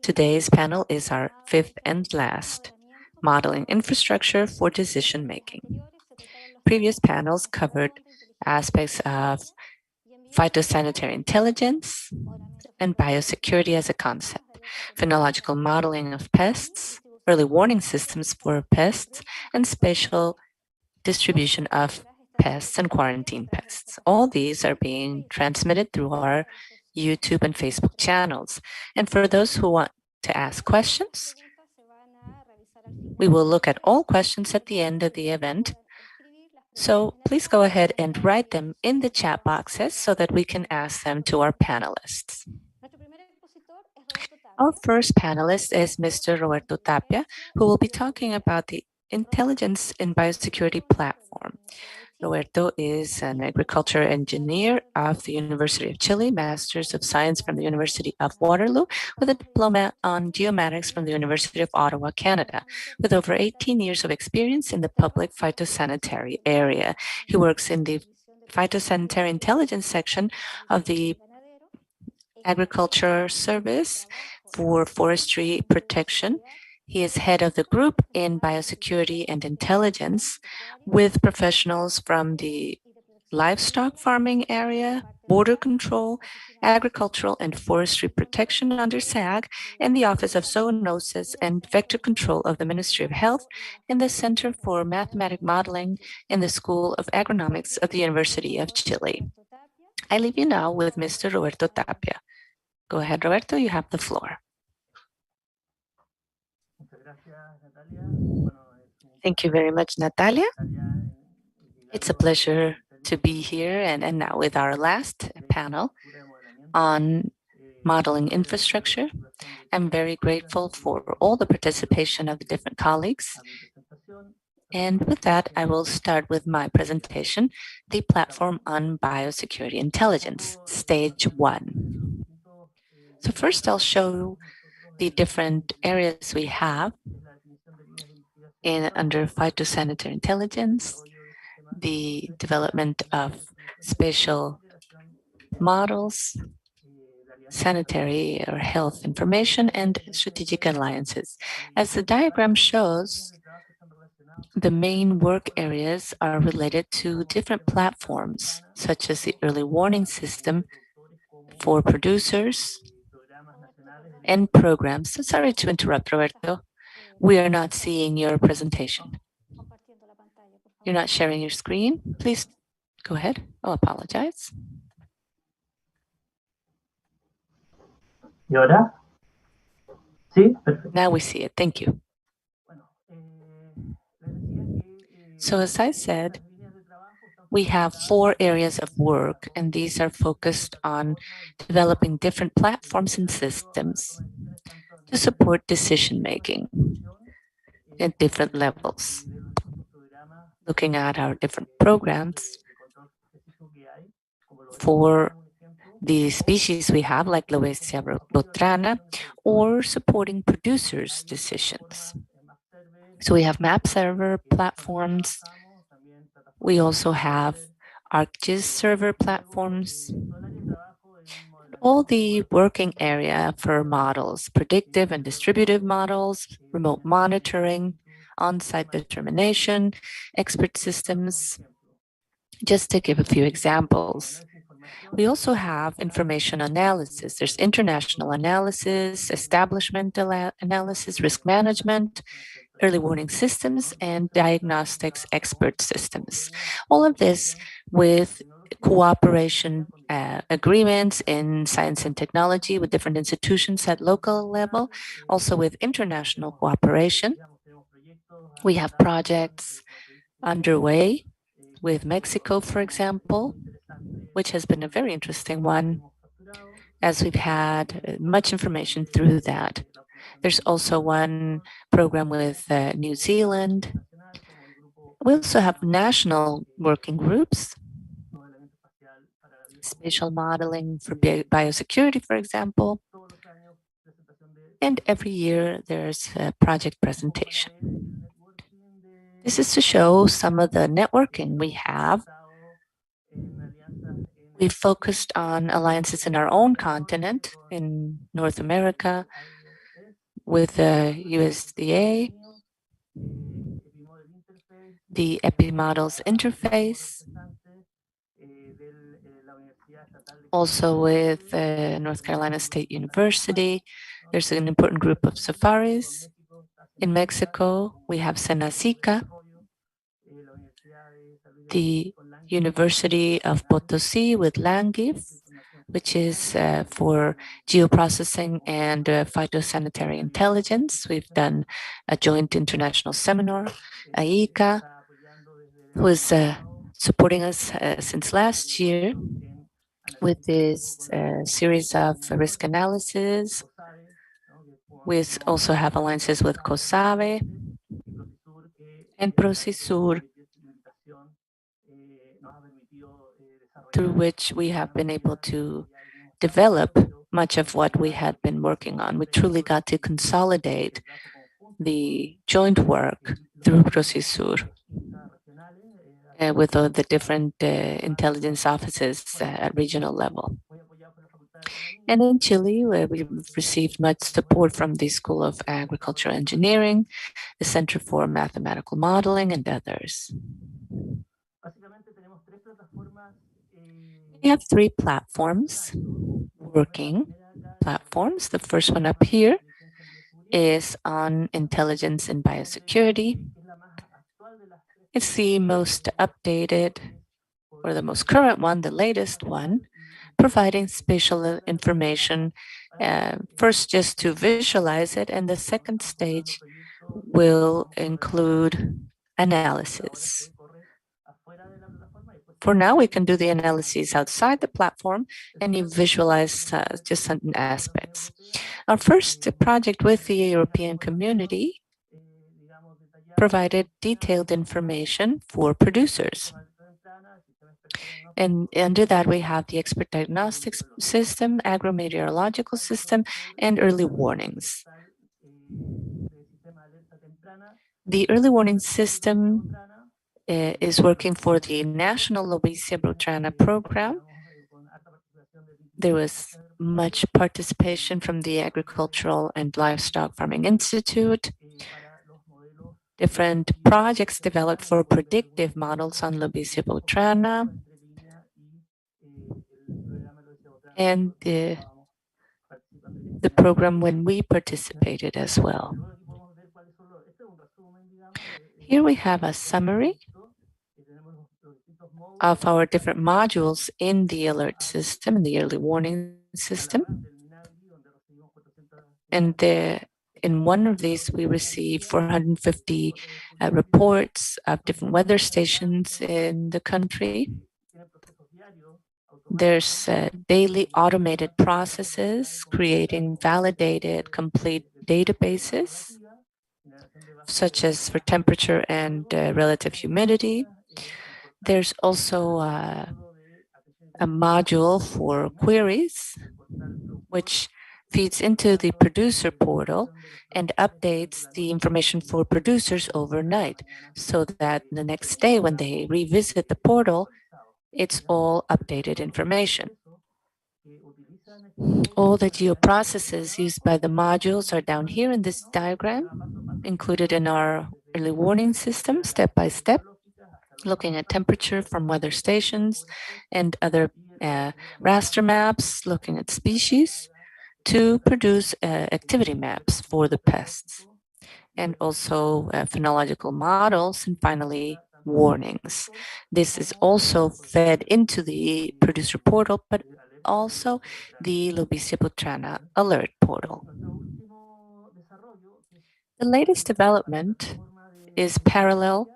Today's panel is our fifth and last, Modeling Infrastructure for Decision Making. Previous panels covered aspects of phytosanitary intelligence and biosecurity as a concept, phenological modeling of pests, early warning systems for pests, and spatial distribution of pests and quarantine pests. All these are being transmitted through our YouTube and Facebook channels. And for those who want to ask questions, we will look at all questions at the end of the event. So please go ahead and write them in the chat boxes so that we can ask them to our panelists. Our first panelist is Mr. Roberto Tapia, who will be talking about the Intelligence in Biosecurity platform. Roberto is an agriculture engineer of the University of Chile, Masters of Science from the University of Waterloo, with a diploma on geomatics from the University of Ottawa, Canada. With over 18 years of experience in the public phytosanitary area, he works in the phytosanitary intelligence section of the Agriculture Service for Forestry Protection. He is head of the group in biosecurity and intelligence with professionals from the livestock farming area, border control, agricultural and forestry protection under SAG, and the Office of Zoonosis and Vector Control of the Ministry of Health, and the Center for Mathematic Modeling in the School of Agronomics of the University of Chile. I leave you now with Mr. Roberto Tapia. Go ahead, Roberto, you have the floor. Thank you very much, Natalia. It's a pleasure to be here and now with our last panel on modeling infrastructure. I'm very grateful for all the participation of the different colleagues. And with that, I will start with my presentation, the platform on biosecurity intelligence, stage 1. So first I'll show the different areas we have under phytosanitary intelligence, the development of spatial models, sanitary or health information, and strategic alliances. As the diagram shows, the main work areas are related to different platforms, such as the early warning system for producers and programs. So sorry to interrupt, Roberto. We are not seeing your presentation. You're not sharing your screen? Please go ahead. I'll apologize. ¿Y ahora? Sí, perfecto. Now we see it. Thank you. So as I said, we have 4 areas of work, and these are focused on developing different platforms and systems to support decision-making at different levels. Looking at our different programs for the species we have, like Loesia botrana, or supporting producers' decisions. So we have map server platforms. We also have ArcGIS server platforms. All the working area for models, predictive and distributive models, remote monitoring, on-site determination, expert systems, just to give a few examples. We also have information analysis. There's international analysis, establishment analysis, risk management, early warning systems, and diagnostics expert systems. All of this with cooperation agreements in science and technology with different institutions at local level, also with international cooperation. We have projects underway with Mexico, for example, which has been a very interesting one, as we've had much information through that. There's also one program with New Zealand. We also have national working groups, spatial modeling for biosecurity, for example. And every year there's a project presentation. This is to show some of the networking we have. We've focused on alliances in our own continent, in North America, with the USDA, the EpiModels interface, also with North Carolina State University. There's an important group of safaris. In Mexico, we have SENACICA, the University of Potosí with LANGIF, which is for geoprocessing and phytosanitary intelligence. We've done a joint international seminar. IICA was supporting us since last year with this series of risk analysis. We also have alliances with COSAVE and PROCISUR, through which we have been able to develop much of what we had been working on. We truly got to consolidate the joint work through PROCISUR with all the different intelligence offices at regional level. And in Chile, where we received much support from the School of Agricultural Engineering, the Center for Mathematical Modeling, and others. We have three platforms, working platforms. The first one up here is on intelligence and biosecurity. It's the most updated or the most current one, the latest one, providing spatial information, first just to visualize it, and the second stage will include analysis. For now, we can do the analyses outside the platform and you visualize just certain aspects. Our first project with the European community provided detailed information for producers. And under that, we have the expert diagnostics system, agrometeorological system, and early warnings. The early warning system is working for the National Lobesia Brutrana program. There was much participation from the Agricultural and Livestock Farming Institute. Different projects developed for predictive models on Lobesia Brutrana. And the program when we participated as well. Here we have a summary of our different modules in the alert system, in the early warning system. And in one of these, we received 450 reports of different weather stations in the country. There's daily automated processes creating validated, complete databases, such as for temperature and relative humidity. There's also a module for queries, which feeds into the producer portal and updates the information for producers overnight, so that the next day when they revisit the portal, it's all updated information. All the geoprocesses used by the modules are down here in this diagram, included in our early warning system, step by step, looking at temperature from weather stations and other raster maps, looking at species, to produce activity maps for the pests, and also phenological models, and finally warnings. This is also fed into the producer portal, but also the Lobesia Brutrana alert portal. The latest development is parallel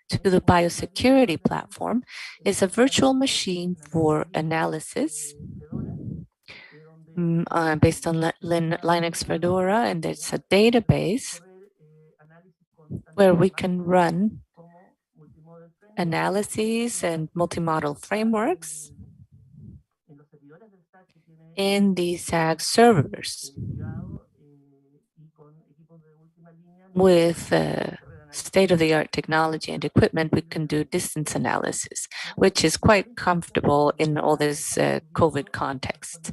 to the biosecurity platform, is a virtual machine for analysis based on Linux Fedora, and it's a database where we can run analyses and multimodal frameworks in the SAG servers with state-of-the-art technology and equipment. We can do distance analysis, which is quite comfortable in all this COVID context.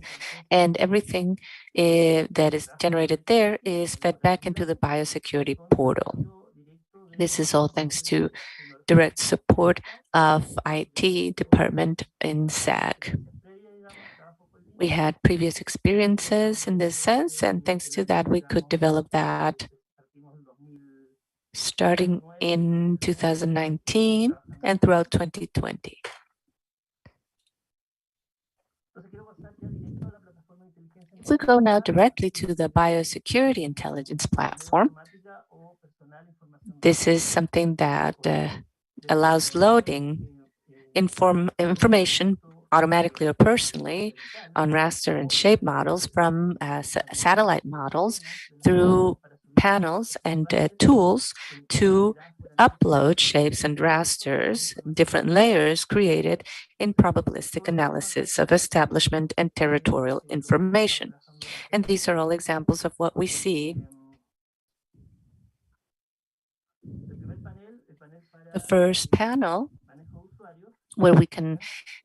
And everything that is generated there is fed back into the biosecurity portal. This is all thanks to direct support of IT department in SAG. We had previous experiences in this sense, and thanks to that, we could develop that starting in 2019 and throughout 2020. If we go now directly to the biosecurity intelligence platform, this is something that allows loading information automatically or personally on raster and shape models from satellite models through panels and tools to upload shapes and rasters, different layers created in probabilistic analysis of establishment and territorial information. And these are all examples of what we see. The first panel, where we can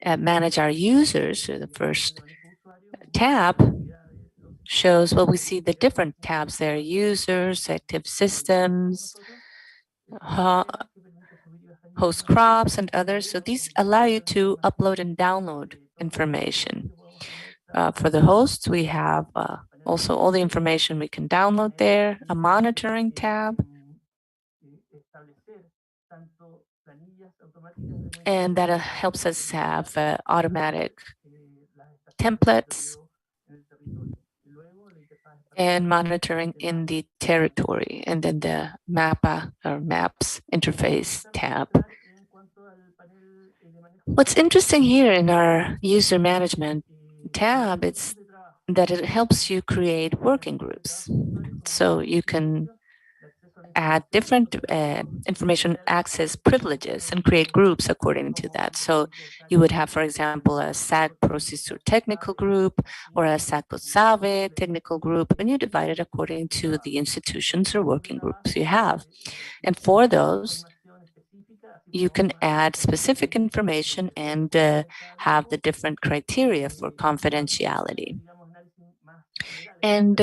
manage our users, so the first tab shows what we see the different tabs there: users, active systems, host crops, and others. So these allow you to upload and download information. For the hosts, we have also all the information we can download there, a monitoring tab, and that helps us have automatic templates and monitoring in the territory, and then the MAPA or Maps interface tab. What's interesting here in our user management tab is that it helps you create working groups. So you can add different information access privileges and create groups according to that. So you would have, for example, a SAG-PROCISUR technical group or a SAG-COSAVE technical group, and you divide it according to the institutions or working groups you have. And for those, you can add specific information and have the different criteria for confidentiality. And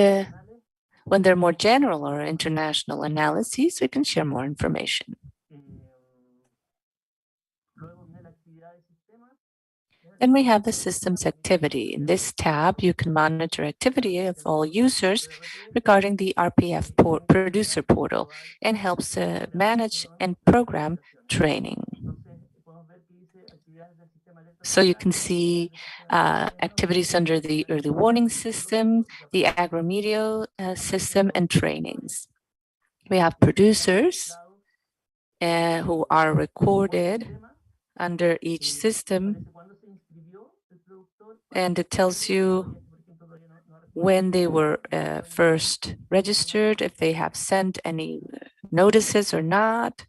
when they're more general or international analyses, we can share more information. Then we have the systems activity. In this tab, you can monitor activity of all users regarding the RPF producer portal and helps manage and program training. So you can see activities under the early warning system, the agrometeo system, and trainings. We have producers who are recorded under each system, and it tells you when they were first registered, if they have sent any notices or not.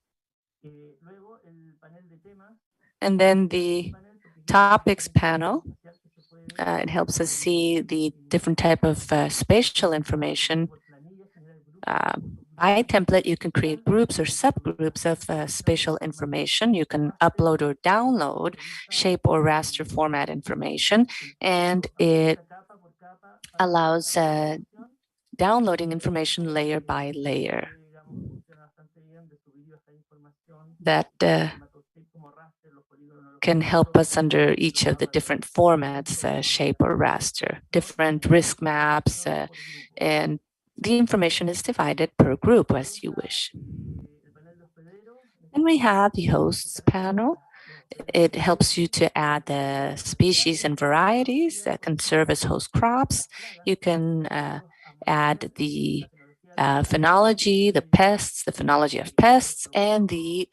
And then the topics panel, it helps us see the different type of spatial information. By template, you can create groups or subgroups of spatial information. You can upload or download shape or raster format information, and it allows downloading information layer by layer. That can help us under each of the different formats, shape or raster, different risk maps, and the information is divided per group as you wish. And we have the hosts panel. It helps you to add the species and varieties that can serve as host crops. You can add the phenology, the pests, the phenology of pests, and the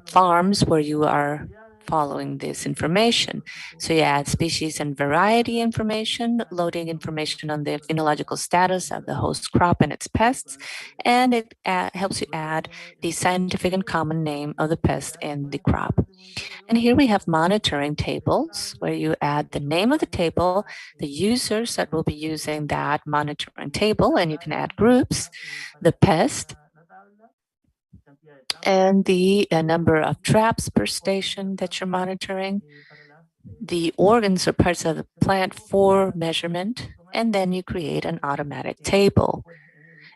farms where you are following this information. So you add species and variety information, loading information on the phenological status of the host crop and its pests, and it helps you add the scientific and common name of the pest and the crop. And here we have monitoring tables where you add the name of the table, the users that will be using that monitoring table, and you can add groups, the pest, and the number of traps per station that you're monitoring, the organs or parts of the plant for measurement, and then you create an automatic table.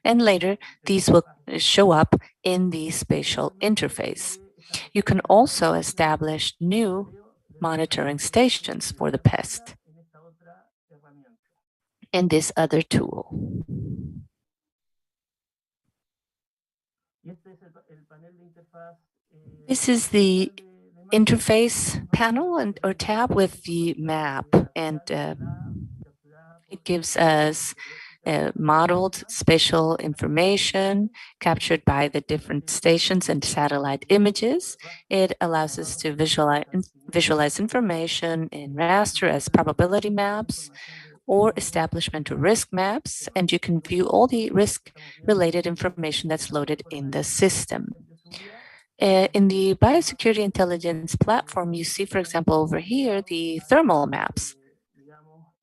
And later, these will show up in the spatial interface. You can also establish new monitoring stations for the pest in this other tool. This is the interface panel or tab with the map, and it gives us modeled spatial information captured by the different stations and satellite images. It allows us to visualize information in raster as probability maps or establishment or risk maps, and you can view all the risk-related information that's loaded in the system. In the biosecurity intelligence platform, you see, for example, over here, the thermal maps,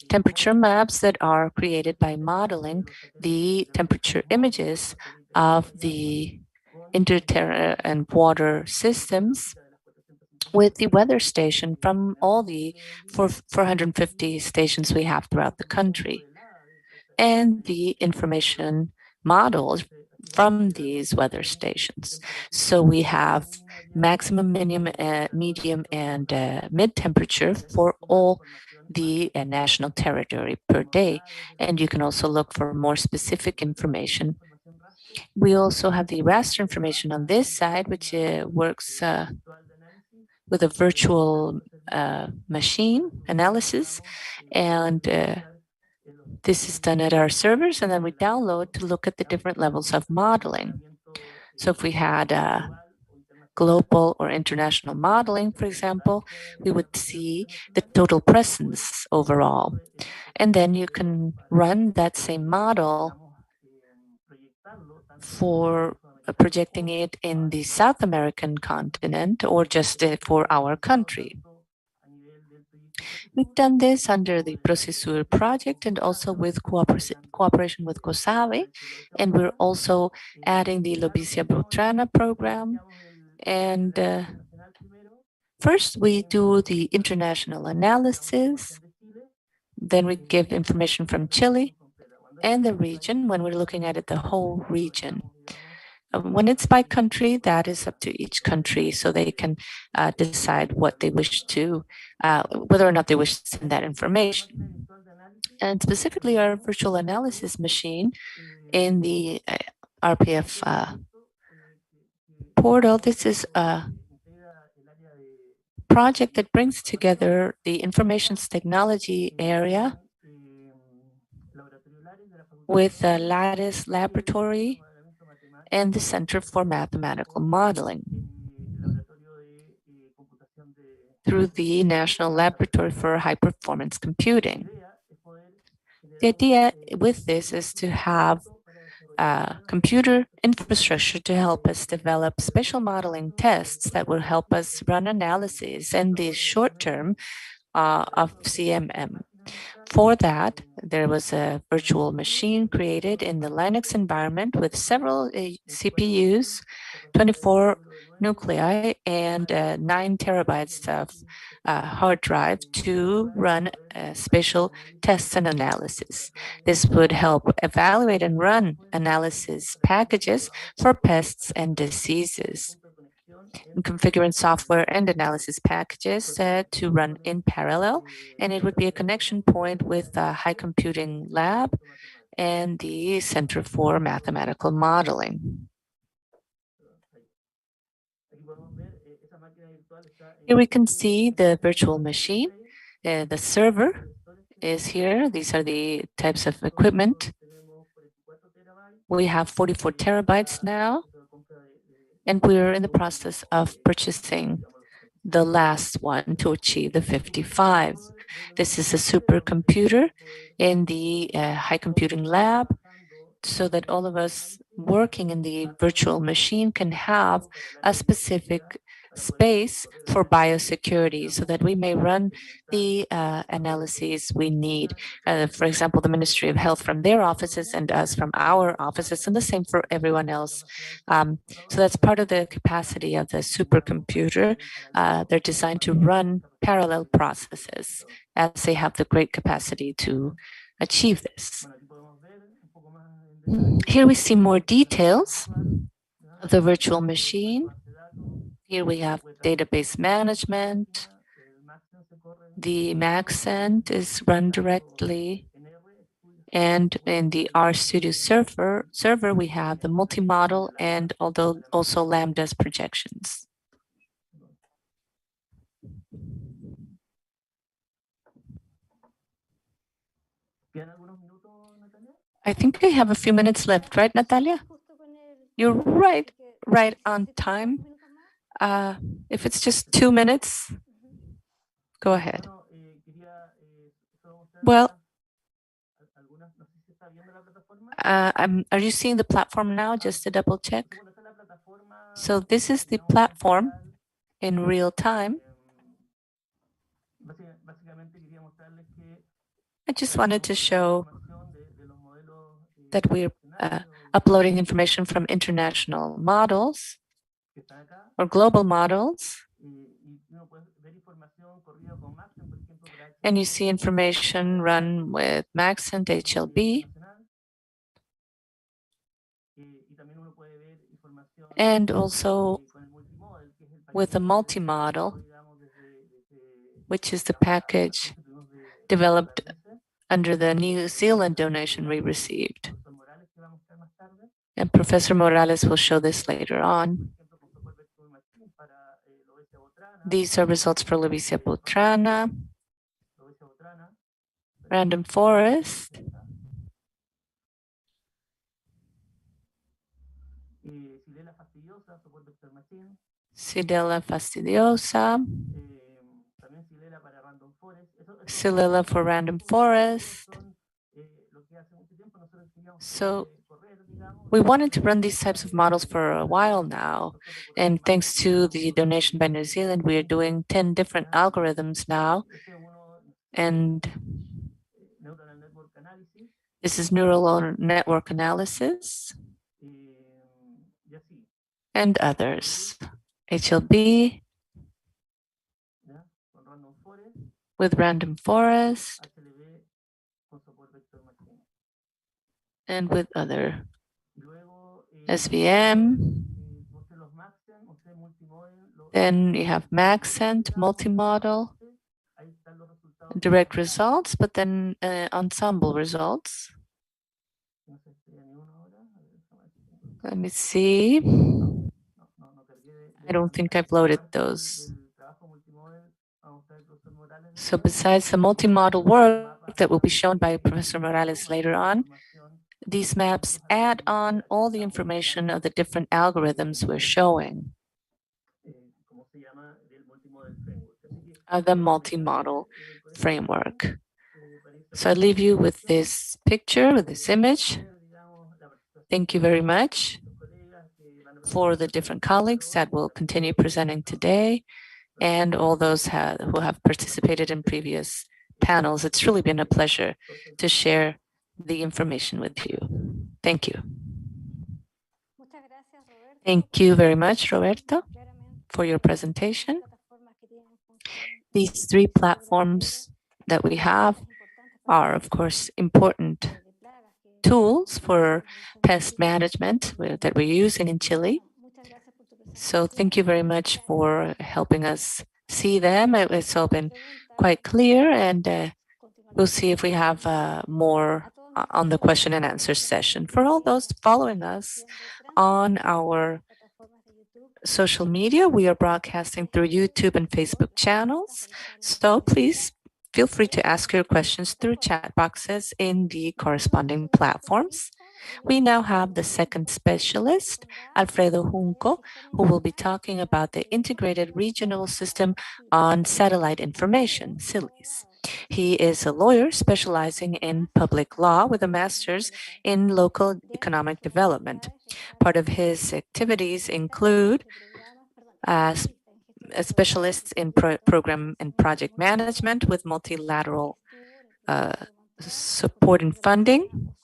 temperature maps that are created by modeling the temperature images of the interterra and water systems with the weather station from all the 450 stations we have throughout the country, and the information models from these weather stations. So we have maximum, minimum, medium, and mid temperature for all the national territory per day. And you can also look for more specific information. We also have the raster information on this side, which works with a virtual machine analysis. And this is done at our servers, and then we download to look at the different levels of modeling. So if we had global or international modeling, for example, we would see the total presence overall. And then you can run that same model for projecting it in the South American continent or just for our country. We've done this under the PROCISUR project and also with cooperation with COSAVE, and we're also adding the Lobesia Botrana program. And first, we do the international analysis, then we give information from Chile and the region when we're looking at it, the whole region. When it's by country, that is up to each country, so they can decide what they wish to, whether or not they wish to send that information. And specifically, our virtual analysis machine in the RPF portal, this is a project that brings together the informations technology area with the Lattice Laboratory and the Center for Mathematical Modeling through the National Laboratory for High Performance Computing. The idea with this is to have computer infrastructure to help us develop spatial modeling tests that will help us run analysis in the short term of CMM. For that, there was a virtual machine created in the Linux environment with several CPUs, 24 nuclei, and 9 terabytes of hard drive to run spatial tests and analysis. This would help evaluate and run analysis packages for pests and diseases, and configuring software and analysis packages to run in parallel. And it would be a connection point with the High Computing Lab and the Center for Mathematical Modeling. Here we can see the virtual machine. The server is here. These are the types of equipment. We have 44 terabytes now, and we're in the process of purchasing the last one to achieve the 55. This is a supercomputer in the High Computing Lab, so that all of us working in the virtual machine can have a specific space for biosecurity so that we may run the analyses we need. For example, the Ministry of Health from their offices and us from our offices, and the same for everyone else. So that's part of the capacity of the supercomputer. They're designed to run parallel processes as they have the great capacity to achieve this. Here we see more details of the virtual machine. Here we have database management. The Maxent is run directly. And in the RStudio server, we have the multi-model and also Lambda's projections. I think I have a few minutes left, right, Natalia? You're right on time. If it's just 2 minutes, go ahead. Well, are you seeing the platform now, just to double check? So this is the platform in real time. I just wanted to show that we're uploading information from international models or global models. And you see information run with Maxent HLB. And also with the multi-model, which is the package developed under the New Zealand donation we received. And Professor Morales will show this later on. These are results for Lobesia botrana, random forest, Xylella fastidiosa, Xylella for random forest. So we wanted to run these types of models for a while now, and thanks to the donation by New Zealand, we are doing 10 different algorithms now. And this is neural network analysis and others. HLB with random forest and with other SVM. Then you have Maxent, multi-model, direct results, but then ensemble results. Let me see. I don't think I've loaded those. So besides the multi-model work that will be shown by Professor Morales later on, these maps add on all the information of the different algorithms we're showing. The multi-model framework. So I leave you with this picture, with this image. Thank you very much for the different colleagues that will continue presenting today and all those who have participated in previous panels. It's really been a pleasure to share the information with you. Thank you. Thank you very much, Roberto, for your presentation. These 3 platforms that we have are, of course, important tools for pest management that we're using in Chile. So thank you very much for helping us see them. It's all been quite clear, and we'll see if we have more on the question and answer session. For all those following us on our social media, we are broadcasting through YouTube and Facebook channels. So please feel free to ask your questions through chat boxes in the corresponding platforms. We now have the second specialist, Alfredo Junco, who will be talking about the Integrated Regional System on Satellite Information, SILIS. He is a lawyer specializing in public law with a master's in local economic development. Part of his activities include specialists in program and project management with multilateral support and funding.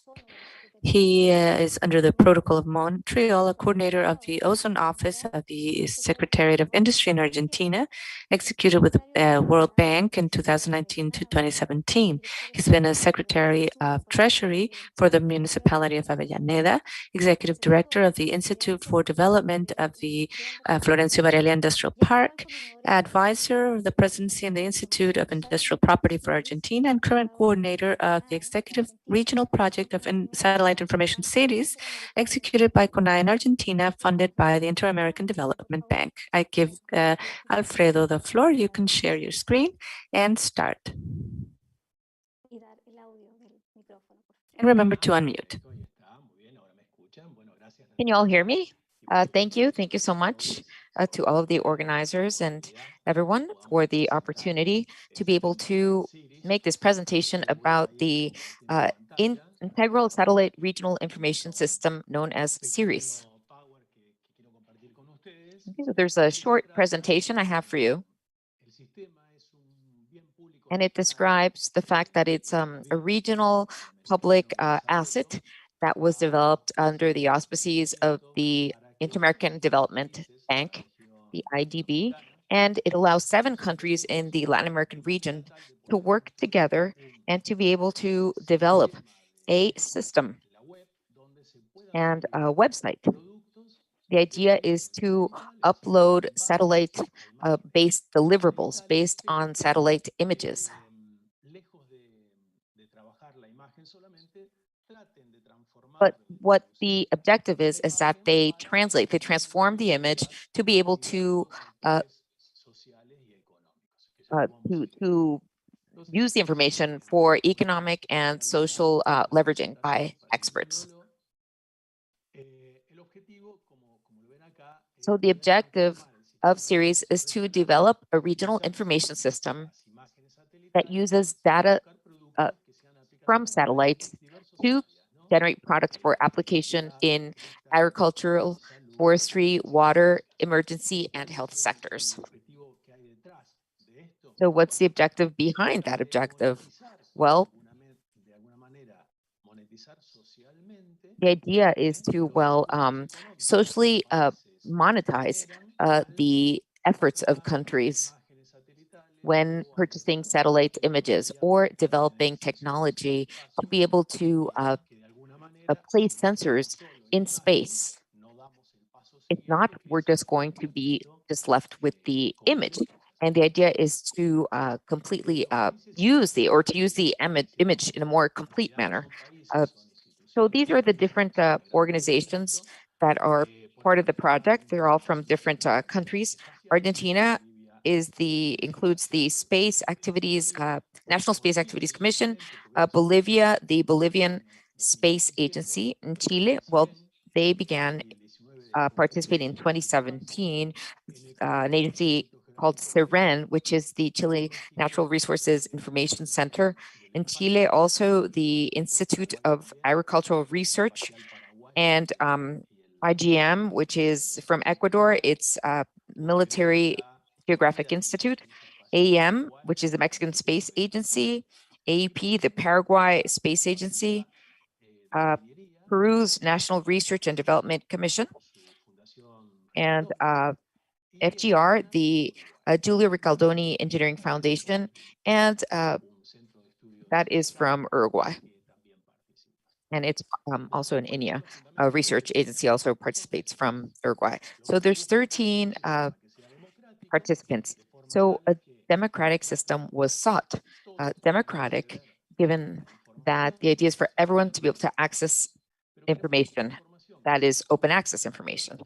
He is under the Protocol of Montreal, a coordinator of the Ozone Office of the Secretariat of Industry in Argentina, executed with the World Bank in 2019 to 2017. He's been a Secretary of Treasury for the municipality of Avellaneda, Executive Director of the Institute for Development of the Florencio Varela Industrial Park, Advisor of the Presidency in the Institute of Industrial Property for Argentina, and current coordinator of the Executive Regional Project of Satellite Information Cities, executed by CONAI in Argentina, funded by the Inter-American Development Bank. I give Alfredo the floor. You can share your screen and start. And remember to unmute. Can you all hear me? Thank you. Thank you so much to all of the organizers and everyone for the opportunity to be able to make this presentation about the Integral Satellite Regional Information System known as CIRIS. Okay, so there's a short presentation I have for you. And it describes the fact that it's a regional public asset that was developed under the auspices of the Inter-American Development Bank, the IDB, and it allows 7 countries in the Latin American region to work together and to be able to develop a system and a website. The idea is to upload satellite-based deliverables based on satellite images. But what the objective is that they transform the image to be able to use the information for economic and social leveraging by experts. So the objective of CIRIS is to develop a regional information system that uses data from satellites to generate products for application in agricultural, forestry, water, emergency, and health sectors. So what's the objective behind that objective? Well, the idea is to, socially monetize the efforts of countries when purchasing satellite images or developing technology to be able to place sensors in space. If not, we're just going to be just left with the image. And the idea is to completely use the image in a more complete manner. So these are the different organizations that are part of the project. They're all from different countries. Argentina includes the Space Activities National Space Activities Commission. Bolivia, the Bolivian Space Agency. In Chile, well, they began participating in 2017. An agency called CEREN, which is the Chile Natural Resources Information Center. In Chile, also the Institute of Agricultural Research, and IGM, which is from Ecuador. It's Military Geographic Institute. AEM, which is the Mexican Space Agency. AEP, the Paraguay Space Agency. Peru's National Research and Development Commission. And FGR, the Giulio Ricaldoni Engineering Foundation, and that is from Uruguay. And it's also an INEA, a research agency also participates from Uruguay. So there's 13 participants. So a democratic system was sought. Democratic, given that the idea is for everyone to be able to access information that is open access information.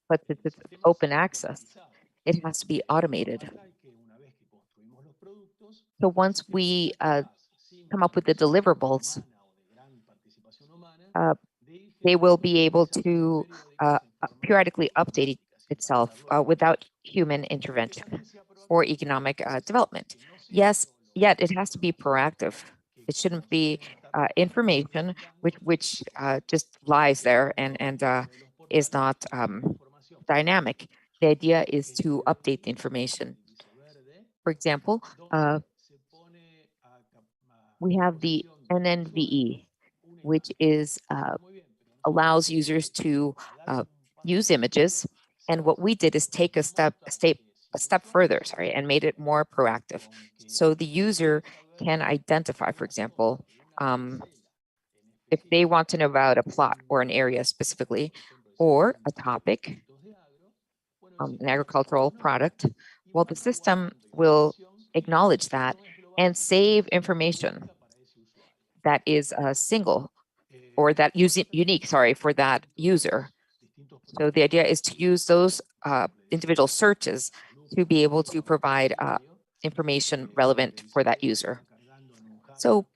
But since it's open access, it has to be automated. So once we come up with the deliverables, they will be able to periodically update itself without human intervention for economic development. Yes, yet it has to be proactive. It shouldn't be information which just lies there and is not dynamic. The idea is to update the information. For example, we have the NNVE. which allows users to use images. And what we did is take a step further, and made it more proactive. So the user can identify, for example, if they want to know about a plot or an area specifically, or a topic, an agricultural product, well, the system will acknowledge that and save information that is single or that unique, for that user. So the idea is to use those individual searches to be able to provide information relevant for that user. So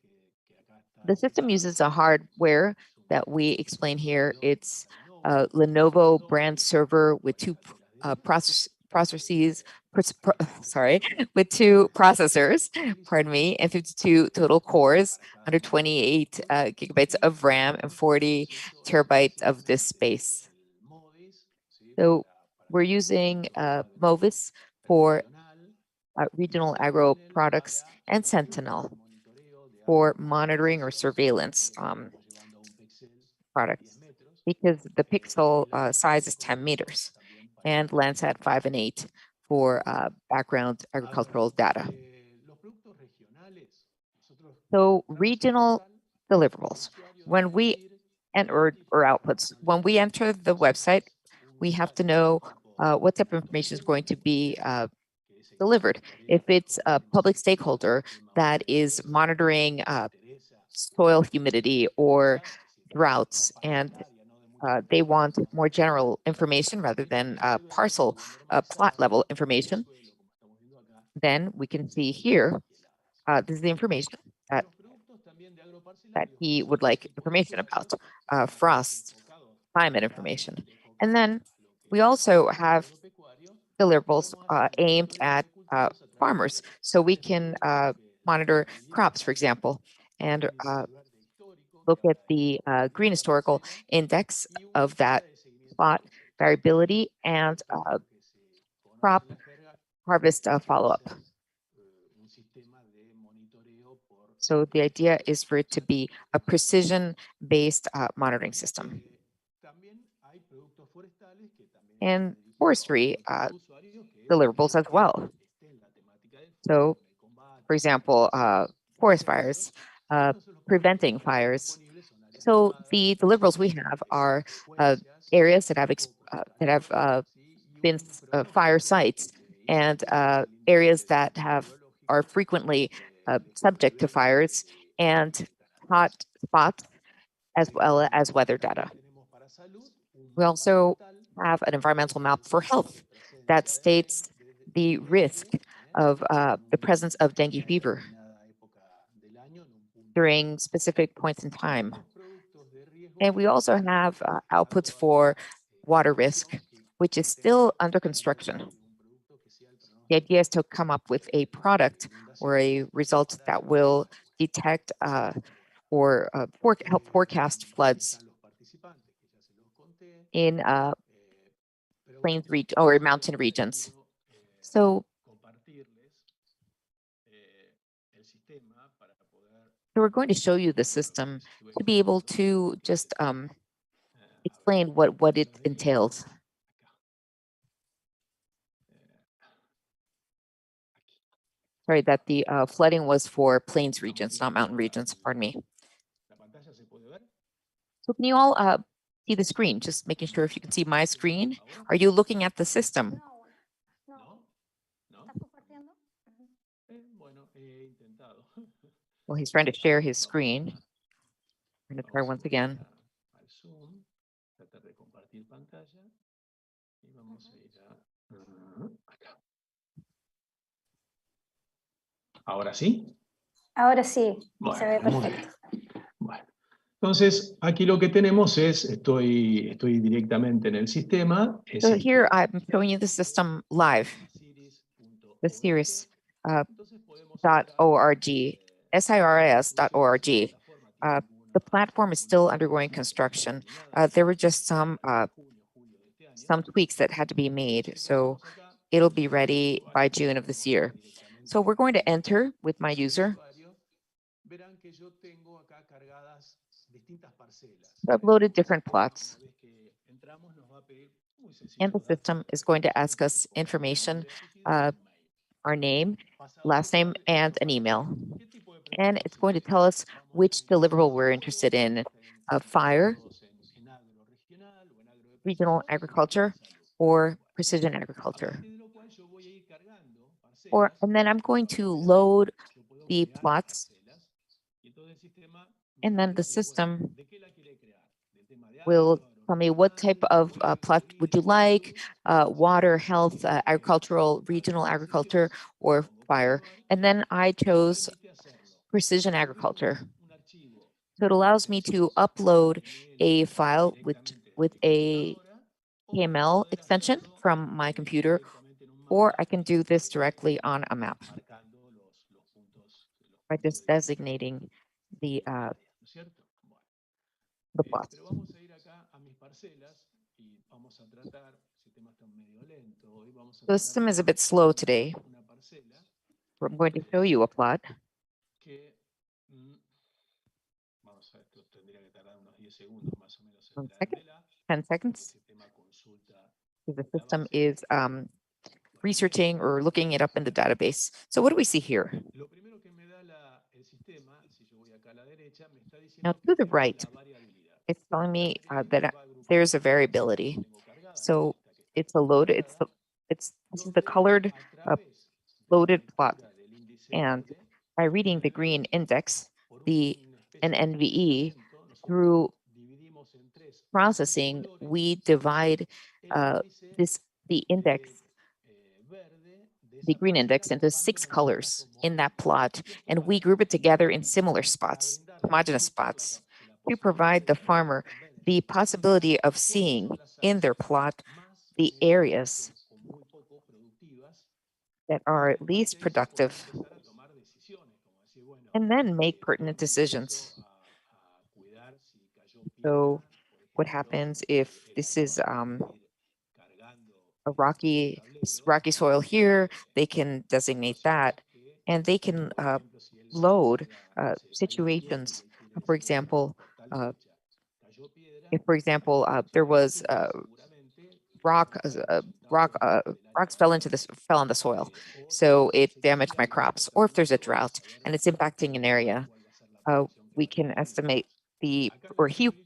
the system uses a hardware that we explain here. It's a Lenovo brand server with two with two processors, pardon me, and 52 total cores, 128 gigabytes of RAM, and 40 terabytes of disk space. So we're using Movis for regional agro products and Sentinel for monitoring or surveillance products, because the pixel size is 10 meters, and Landsat 5 and 8 for background agricultural data. So regional deliverables, when we or outputs, when we enter the website, we have to know what type of information is going to be delivered. If it's a public stakeholder that is monitoring soil humidity or droughts, and they want more general information rather than parcel plot level information, then we can see here, this is the information that he would like information about, frost, climate information. And then we also have deliverables aimed at farmers. So we can monitor crops, for example, and look at the green historical index of that plot variability and crop harvest follow-up. So the idea is for it to be a precision-based monitoring system. And forestry deliverables as well. So, for example, forest fires, preventing fires. So the deliverables we have are areas that have been fire sites, and areas that are frequently subject to fires, and hot spots, as well as weather data. We also have an environmental map for health that states the risk of the presence of dengue fever during specific points in time. And we also have outputs for water risk, which is still under construction. The idea is to come up with a product or a result that will detect or help forecast floods in plains region or mountain regions. So we're going to show you the system to be able to just explain what it entails. Sorry, that the flooding was for plains regions, not mountain regions, pardon me. So can you all see the screen? Just making sure if you can see my screen. Are you looking at the system? Well, he's trying to share his screen. I'm going to try once again. ¿Ahora sí? Ahora sí, Bueno, se ve muy perfecto. bien. Bueno, entonces aquí lo que tenemos es, estoy directamente en el sistema. So here I'm showing you the system live, the SIRIS.org, SIRIS.org. The platform is still undergoing construction. There were just some tweaks that had to be made, so it'll be ready by June of this year. So we're going to enter with my user. So I've loaded different plots. And the system is going to ask us information, our name, last name, and an email. And it's going to tell us which deliverable we're interested in, fire, regional agriculture, or precision agriculture. And then I'm going to load the plots, and then the system will tell me what type of plot would you like, water, health, agricultural, regional agriculture, or fire. And then I chose precision agriculture. So it allows me to upload a file with a HTML extension from my computer, or I can do this directly on a map by just designating the plots. The system is a bit slow today. I'm going to show you a plot. 1 second, 10 seconds. The system is researching or looking it up in the database. So what do we see here? Now to the right, it's telling me that there's a variability. So it's a load. This is the colored loaded plot, and by reading the green index, the NNVE, through processing, we divide the index, the green index, into 6 colors in that plot, and we group it together in similar spots, homogeneous spots, to provide the farmer the possibility of seeing in their plot the areas that are at least productive, and then make pertinent decisions. So what happens if this is a rocky soil here? They can designate that, and they can load situations. For example, if, for example, there was rocks fell on the soil, so it damaged my crops. Or if there's a drought and it's impacting an area, we can estimate he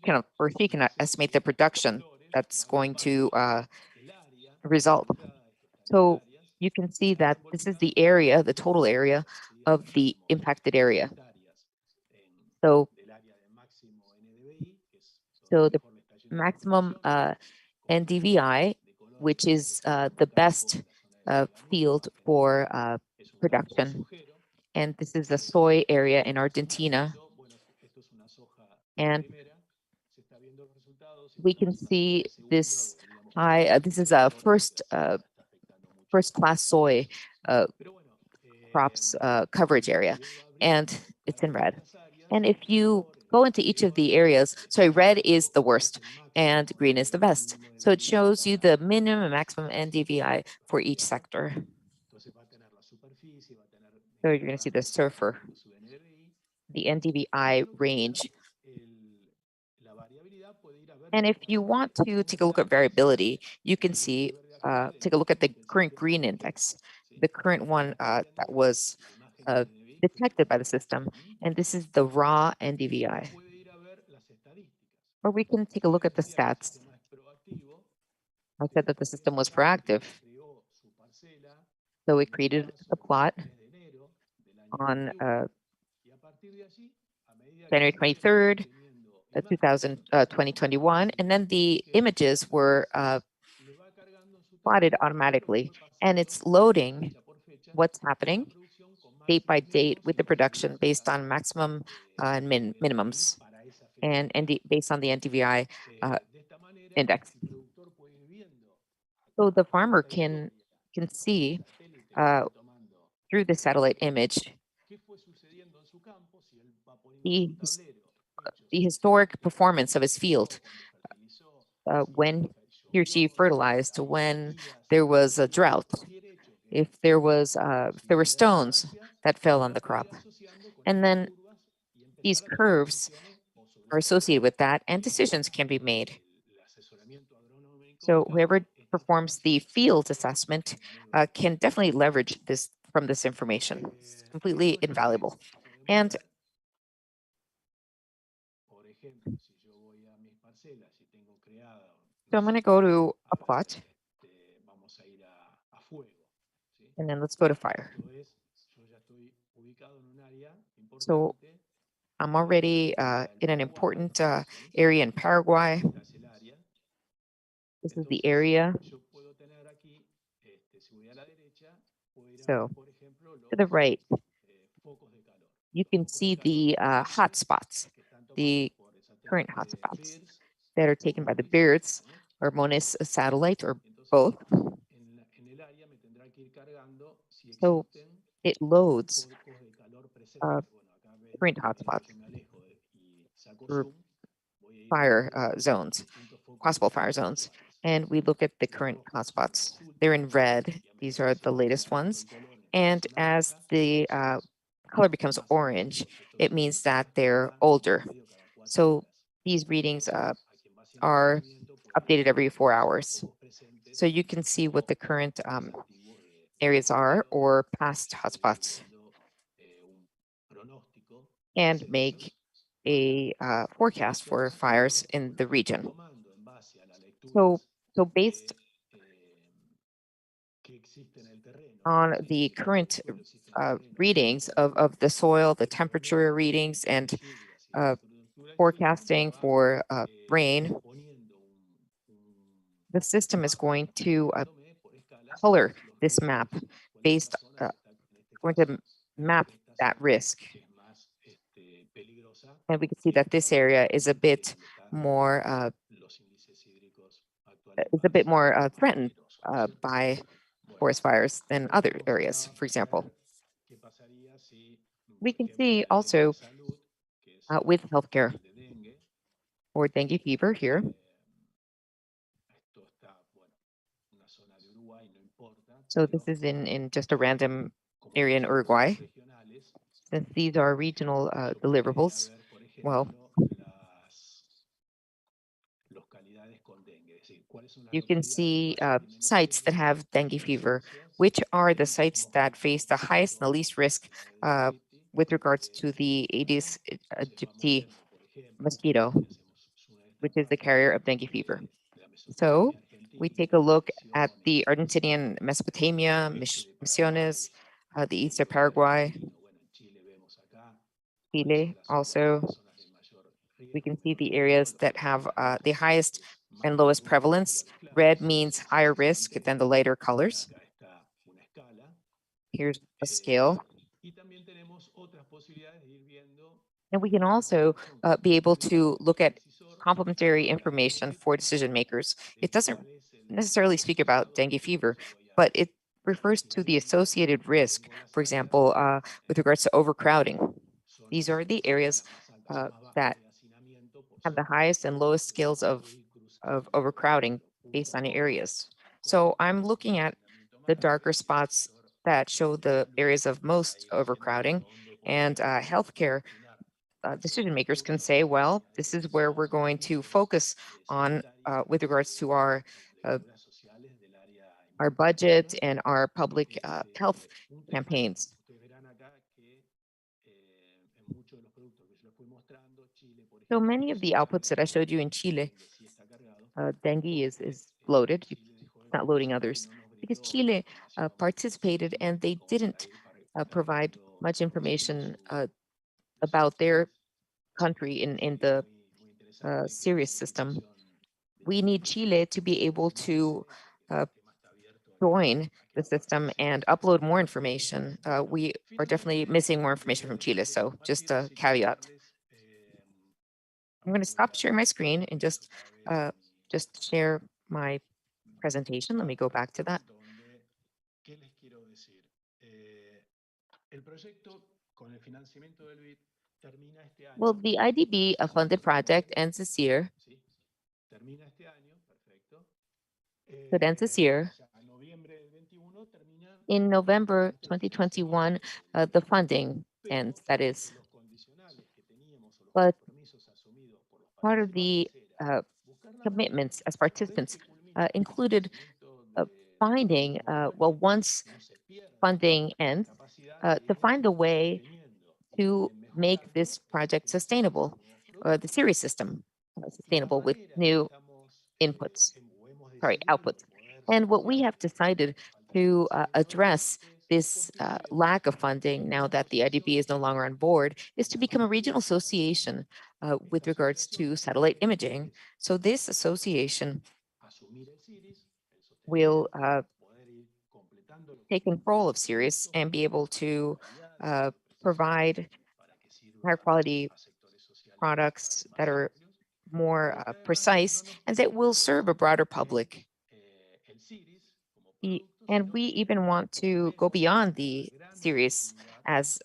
can estimate the production that's going to result. So you can see that this is the area, the total area of the impacted area. So the maximum NDVI, which is the best field for production. And this is the soy area in Argentina. And we can see this high, this is a first class soy crops coverage area, and it's in red. And if you go into each of the areas, sorry, red is the worst and green is the best. So it shows you the minimum and maximum NDVI for each sector. So you're going to see the surfer, the NDVI range. And if you want to take a look at variability, you can see, take a look at the current green index, the current one that was detected by the system. And this is the raw NDVI. Or we can take a look at the stats. I said that the system was proactive. So it created a plot on January 23rd, 2021, and then the images were plotted automatically, and it's loading what's happening date by date with the production based on maximum and minimums, and based on the NDVI index. So the farmer can see through the satellite image the historic performance of his field when he or she fertilized, when there was a drought, if there were stones that fell on the crop. And then these curves are associated with that, and decisions can be made. So whoever performs the field assessment can definitely leverage this from this information. It's completely invaluable. And so I'm going to go to a plot, and then let's go to fire. So I'm already in an important area in Paraguay. This is the area. So to the right, you can see the hotspots, the current hotspots that are taken by the birds or MONES satellite or both. So it loads current hotspots for fire zones, possible fire zones. And we look at the current hotspots. They're in red. These are the latest ones. And as the color becomes orange, it means that they're older. So these readings are updated every 4 hours. So you can see what the current areas are or past hotspots and make a forecast for fires in the region. So based on the current readings of the soil, the temperature readings, and forecasting for rain, the system is going to color this map based, going to map that risk. And we can see that this area is a bit more threatened by forest fires than other areas, for example. We can see also with healthcare or dengue fever here. So this is in just a random area in Uruguay. Since these are regional deliverables, well, you can see sites that have dengue fever, which are the sites that face the highest and the least risk with regards to the Aedes aegypti mosquito, which is the carrier of dengue fever. So we take a look at the Argentinian Mesopotamia, Misiones, the east of Paraguay, Chile also. We can see the areas that have the highest and lowest prevalence. Red means higher risk than the lighter colors. Here's a scale. And we can also be able to look at complementary information for decision makers. It doesn't necessarily speak about dengue fever, but it refers to the associated risk, for example, with regards to overcrowding. These are the areas that have the highest and lowest scales of overcrowding based on areas. So I'm looking at the darker spots that show the areas of most overcrowding, and healthcare decision makers can say, well, this is where we're going to focus on with regards to our budget and our public health campaigns. So many of the outputs that I showed you in Chile, dengue is loaded. It's not loading others because Chile participated and they didn't provide much information about their country in the serious system. We need Chile to be able to join the system and upload more information. We are definitely missing more information from Chile, so just a caveat. I'm going to stop sharing my screen and just share my presentation. Let me go back to that. Well, the IDB funded project ends this year. So it ends this year. In November 2021, the funding ends, that is. But Part of the commitments as participants included finding, well, once funding ends, to find a way to make this project sustainable, the series system sustainable with new inputs, sorry, outputs. And what we have decided to address this lack of funding now that the IDB is no longer on board is to become a regional association with regards to satellite imaging. So this association will take control of Sirius and be able to provide higher quality products that are more precise and that will serve a broader public. And we even want to go beyond the series as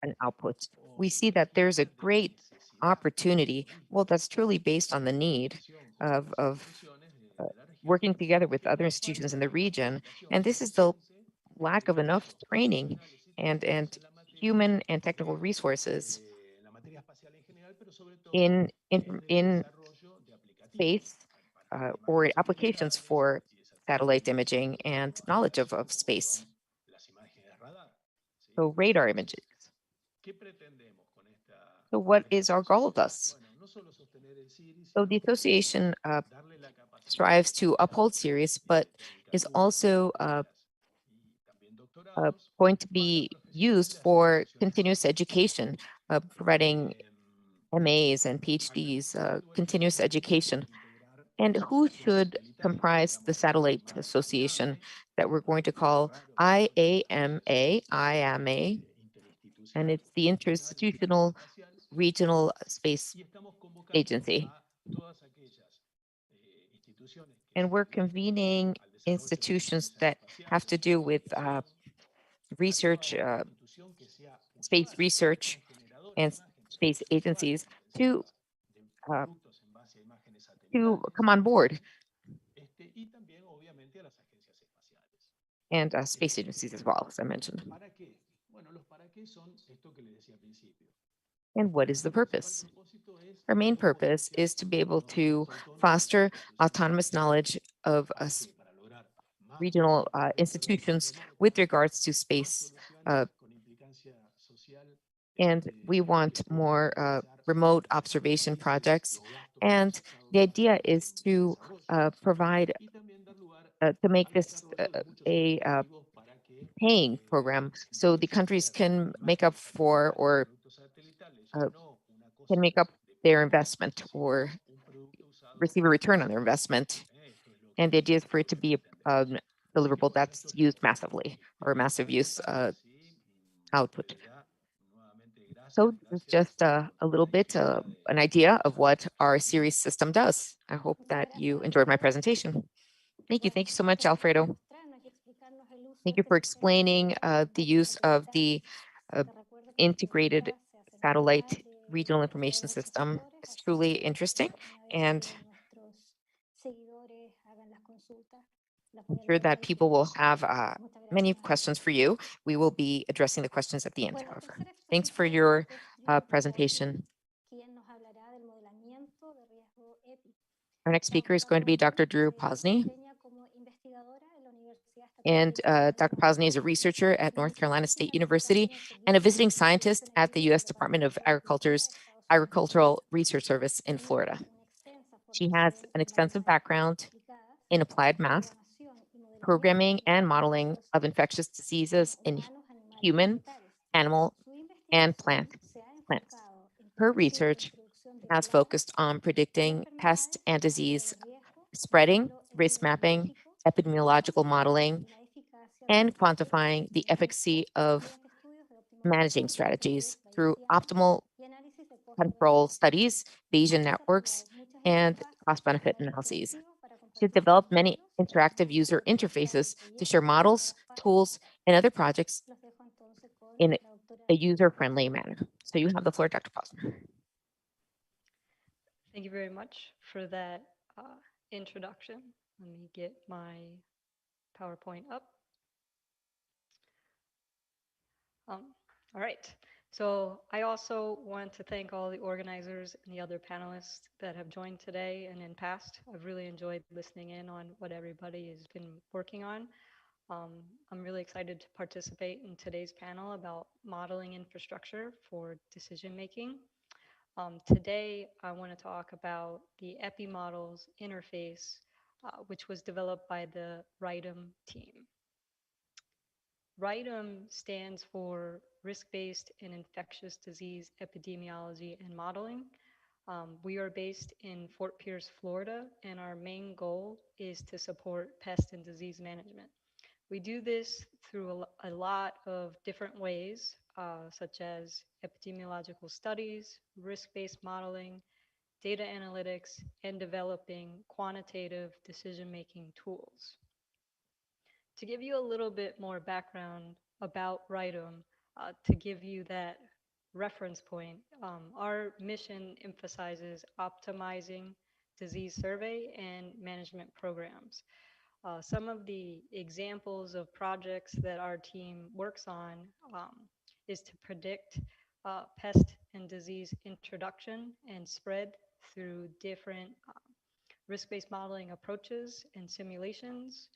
an output. We see that there's a great opportunity, well, that's truly based on the need of working together with other institutions in the region. And this is the lack of enough training and human and technical resources in space or applications for satellite imaging and knowledge of space. So radar images. So what is our goal of this? So the association strives to uphold Sirius, but is also going to be used for continuous education, providing MAs and PhDs, continuous education. And who should comprise the satellite association that we're going to call IAMA, and it's the Interinstitutional Regional Space Agency. And we're convening institutions that have to do with research, space research, and space agencies to come on board, and space agencies as well, as I mentioned. And what is the purpose? Our main purpose is to be able to foster autonomous knowledge of regional institutions with regards to space. And we want more remote observation projects. And the idea is to provide, to make this a paying program so the countries can make up for or can make up their investment or receive a return on their investment. And the idea is for it to be a deliverable that's used massively or massive use output. So this is just a little bit, an idea of what our series system does. I hope that you enjoyed my presentation. Thank you. Thank you so much, Alfredo. Thank you for explaining the use of the integrated satellite regional information system. It's truly interesting, and I'm sure that people will have many questions for you. We will be addressing the questions at the end, however. Thanks for your presentation. Our next speaker is going to be Dr. Drew Posney. And Dr. Posney is a researcher at North Carolina State University and a visiting scientist at the U.S. Department of Agriculture's Agricultural Research Service in Florida. She has an extensive background in applied math, programming, and modeling of infectious diseases in human, animal, and plants. Her research has focused on predicting pest and disease spreading, risk mapping, epidemiological modeling, and quantifying the efficacy of managing strategies through optimal control studies, Bayesian networks, and cost-benefit analyses. She's developed many interactive user interfaces to share models, tools, and other projects in a user-friendly manner. So you have the floor, Dr. Posner. Thank you very much for that introduction. Let me get my PowerPoint up. All right. So I also want to thank all the organizers and the other panelists that have joined today and in past. I've really enjoyed listening in on what everybody has been working on. I'm really excited to participate in today's panel about modeling infrastructure for decision making. Today, I want to talk about the EPI models interface, which was developed by the RIDEM team. RIDEM stands for Risk-Based and Infectious Disease Epidemiology and Modeling. We are based in Fort Pierce, Florida, and our main goal is to support pest and disease management. We do this through a lot of different ways, such as epidemiological studies, risk-based modeling, data analytics, and developing quantitative decision-making tools. To give you a little bit more background about RIDEM, to give you that reference point, our mission emphasizes optimizing disease survey and management programs. Some of the examples of projects that our team works on is to predict pest and disease introduction and spread through different risk-based modeling approaches and simulations.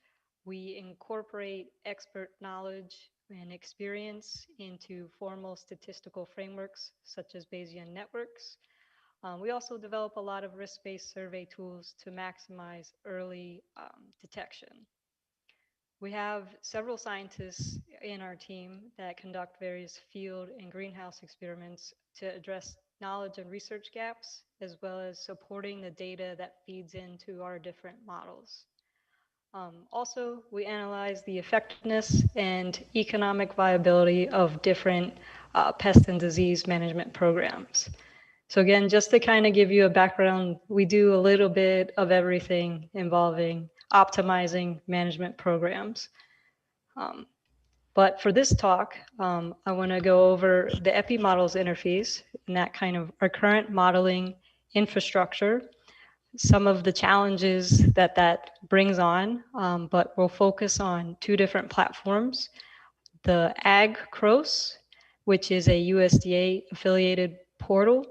We incorporate expert knowledge and experience into formal statistical frameworks such as Bayesian networks. We also develop a lot of risk-based survey tools to maximize early detection. We have several scientists in our team that conduct various field and greenhouse experiments to address knowledge and research gaps, as well as supporting the data that feeds into our different models. Also, we analyze the effectiveness and economic viability of different pest and disease management programs. So again, just to kind of give you a background, we do a little bit of everything involving optimizing management programs. But for this talk, I want to go over the EPI models interface and that kind of our current modeling infrastructure, some of the challenges that that brings on, but we'll focus on two different platforms. The AG-CROS, which is a USDA affiliated portal,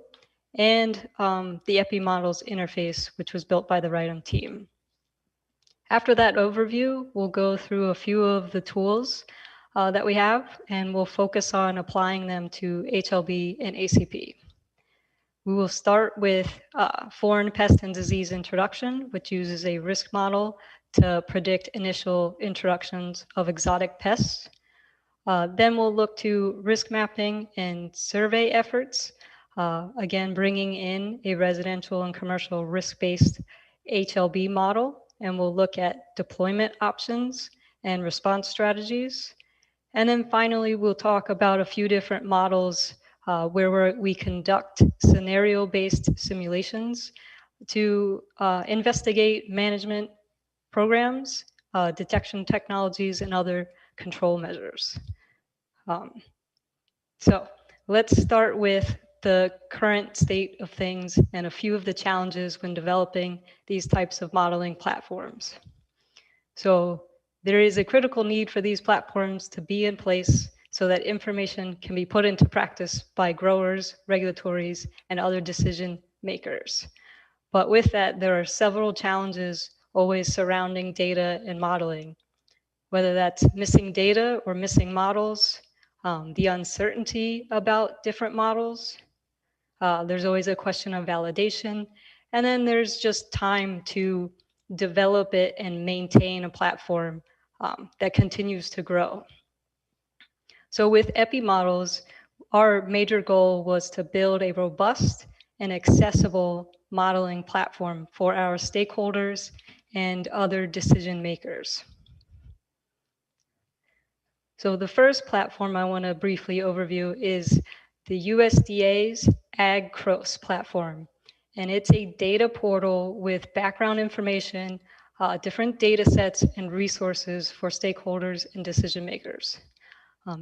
and the EPI models interface, which was built by the RIDEM team. After that overview, we'll go through a few of the tools that we have, and we'll focus on applying them to HLB and ACP. We will start with foreign pest and disease introduction, which uses a risk model to predict initial introductions of exotic pests. Then we'll look to risk mapping and survey efforts, again, bringing in a residential and commercial risk-based HLB model, and we'll look at deployment options and response strategies. And then finally, we'll talk about a few different models where we conduct scenario-based simulations to investigate management programs, detection technologies, and other control measures. So let's start with the current state of things and a few of the challenges when developing these types of modeling platforms. So there is a critical need for these platforms to be in place so that information can be put into practice by growers, regulatories, and other decision makers. But with that, there are several challenges always surrounding data and modeling, whether that's missing data or missing models, the uncertainty about different models. There's always a question of validation. And then there's just time to develop it and maintain a platform that continues to grow. So with EPI models, our major goal was to build a robust and accessible modeling platform for our stakeholders and other decision makers. So the first platform I want to briefly overview is the USDA's AG-CROS platform. And it's a data portal with background information, different data sets and resources for stakeholders and decision makers.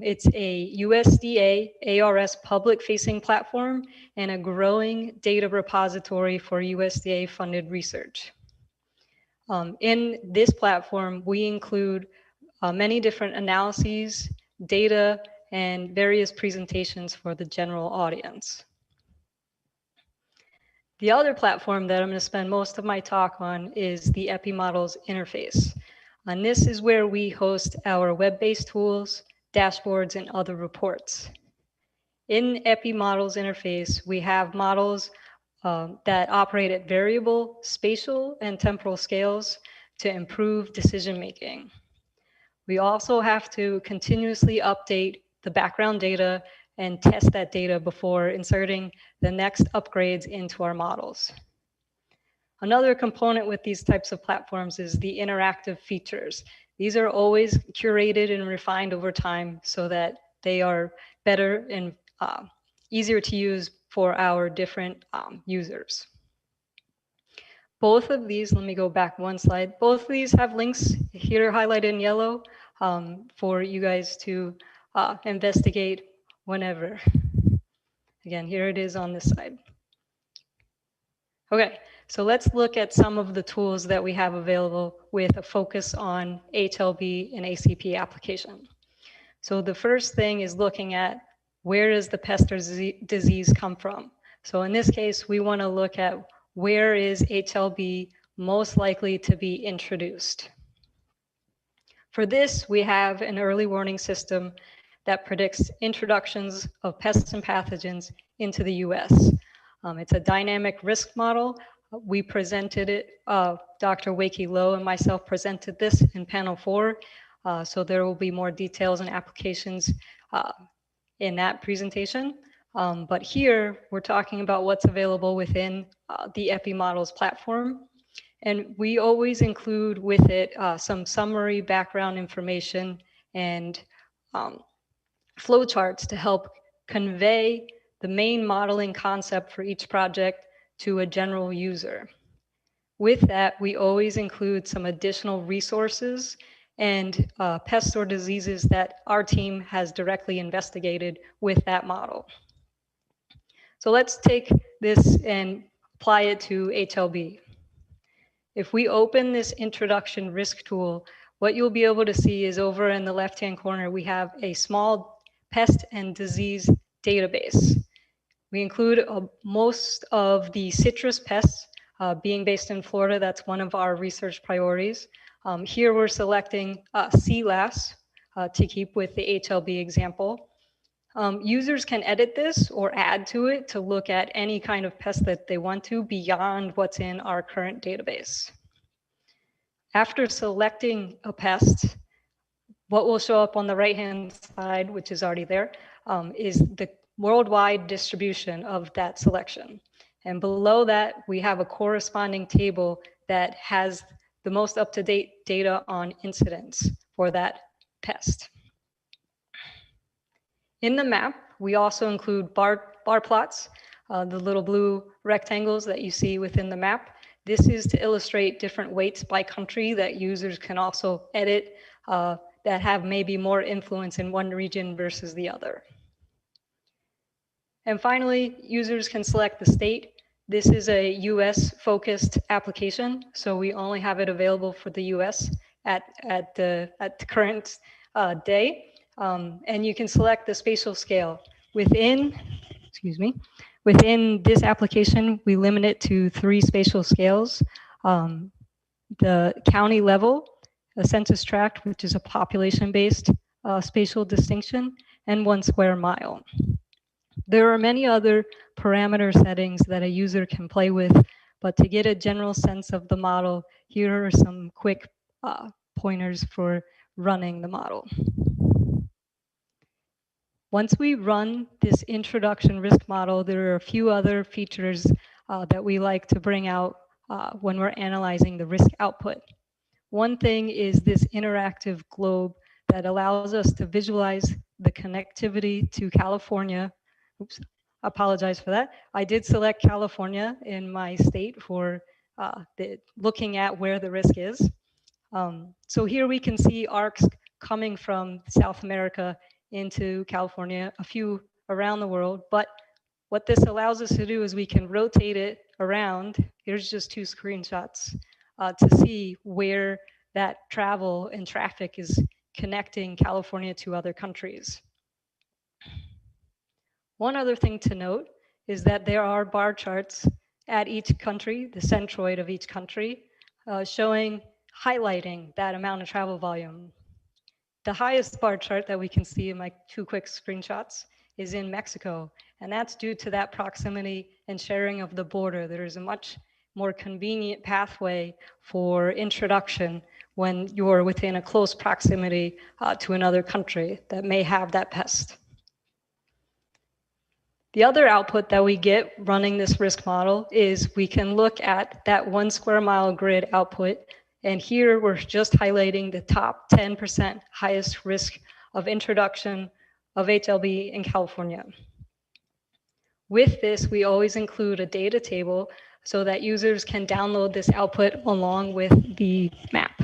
It's a USDA ARS public-facing platform and a growing data repository for USDA-funded research. In this platform, we include many different analyses, data, and various presentations for the general audience. The other platform that I'm going to spend most of my talk on is the EpiModels interface. And this is where we host our web-based tools, dashboards, and other reports. In EpiModels interface, we have models that operate at variable, spatial, and temporal scales to improve decision-making. We also have to continuously update the background data and test that data before inserting the next upgrades into our models. Another component with these types of platforms is the interactive features. These are always curated and refined over time so that they are better and easier to use for our different users. Both of these, let me go back one slide. Both of these have links here highlighted in yellow for you guys to investigate whenever. Again, here it is on this side. Okay, so let's look at some of the tools that we have available with a focus on HLB and ACP application. So the first thing is looking at where does the pest or disease come from? So in this case, we want to look at where is HLB most likely to be introduced. For this, we have an early warning system that predicts introductions of pests and pathogens into the US. It's a dynamic risk model. We presented it, Dr. Wakey Lowe and myself presented this in panel 4. So there will be more details and applications in that presentation. But here we're talking about what's available within the EpiModels platform. And we always include with it some summary background information and flowcharts to help convey the main modeling concept for each project to a general user. With that, we always include some additional resources and pests or diseases that our team has directly investigated with that model. So let's take this and apply it to HLB. If we open this introduction risk tool, what you'll be able to see is over in the left-hand corner, we have a small pest and disease database. We include most of the citrus pests being based in Florida. That's one of our research priorities. Here we're selecting sea lass to keep with the HLB example. Users can edit this or add to it to look at any kind of pest that they want to beyond what's in our current database. After selecting a pest, what will show up on the right-hand side, which is already there, is the worldwide distribution of that selection. And below that, we have a corresponding table that has the most up-to-date data on incidents for that pest. In the map, we also include bar plots, the little blue rectangles that you see within the map. This is to illustrate different weights by country that users can also edit that have maybe more influence in one region versus the other. And finally, users can select the state. This is a US focused application, so we only have it available for the US at the current day. And you can select the spatial scale. Within this application, we limit it to 3 spatial scales. The county level, a census tract, which is a population-based spatial distinction, and 1 square mile. There are many other parameter settings that a user can play with, but to get a general sense of the model, here are some quick pointers for running the model. Once we run this introduction risk model, there are a few other features that we like to bring out when we're analyzing the risk output. One thing is this interactive globe that allows us to visualize the connectivity to California. Oops, apologize for that. I did select California in my state for looking at where the risk is. So here we can see arcs coming from South America into California, a few around the world. But what this allows us to do is we can rotate it around. Here's just 2 screenshots to see where that travel and traffic is connecting California to other countries. One other thing to note is that there are bar charts at each country, the centroid of each country, highlighting that amount of travel volume. The highest bar chart that we can see in my 2 quick screenshots is in Mexico, and that's due to that proximity and sharing of the border. There is a much more convenient pathway for introduction when you're within a close proximity to another country that may have that pest. The other output that we get running this risk model is we can look at that 1 square mile grid output. And here we're just highlighting the top 10% highest risk of introduction of HLB in California. With this, we always include a data table so that users can download this output along with the map.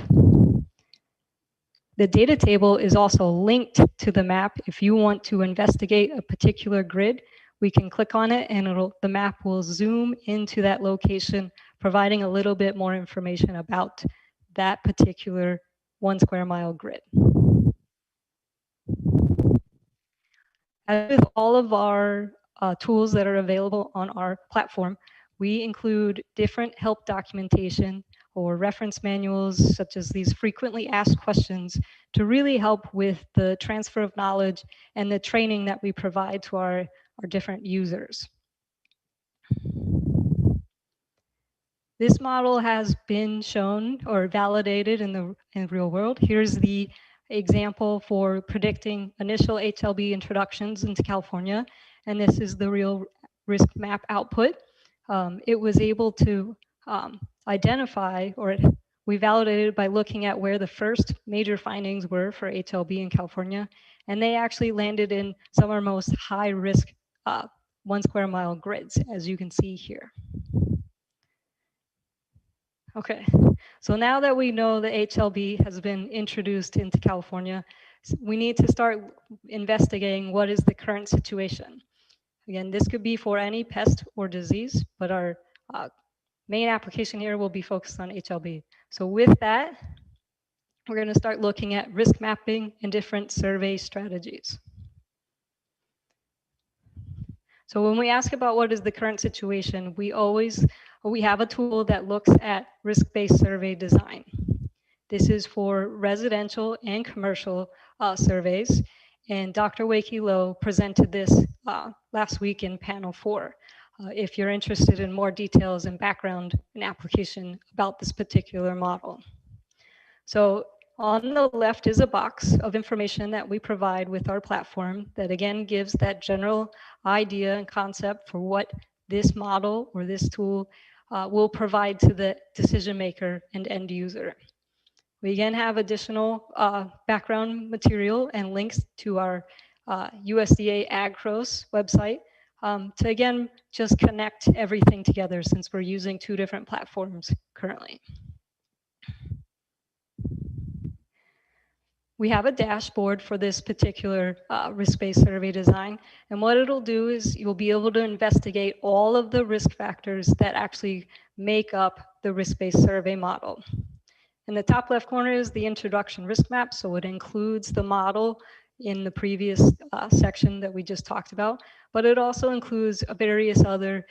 The data table is also linked to the map. If you want to investigate a particular grid, we can click on it and the map will zoom into that location, providing a little bit more information about that particular 1 square mile grid. As with all of our tools that are available on our platform, we include different help documentation or reference manuals, such as these frequently asked questions, to really help with the transfer of knowledge and the training that we provide to our different users. This model has been shown or validated in the real world. Here's the example for predicting initial HLB introductions into California, and this is the real risk map output. It was able to identify, or we validated by looking at where the first major findings were for HLB in California, and they actually landed in some of our most high risk 1 square mile grids, as you can see here. Okay, so now that we know the HLB has been introduced into California, we need to start investigating what is the current situation. Again, this could be for any pest or disease, but our main application here will be focused on HLB. So with that, we're going to start looking at risk mapping and different survey strategies. So when we ask about what is the current situation, we have a tool that looks at risk-based survey design. This is for residential and commercial surveys, and Dr. Wakey Low presented this last week in panel 4. If you're interested in more details and background and application about this particular model. So on the left is a box of information that we provide with our platform that again gives that general idea and concept for what this model or this tool will provide to the decision maker and end user. We again have additional background material and links to our USDA AgCROS website to again just connect everything together since we're using 2 different platforms currently. We have a dashboard for this particular risk-based survey design, and what it'll do is you'll be able to investigate all of the risk factors that actually make up the risk-based survey model. In the top left corner is the introduction risk map, so it includes the model in the previous section that we just talked about, but it also includes various other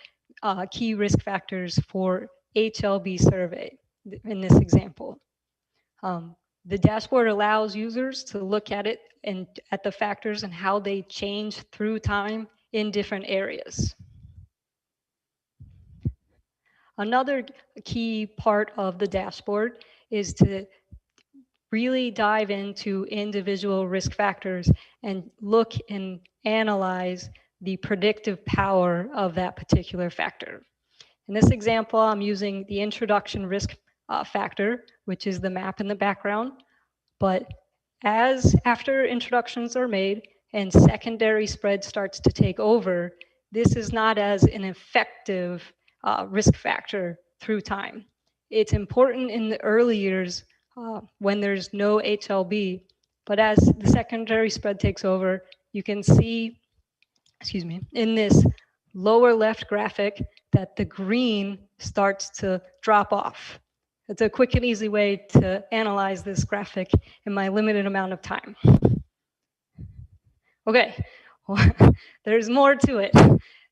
key risk factors for HLB survey in this example. The dashboard allows users to look at it and at the factors and how they change through time in different areas. Another key part of the dashboard is to really dive into individual risk factors and look and analyze the predictive power of that particular factor. In this example, I'm using the introduction risk factor, which is the map in the background. But after introductions are made and secondary spread starts to take over, this is not as an effective risk factor through time. It's important in the early years when there's no HLB, but as the secondary spread takes over, you can see, in this lower left graphic that the green starts to drop off. It's a quick and easy way to analyze this graphic in my limited amount of time. Okay, There's more to it.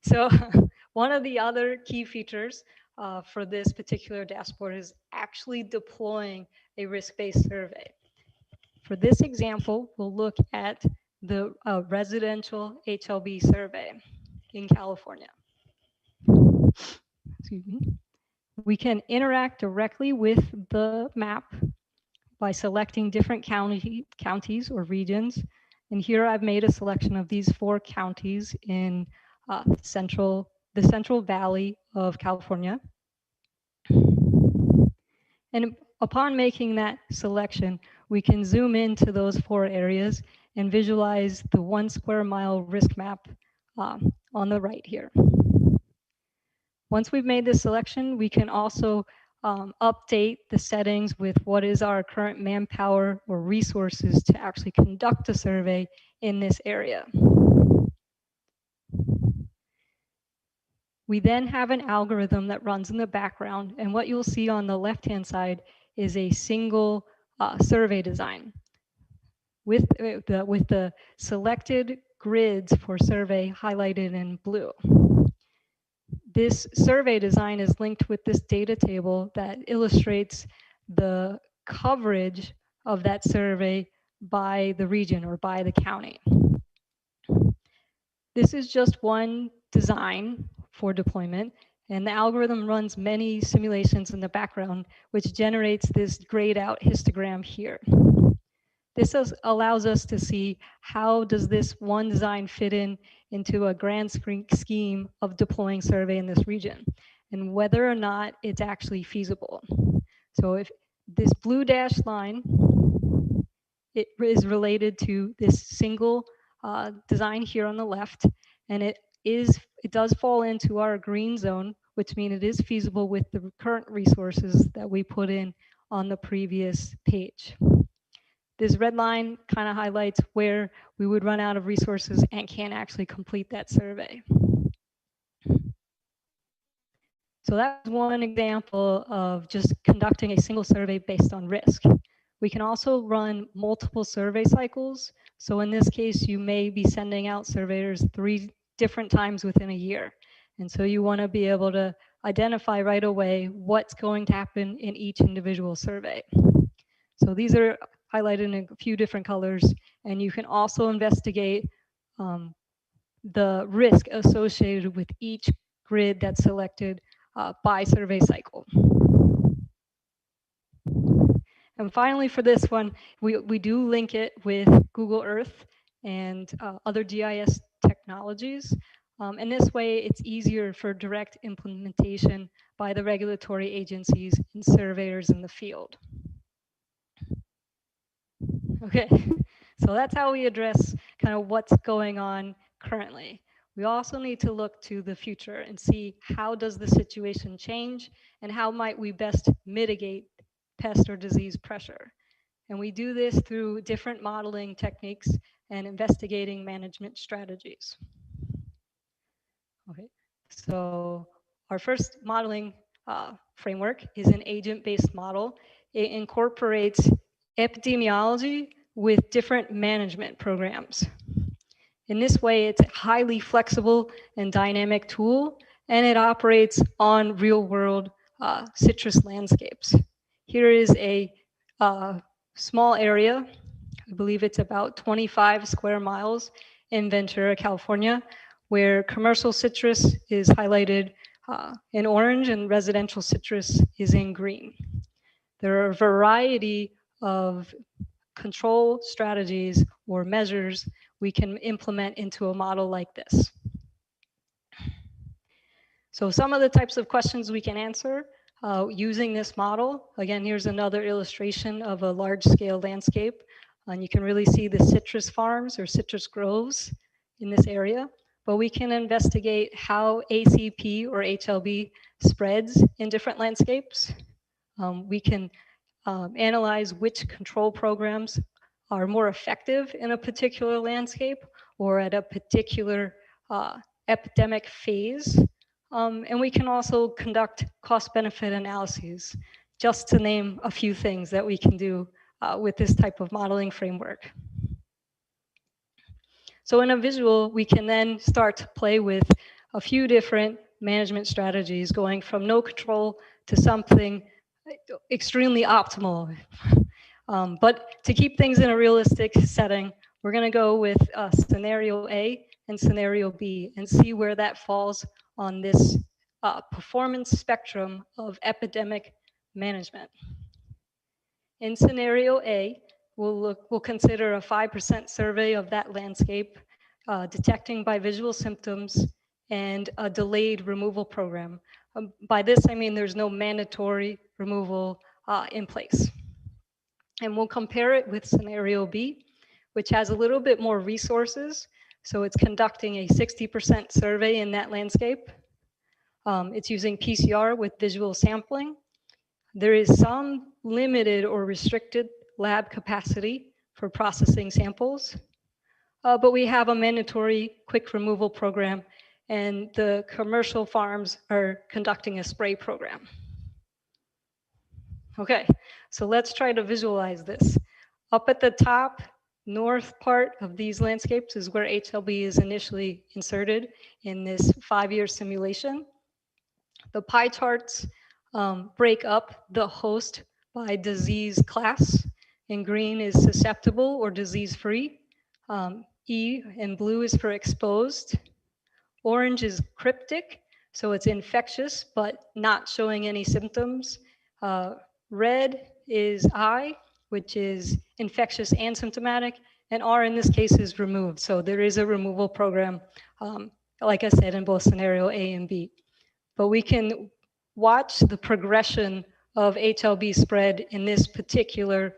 So one of the other key features for this particular dashboard is actually deploying a risk-based survey. For this example, we'll look at the residential HLB survey in California. Excuse me. We can interact directly with the map by selecting different counties or regions. And here I've made a selection of these 4 counties in the Central Valley of California. And upon making that selection, we can zoom into those 4 areas and visualize the 1 square mile risk map on the right here. Once we've made this selection, we can also update the settings with what is our current manpower or resources to actually conduct a survey in this area. We then have an algorithm that runs in the background, and what you'll see on the left-hand side is a single survey design with the selected grids for survey highlighted in blue. This survey design is linked with this data table that illustrates the coverage of that survey by the region or by the county. This is just one design for deployment, and the algorithm runs many simulations in the background, which generates this grayed out histogram here. This allows us to see how does this one design fit into a grand scheme of deploying survey in this region, and whether or not it's actually feasible. So if this blue dashed line, it is related to this single design here on the left, and it does fall into our green zone, which means it is feasible with the current resources that we put in on the previous page. This red line kind of highlights where we would run out of resources and can't actually complete that survey. So that's one example of just conducting a single survey based on risk. We can also run multiple survey cycles. So in this case, you may be sending out surveyors 3 different times within a year. And so you want to be able to identify right away what's going to happen in each individual survey. So these are highlighted in a few different colors, and you can also investigate the risk associated with each grid that's selected by survey cycle. And finally, for this one, we do link it with Google Earth and other GIS technologies. And this way, it's easier for direct implementation by the regulatory agencies and surveyors in the field. Okay, so that's how we address kind of what's going on currently. We also need to look to the future and see how does the situation change and how might we best mitigate pest or disease pressure. And we do this through different modeling techniques and investigating management strategies. Okay, so our first modeling framework is an agent-based model. It incorporates epidemiology with different management programs. In this way, it's a highly flexible and dynamic tool, and it operates on real-world citrus landscapes. Here is a small area, I believe it's about 25 square miles in Ventura, California, where commercial citrus is highlighted in orange and residential citrus is in green. There are a variety of control strategies or measures we can implement into a model like this. So some of the types of questions we can answer using this model. Again, here's another illustration of a large-scale landscape. And you can really see the citrus farms or citrus groves in this area. But we can investigate how ACP or HLB spreads in different landscapes. We can analyze which control programs are more effective in a particular landscape or at a particular epidemic phase. And we can also conduct cost-benefit analyses, just to name a few things that we can do with this type of modeling framework. So in a visual, we can then start to play with a few different management strategies, going from no control to something extremely optimal. But to keep things in a realistic setting, we're going to go with scenario A and scenario B and see where that falls on this performance spectrum of epidemic management. In scenario A, we'll consider a 5% survey of that landscape, detecting by visual symptoms, and a delayed removal program. By this, I mean there's no mandatory removal in place. And we'll compare it with scenario B, which has a little bit more resources. So it's conducting a 60% survey in that landscape. It's using PCR with visual sampling. There is some limited or restricted lab capacity for processing samples, but we have a mandatory quick removal program, and the commercial farms are conducting a spray program. Okay, so let's try to visualize this. Up at the top, north part of these landscapes is where HLB is initially inserted in this 5-year simulation. The pie charts break up the host by disease class. In green is susceptible or disease-free. E in blue is for exposed. Orange is cryptic, so it's infectious but not showing any symptoms. Red is I, which is infectious and symptomatic, and R in this case is removed. So there is a removal program, like I said, in both scenario A and B. But we can watch the progression of HLB spread in this particular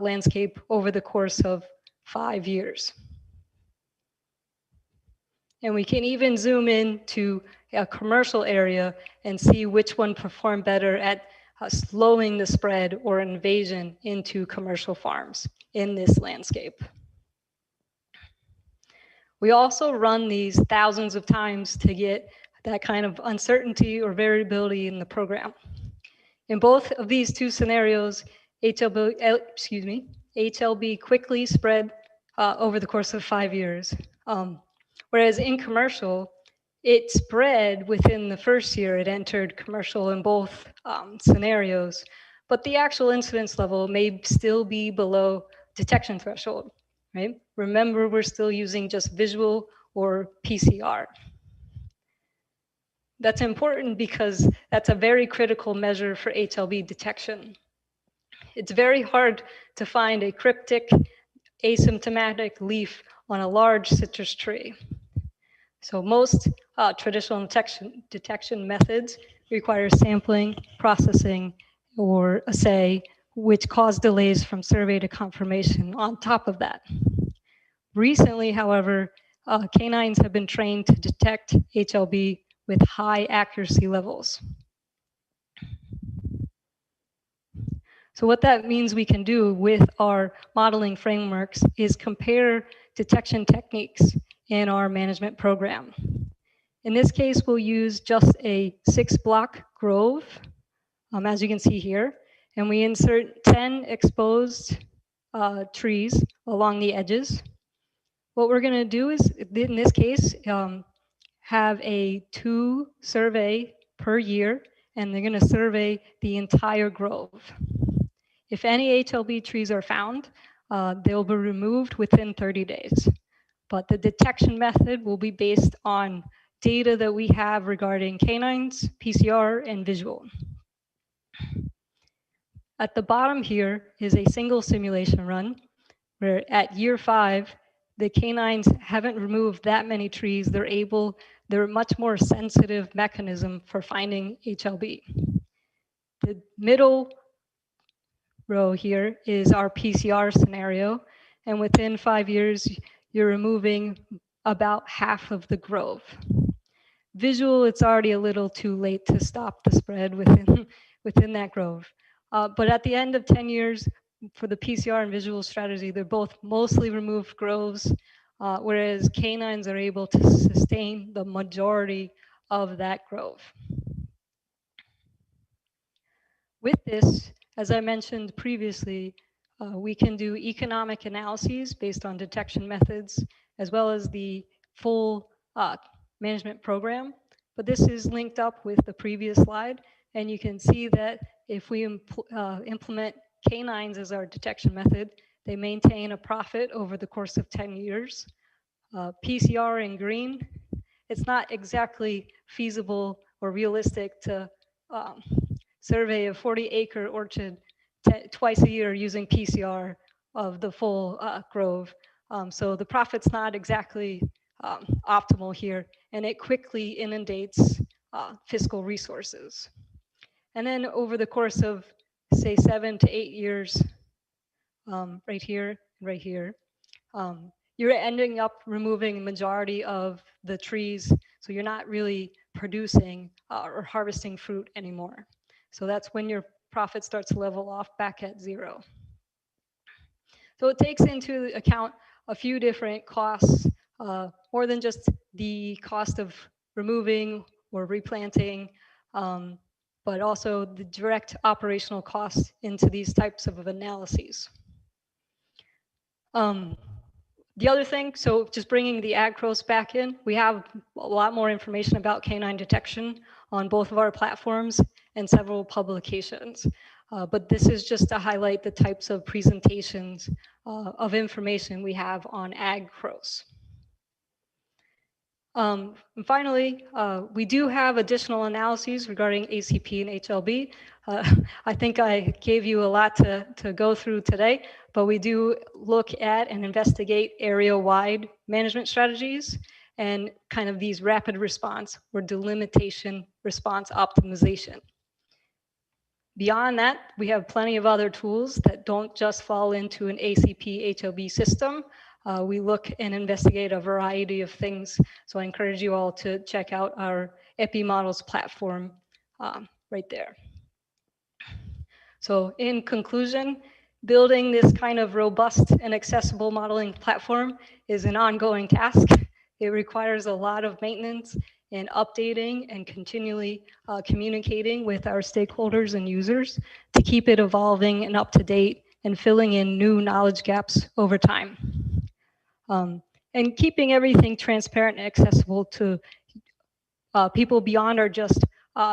landscape over the course of 5 years. And we can even zoom in to a commercial area and see which one performed better at slowing the spread or invasion into commercial farms in this landscape. We also run these thousands of times to get that kind of uncertainty or variability in the program. In both of these two scenarios, HLB quickly spread over the course of 5 years. Whereas in commercial, it spread within the first year. It entered commercial in both scenarios, but the actual incidence level may still be below detection threshold, right? Remember, we're still using just visual or PCR. That's important because that's a very critical measure for HLB detection. It's very hard to find a cryptic, asymptomatic leaf on a large citrus tree. So most traditional detection methods require sampling, processing, or assay, which cause delays from survey to confirmation on top of that. Recently, however, canines have been trained to detect HLB with high accuracy levels. So what that means we can do with our modeling frameworks is compare detection techniques in our management program. In this case, we'll use just a 6-block grove, as you can see here, and we insert 10 exposed trees along the edges. What we're gonna do is, in this case, have a 2 survey per year, and they're gonna survey the entire grove. If any HLB trees are found, they'll be removed within 30 days. But the detection method will be based on data that we have regarding canines, PCR, and visual. At the bottom here is a single simulation run, where at year 5, the canines haven't removed that many trees. They're a much more sensitive mechanism for finding HLB. The middle row here is our PCR scenario, and within 5 years, you're removing about half of the grove. Visual, it's already a little too late to stop the spread within that grove. But at the end of 10 years, for the PCR and visual strategy, they're both mostly removed groves, whereas canines are able to sustain the majority of that grove. With this, as I mentioned previously, We can do economic analyses based on detection methods, as well as the full management program. But this is linked up with the previous slide, and you can see that if we implement canines as our detection method, they maintain a profit over the course of 10 years. PCR in green, it's not exactly feasible or realistic to survey a 40-acre orchard twice a year using PCR of the full grove. So the profit's not exactly optimal here, and it quickly inundates fiscal resources. And then over the course of, say, 7 to 8 years, right here, you're ending up removing the majority of the trees, so you're not really producing or harvesting fruit anymore. So that's when your profit starts to level off back at zero. So it takes into account a few different costs, more than just the cost of removing or replanting, but also the direct operational costs into these types of analyses. The other thing, so just bringing the AgCROS back in, we have a lot more information about canine detection on both of our platforms and several publications. But this is just to highlight the types of presentations of information we have on AgCROS. And finally, we do have additional analyses regarding ACP and HLB. I think I gave you a lot to go through today, but we do look at and investigate area-wide management strategies and kind of these rapid response or delimitation response optimization. Beyond that, we have plenty of other tools that don't just fall into an ACP HLB system. We look and investigate a variety of things. So I encourage you all to check out our EpiModels platform right there. So in conclusion, building this kind of robust and accessible modeling platform is an ongoing task. It requires a lot of maintenance and updating and continually communicating with our stakeholders and users to keep it evolving and up to date and filling in new knowledge gaps over time. And keeping everything transparent and accessible to people beyond our just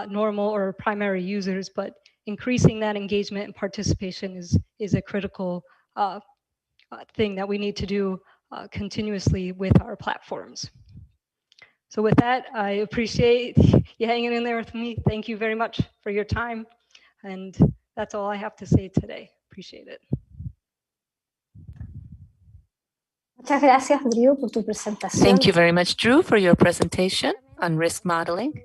normal or primary users, but increasing that engagement and participation is a critical thing that we need to do continuously with our platforms. So with that, I appreciate you hanging in there with me. Thank you very much for your time. And that's all I have to say today. Appreciate it. Muchas gracias, Drew, por tu presentación. Thank you very much, Drew, for your presentation on risk modeling.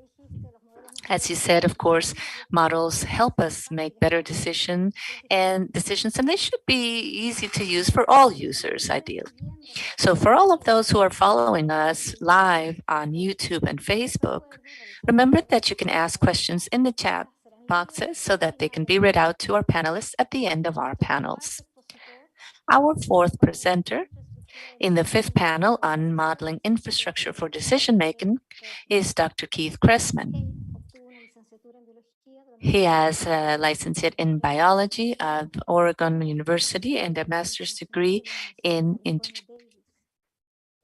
As you said, of course, models help us make better decisions, and they should be easy to use for all users, ideally. So for all of those who are following us live on YouTube and Facebook, remember that you can ask questions in the chat boxes so that they can be read out to our panelists at the end of our panels. Our fourth presenter in the fifth panel on modeling infrastructure for decision-making is Dr. Keith Cressman. He has a licentiate in biology of Oregon University and a master's degree in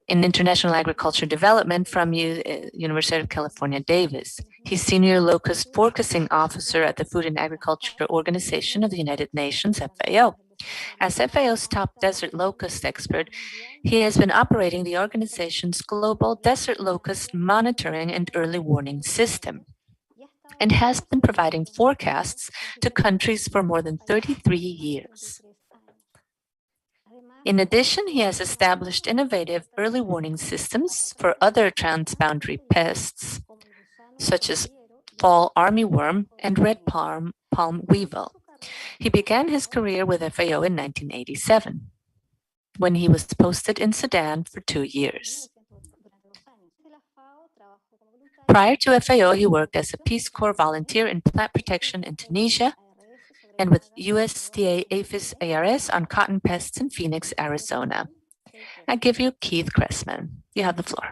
international agriculture development from University of California, Davis. He's senior locust forecasting officer at the Food and Agriculture Organization of the United Nations, FAO. As FAO's top desert locust expert, he has been operating the organization's global desert locust monitoring and early warning system, and has been providing forecasts to countries for more than 33 years. In addition, he has established innovative early warning systems for other transboundary pests, such as fall armyworm and red palm weevil. He began his career with FAO in 1987, when he was posted in Sudan for 2 years. Prior to FAO, he worked as a Peace Corps volunteer in plant protection in Tunisia and with USDA APHIS ARS on cotton pests in Phoenix, Arizona. I give you Keith Cressman. You have the floor.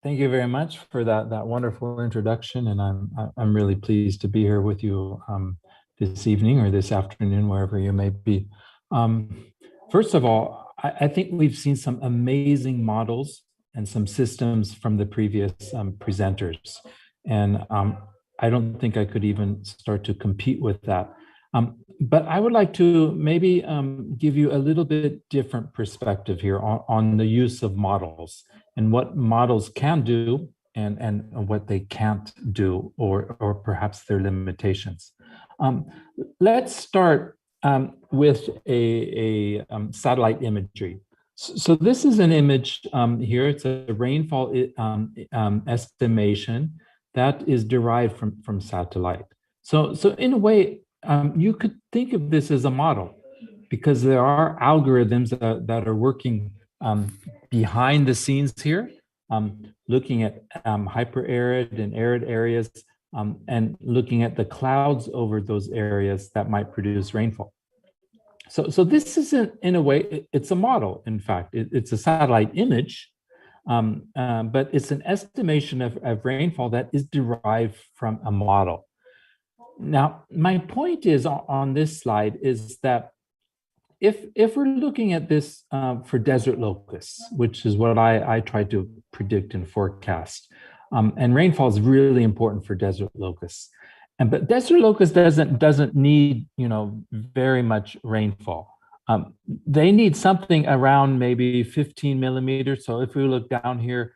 Thank you very much for that wonderful introduction, and I'm really pleased to be here with you this evening or this afternoon, wherever you may be. First of all, I think we've seen some amazing models and some systems from the previous presenters, and I don't think I could even start to compete with that. But I would like to maybe give you a little bit different perspective here on the use of models and what models can do and what they can't do, or perhaps their limitations. Let's start with a satellite imagery. So this is an image here. It's a rainfall estimation that is derived from satellite. So in a way, you could think of this as a model, because there are algorithms that are working behind the scenes here, looking at hyper-arid and arid areas, and looking at the clouds over those areas that might produce rainfall. So this isn't, in a way, it's a model. In fact, it's a satellite image, but it's an estimation of rainfall that is derived from a model. Now, my point is on this slide is that if we're looking at this for desert locusts, which is what I try to predict and forecast, and rainfall is really important for desert locusts. But desert locust doesn't need, very much rainfall. They need something around maybe 15 millimeters. So if we look down here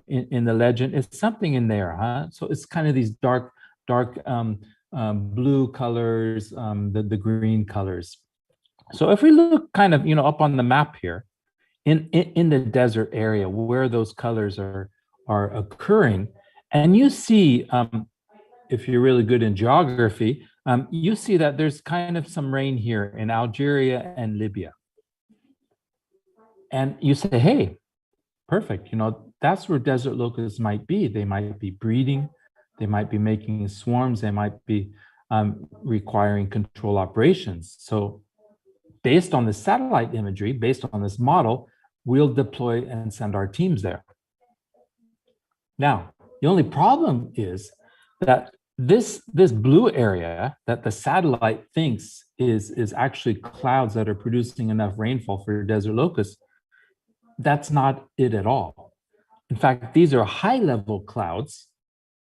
in the legend, it's something in there, huh? So it's kind of these dark blue colors, the green colors. So if we look kind of, up on the map here, in the desert area where those colors are occurring, and you see, if you're really good in geography, you see that there's kind of some rain here in Algeria and Libya. And you say, hey, perfect, that's where desert locusts might be. They might be breeding, they might be making swarms, they might be requiring control operations. So based on the satellite imagery, based on this model, we'll deploy and send our teams there. Now, the only problem is that this blue area that the satellite thinks is actually clouds that are producing enough rainfall for desert locusts, that's not it at all. In fact, these are high-level clouds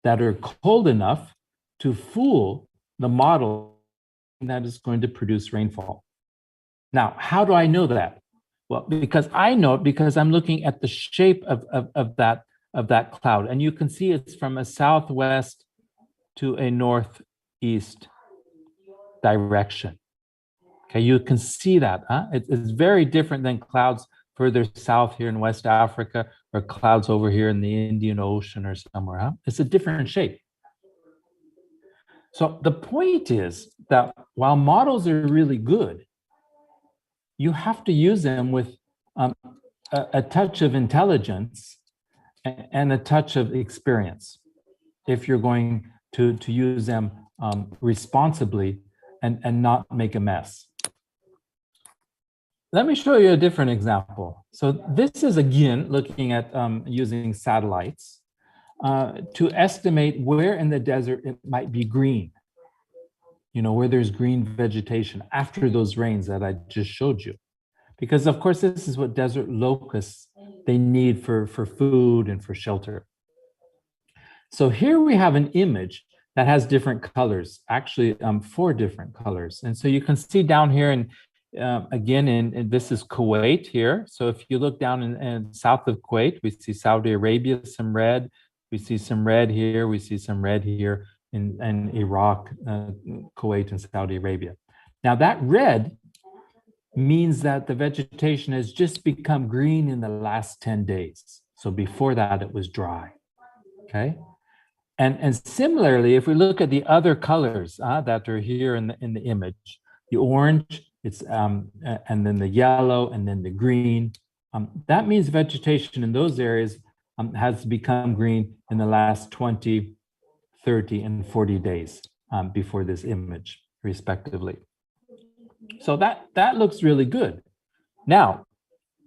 that are cold enough to fool the model that is going to produce rainfall. Now, how do I know that? Well, because I know it because I'm looking at the shape of that cloud, and you can see it's from a southwest to a northeast direction. Okay, you can see that, huh? It's very different than clouds further south here in West Africa, or clouds over here in the Indian Ocean or somewhere, huh? It's a different shape. So the point is that while models are really good, you have to use them with a touch of intelligence and a touch of experience if you're going to use them responsibly and not make a mess. Let me show you a different example. So this is, again, looking at using satellites to estimate where in the desert it might be green, where there's green vegetation after those rains that I just showed you. Because of course, this is what desert locusts, they need for food and for shelter. So here we have an image that has different colors, actually 4 different colors. And so you can see down here, and again, this is Kuwait here. So if you look down in south of Kuwait, we see Saudi Arabia, some red. We see some red here. We see some red here in Iraq, Kuwait, and Saudi Arabia. Now that red means that the vegetation has just become green in the last 10 days. So before that, it was dry, okay? And similarly, if we look at the other colors that are here in the image, the orange, it's and then the yellow, and then the green, that means vegetation in those areas has become green in the last 20, 30, and 40 days before this image, respectively. So that looks really good. Now,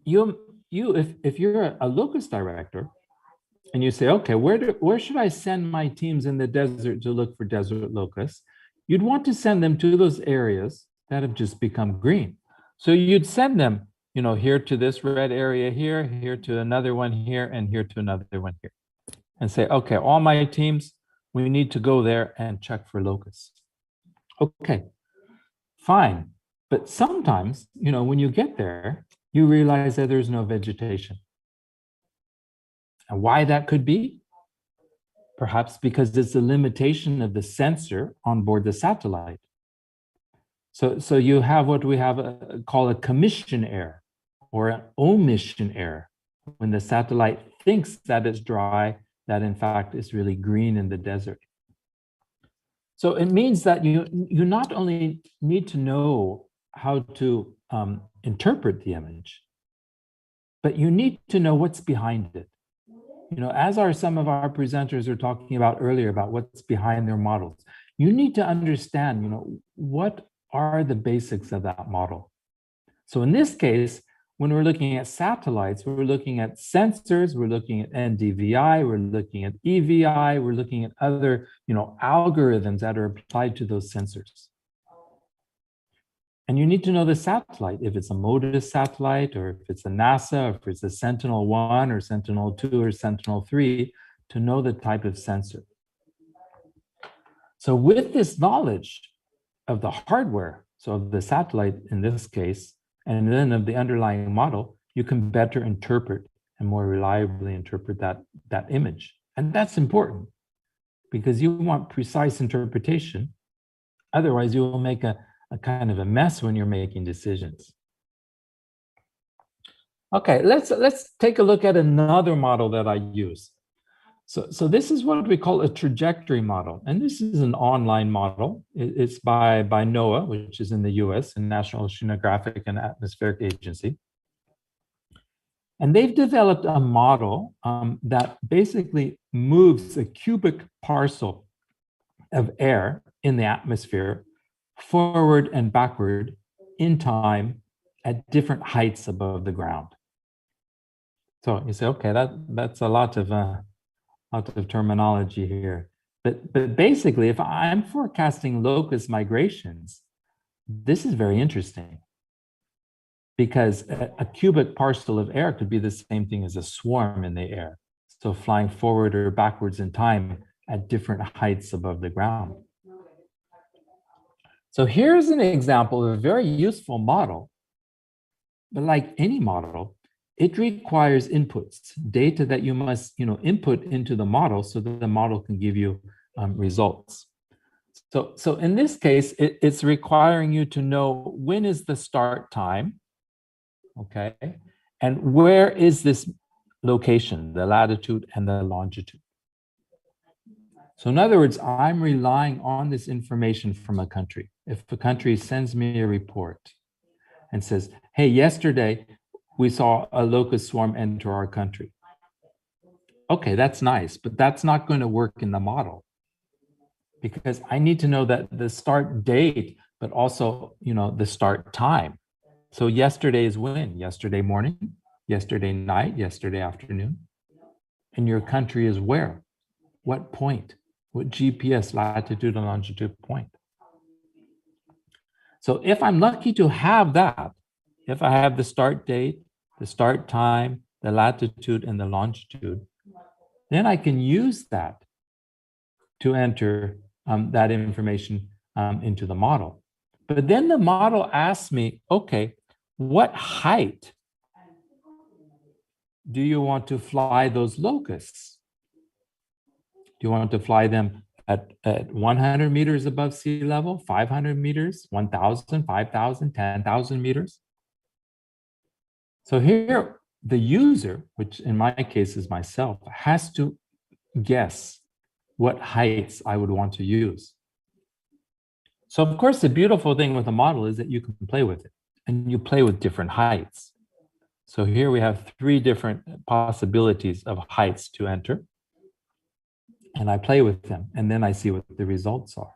if you're a locust director, and you say, okay, where should I send my teams in the desert to look for desert locusts? You'd want to send them to those areas that have just become green. So you'd send them, here to this red area here to another one here, and here to another one here. And say, okay, all my teams, we need to go there and check for locusts. Okay, fine. But sometimes, when you get there, you realize that there's no vegetation. And why that could be? Perhaps because it's a limitation of the sensor on board the satellite. So you have what we have call a commission error or an omission error, when the satellite thinks that it's dry, that in fact is really green in the desert. So it means that you not only need to know how to interpret the image, but you need to know what's behind it. As some of our presenters are talking about earlier about what's behind their models, you need to understand, what are the basics of that model. So in this case, when we're looking at satellites, we're looking at sensors, we're looking at NDVI, we're looking at EVI, we're looking at other, algorithms that are applied to those sensors. And you need to know the satellite, if it's a MODIS satellite, or if it's a NASA, or if it's a Sentinel-1 or Sentinel-2 or Sentinel-3, to know the type of sensor. So with this knowledge of the hardware, so of the satellite in this case, and then of the underlying model, you can better interpret and more reliably interpret that image. And that's important because you want precise interpretation. Otherwise, you will make a kind of a mess when you're making decisions. Okay, let's take a look at another model that I use. So this is what we call a trajectory model. And this is an online model. It's by NOAA, which is in the US, the National Oceanographic and Atmospheric Agency. And they've developed a model that basically moves a cubic parcel of air in the atmosphere forward and backward in time at different heights above the ground. So you say, okay, that's a lot of terminology here. But basically, if I'm forecasting locust migrations, this is very interesting because a cubic parcel of air could be the same thing as a swarm in the air. So flying forward or backwards in time at different heights above the ground. So here's an example of a very useful model, but like any model, it requires inputs, data that you must, input into the model so that the model can give you results. So in this case, it's requiring you to know when is the start time, okay, and where is this location, the latitude and the longitude. So in other words, I'm relying on this information from a country. If a country sends me a report and says, hey, yesterday we saw a locust swarm enter our country. Okay, that's nice, but that's not going to work in the model because I need to know that the start date, but also, the start time. So yesterday is when? Yesterday morning, yesterday night, yesterday afternoon. And your country is where? What point? What GPS latitude and longitude point? So if I'm lucky to have that, if I have the start date, the start time, the latitude, and the longitude, then I can use that to enter that information into the model. But then the model asks me, okay, what height do you want to fly those locusts? Do you want to fly them at 100 meters above sea level, 500 meters, 1,000, 5,000, 10,000 meters? So here, the user, which in my case is myself, has to guess what heights I would want to use. So of course, the beautiful thing with a model is that you can play with it, and you play with different heights. So here we have 3 different possibilities of heights to enter. And I play with them, and then I see what the results are.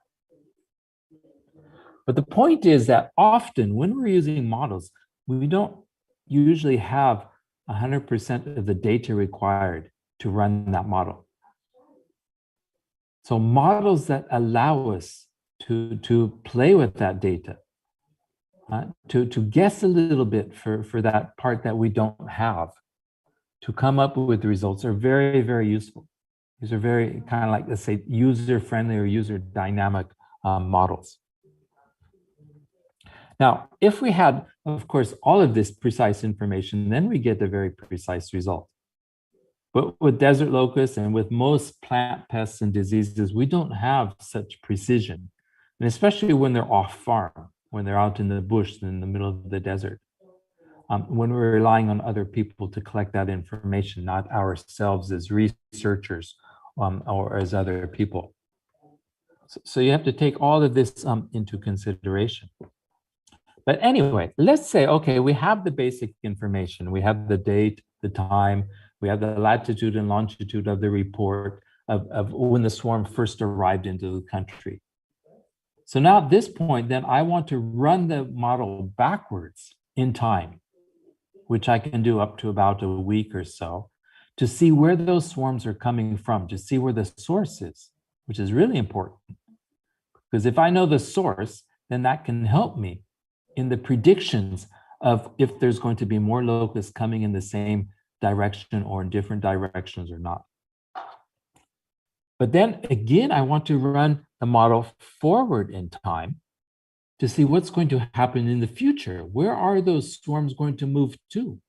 But the point is that often when we're using models, we don't usually have 100% of the data required to run that model. So models that allow us to play with that data, to guess a little bit for that part that we don't have, to come up with results are very, very useful. These are very kind of like, let's say, user-friendly or user-dynamic models. Now, if we had, of course, all of this precise information, then we get a very precise result. But with desert locusts and with most plant pests and diseases, we don't have such precision, and especially when they're off farm, when they're out in the bush in the middle of the desert, when we're relying on other people to collect that information, not ourselves as researchers or as other people. So you have to take all of this into consideration. But anyway, let's say, okay, we have the basic information. We have the date, the time, we have the latitude and longitude of the report of when the swarm first arrived into the country. So now at this point, then I want to run the model backwards in time, which I can do up to about a week or so, to see where those swarms are coming from, to see where the source is, which is really important. Because if I know the source, then that can help me in the predictions of if there's going to be more locusts coming in the same direction or in different directions or not. But then again, I want to run the model forward in time to see what's going to happen in the future. Where are those swarms going to move to?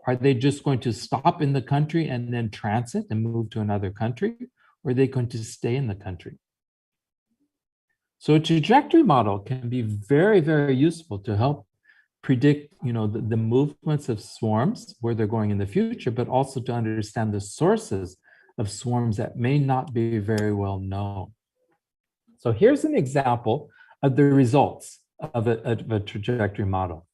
Are they just going to stop in the country and then transit and move to another country? Or are they going to stay in the country? So a trajectory model can be very, very useful to help predict, the movements of swarms, where they're going in the future, but also to understand the sources of swarms that may not be very well known. So here's an example of the results of a trajectory model.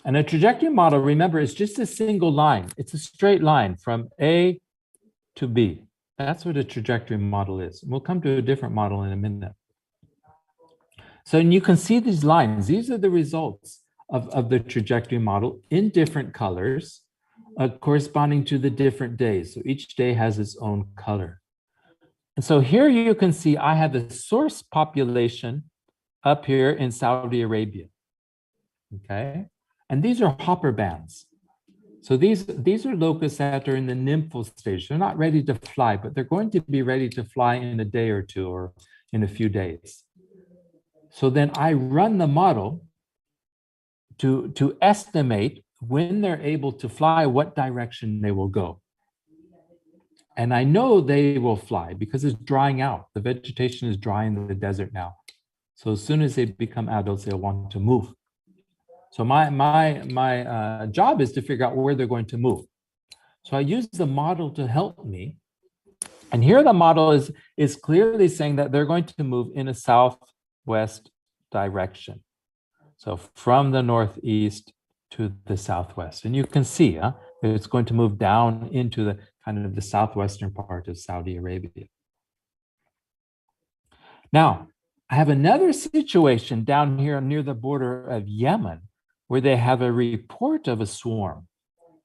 And a trajectory model, remember, is just a single line. It's a straight line from A to B. That's what a trajectory model is. We'll come to a different model in a minute. So you can see these lines. These are the results of the trajectory model in different colors, corresponding to the different days. So each day has its own color. And so here you can see I have a source population up here in Saudi Arabia. Okay, and these are hopper bands. So these are locusts that are in the nymphal stage. They're not ready to fly, but they're going to be ready to fly in a day or two or in a few days. So then I run the model to estimate when they're able to fly, what direction they will go. And I know they will fly because it's drying out. The vegetation is drying in the desert now. So as soon as they become adults, they'll want to move. So my job is to figure out where they're going to move. So I use the model to help me. And here the model is clearly saying that they're going to move in a southwest direction. So from the northeast to the southwest. And you can see it's going to move down into the kind of the southwestern part of Saudi Arabia. Now, I have another situation down here near the border of Yemen, where they have a report of a swarm.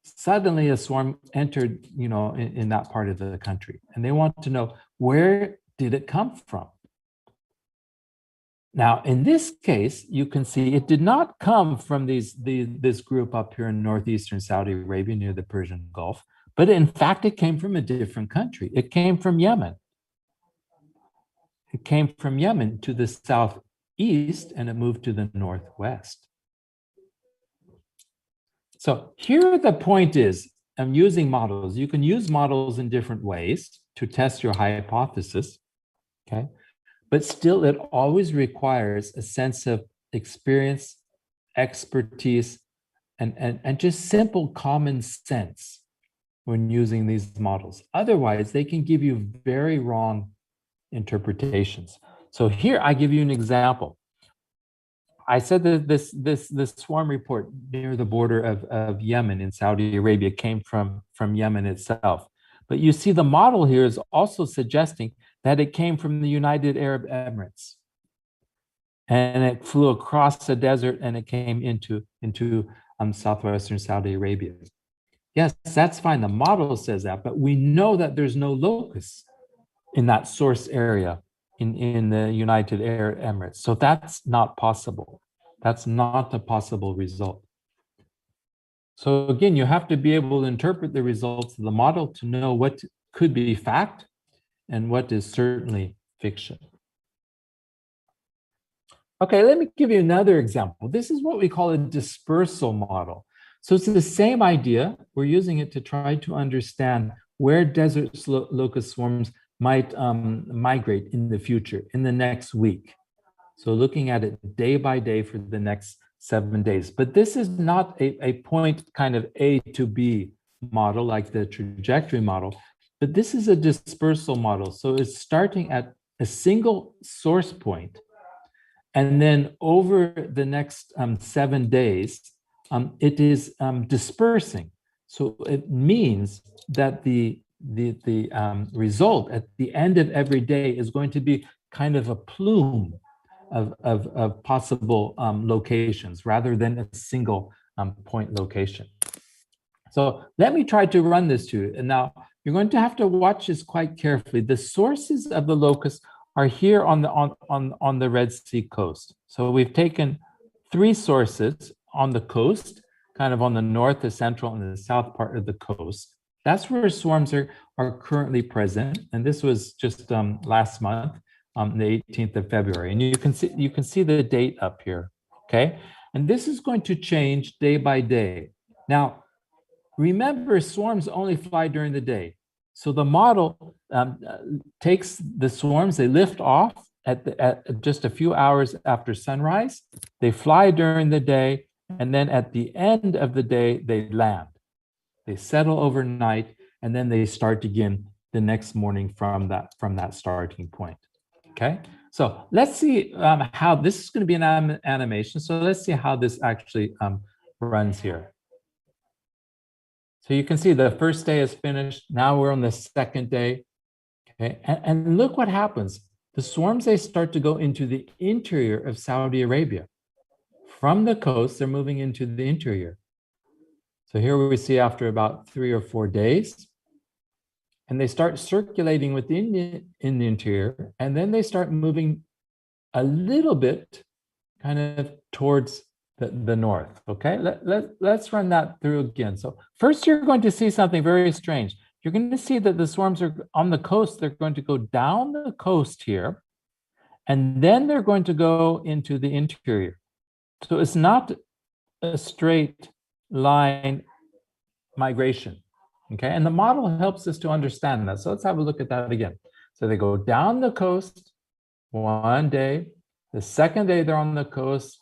Suddenly a swarm entered, in that part of the country, and they want to know, where did it come from? Now, in this case, you can see it did not come from this group up here in northeastern Saudi Arabia near the Persian Gulf, but in fact, it came from a different country. It came from Yemen. It came from Yemen to the southeast, and it moved to the northwest. So here the point is, I'm using models. You can use models in different ways to test your hypothesis, okay? But still, it always requires a sense of experience, expertise, and just simple common sense when using these models. Otherwise, they can give you very wrong interpretations. So here I give you an example. I said that this swarm report near the border of Yemen in Saudi Arabia came from Yemen itself. But you see the model here is also suggesting that it came from the United Arab Emirates. And it flew across the desert and it came into southwestern Saudi Arabia. Yes, that's fine. The model says that, but we know that there's no locus in that source area in the United Arab Emirates. So that's not possible. That's not a possible result. So again, you have to be able to interpret the results of the model to know what could be fact and what is certainly fiction. Okay, let me give you another example. This is what we call a dispersal model. So it's the same idea. We're using it to try to understand where desert locust swarms might migrate in the future, in the next week. So looking at it day by day for the next 7 days. But this is not a point kind of A to B model like the trajectory model, but this is a dispersal model. So it's starting at a single source point, and then over the next 7 days, it is dispersing. So it means that the result at the end of every day is going to be kind of a plume of possible locations rather than a single point location. So let me try to run this to you. And now you're going to have to watch this quite carefully. The sources of the locusts are here on the Red Sea coast. So we've taken 3 sources on the coast, kind of on the north, the central, and the south part of the coast. That's where swarms are currently present. And this was just last month, the 18th of February. And you can see the date up here, okay? And this is going to change day by day. Now, remember, swarms only fly during the day. So the model takes the swarms, they lift off at just a few hours after sunrise. They fly during the day, and then at the end of the day, they land. They settle overnight, and then they start again the next morning from that starting point. Okay, so let's see how this is going to be an animation. So let's see how this actually runs here. So you can see the first day is finished. Now we're on the second day. Okay, and look what happens. The swarms, they start to go into the interior of Saudi Arabia. From the coast, they're moving into the interior. So here we see after about 3 or 4 days, and they start circulating within in the interior, and then they start moving a little bit kind of towards the north. Okay, let's run that through again. So first, you're going to see something very strange. You're going to see that the swarms are on the coast. They're going to go down the coast here, and then they're going to go into the interior. So it's not a straight line migration. Okay, and the model helps us to understand that. So let's have a look at that again. So they go down the coast 1 day. The second day they're on the coast.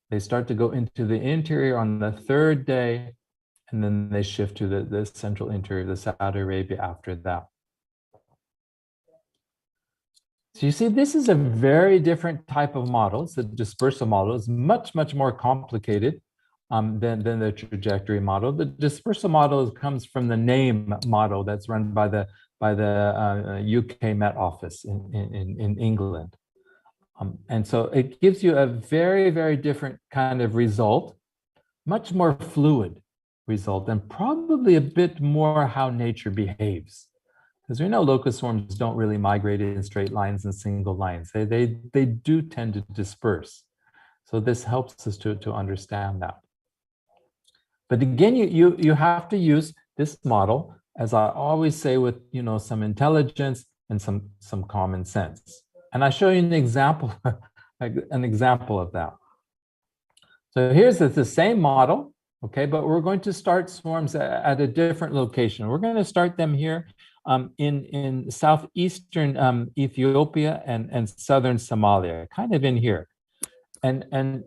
They start to go into the interior on the 3rd day, and then they shift to the central interior, the Saudi Arabia after that. So you see, this is a very different type of model. It's a dispersal model. It's much, much more complicated than the trajectory model. The dispersal model comes from the name model that's run by the UK Met Office in England. And so it gives you a very, very different kind of result, much more fluid result, and probably a bit more how nature behaves. Because we know locust swarms don't really migrate in straight lines and single lines. They do tend to disperse. So this helps us to understand that. But again, you have to use this model, as I always say, with some intelligence and some common sense. And I show you an example of that. So here's the same model, okay, but we're going to start swarms at a different location. We're going to start them here in southeastern Ethiopia and southern Somalia, kind of in here. And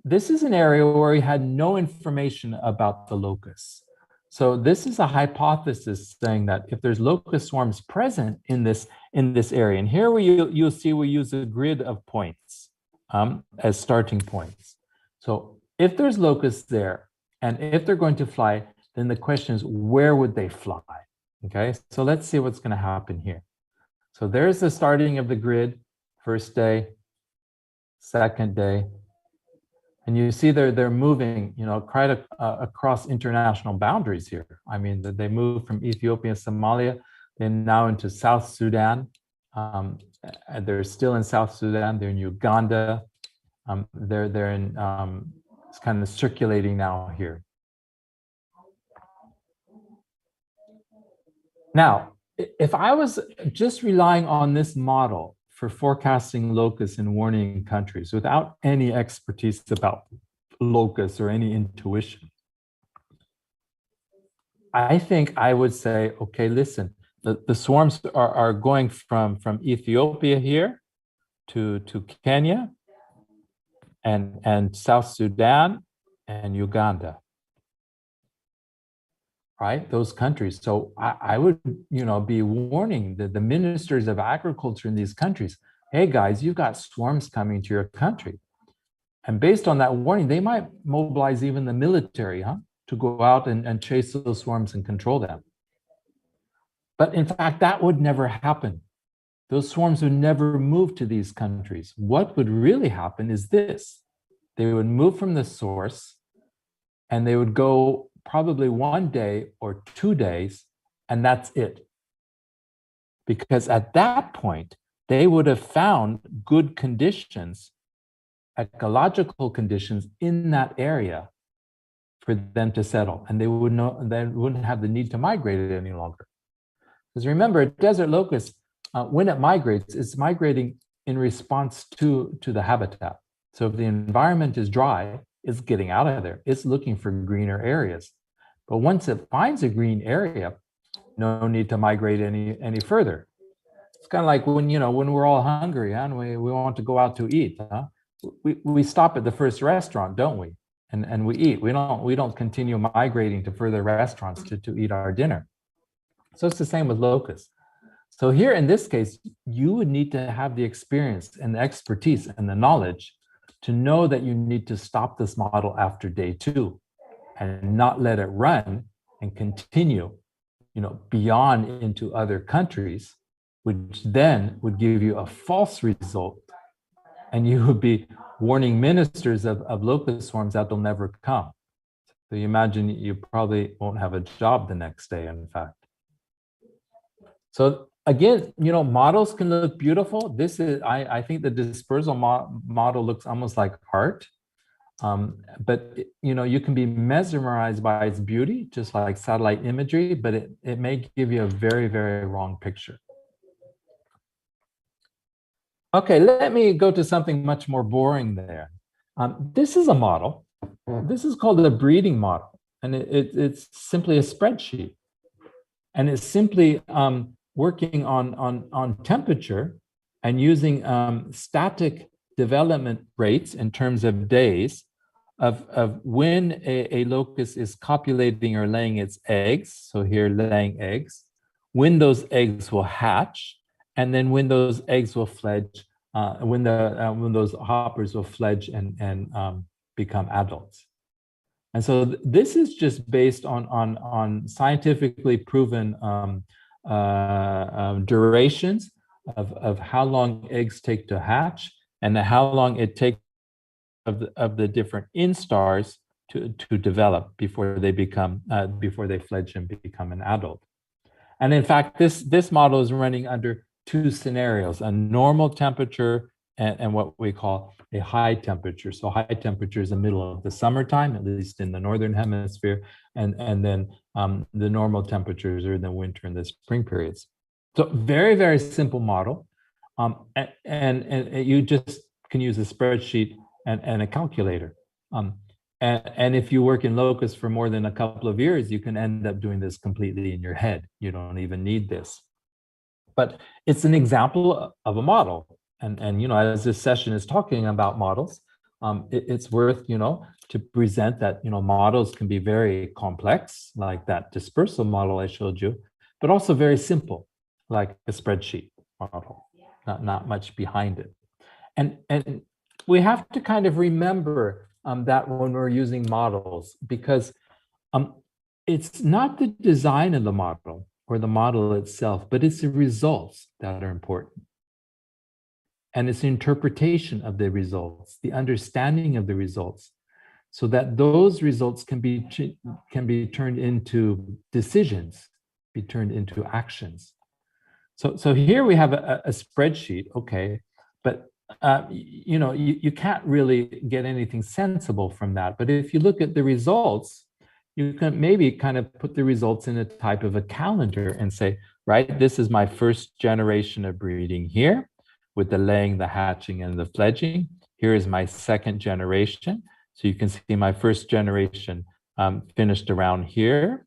this is an area where we had no information about the locusts. So this is a hypothesis saying that if there's locust swarms present in this area, and here you'll see we use a grid of points as starting points. So if there's locusts there, and if they're going to fly, then the question is, where would they fly? Okay, so let's see what's going to happen here. So there's the starting of the grid, first day, second day, And you see they're moving, quite across international boundaries here. I mean, they moved from Ethiopia and Somalia, they're now into South Sudan. They're still in South Sudan. They're in Uganda. They're in it's kind of circulating now here. Now, if I was just relying on this model for forecasting locusts in warning countries without any expertise about locusts or any intuition, I think I would say, okay, listen, the swarms are going from Ethiopia here to Kenya and South Sudan and Uganda, right? Those countries. So I would, be warning the ministers of agriculture in these countries, hey guys, you've got swarms coming to your country. And based on that warning, they might mobilize even the military, to go out and chase those swarms and control them. But in fact, that would never happen. Those swarms would never move to these countries. What would really happen is this. They would move from the source and they would go probably 1 day or 2 days, and that's it. Because at that point, they would have found good conditions, ecological conditions in that area for them to settle, and they wouldn't have the need to migrate it any longer. Because remember, a desert locust, when it migrates, it's migrating in response to the habitat. So if the environment is dry, it's getting out of there. It's looking for greener areas. But once it finds a green area, no need to migrate any further. It's kind of like when we're all hungry and we want to go out to eat. We stop at the first restaurant, don't we? And we eat. We don't continue migrating to further restaurants to eat our dinner. So it's the same with locusts. So here in this case, you would need to have the experience and the expertise and the knowledge to know that you need to stop this model after day 2 and not let it run and continue, beyond into other countries, which then would give you a false result. And you would be warning ministers of locust swarms that they'll never come. So you imagine you probably won't have a job the next day, in fact. So again, models can look beautiful. This is, I think the dispersal model looks almost like art. But you can be mesmerized by its beauty, just like satellite imagery, but it may give you a very, very wrong picture. Okay, let me go to something much more boring there. This is a model. This is called a breeding model, and it's simply a spreadsheet. And it's simply working on temperature and using static development rates in terms of days of when a locust is copulating or laying its eggs. So here, laying eggs, when those eggs will hatch, and then when those eggs will fledge, when those hoppers will fledge and become adults. And so this is just based on scientifically proven durations of how long eggs take to hatch and how long it takes of the different instars to develop before they fledge and become an adult. And in fact, this model is running under 2 scenarios: a normal temperature and what we call a high temperature. So high temperature is the middle of the summertime, at least in the northern hemisphere, and then the normal temperatures are in the winter and the spring periods. So very, very simple model, and you just can use a spreadsheet and a calculator. And if you work in locust for more than a couple of years, you can end up doing this completely in your head. You don't even need this. But it's an example of a model. And as this session is talking about models, it's worth, to present that, models can be very complex, like that dispersal model I showed you, but also very simple, like a spreadsheet model, not much behind it. And we have to kind of remember that when we're using models, because it's not the design of the model or the model itself, but it's the results that are important. and its interpretation of the results, the understanding of the results, so that those results can be turned into decisions, be turned into actions. So here we have a spreadsheet, okay, but you know, you can't really get anything sensible from that. But if you look at the results, you can maybe kind of put the results in a type of a calendar and say, right, this is my first generation of breeding here, with the laying, the hatching, and the fledging. Here is my second generation. So you can see my first generation finished around here,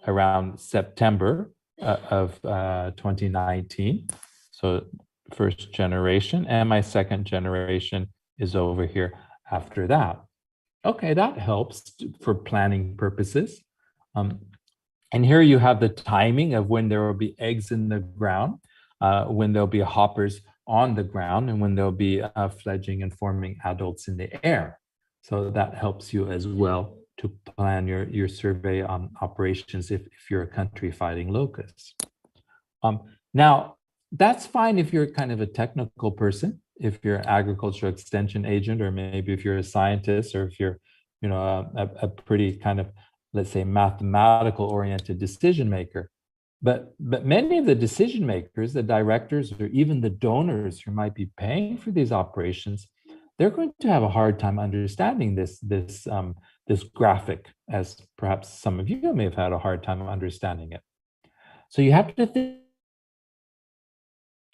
around September of 2019. So first generation, and my second generation is over here after that. Okay, that helps for planning purposes. And here you have the timing of when there will be eggs in the ground, when there'll be hoppers on the ground, and when there'll be fledging and forming adults in the air. So that helps you as well to plan your survey operations if you're a country fighting locusts. Now, that's fine if you're kind of a technical person, if you're an agricultural extension agent, or maybe if you're a scientist, or if you're, you know, a pretty kind of, let's say, mathematical oriented decision maker. But many of the decision makers, the directors, or even the donors who might be paying for these operations, they're going to have a hard time understanding this graphic, as perhaps some of you may have had a hard time understanding it. So you have to think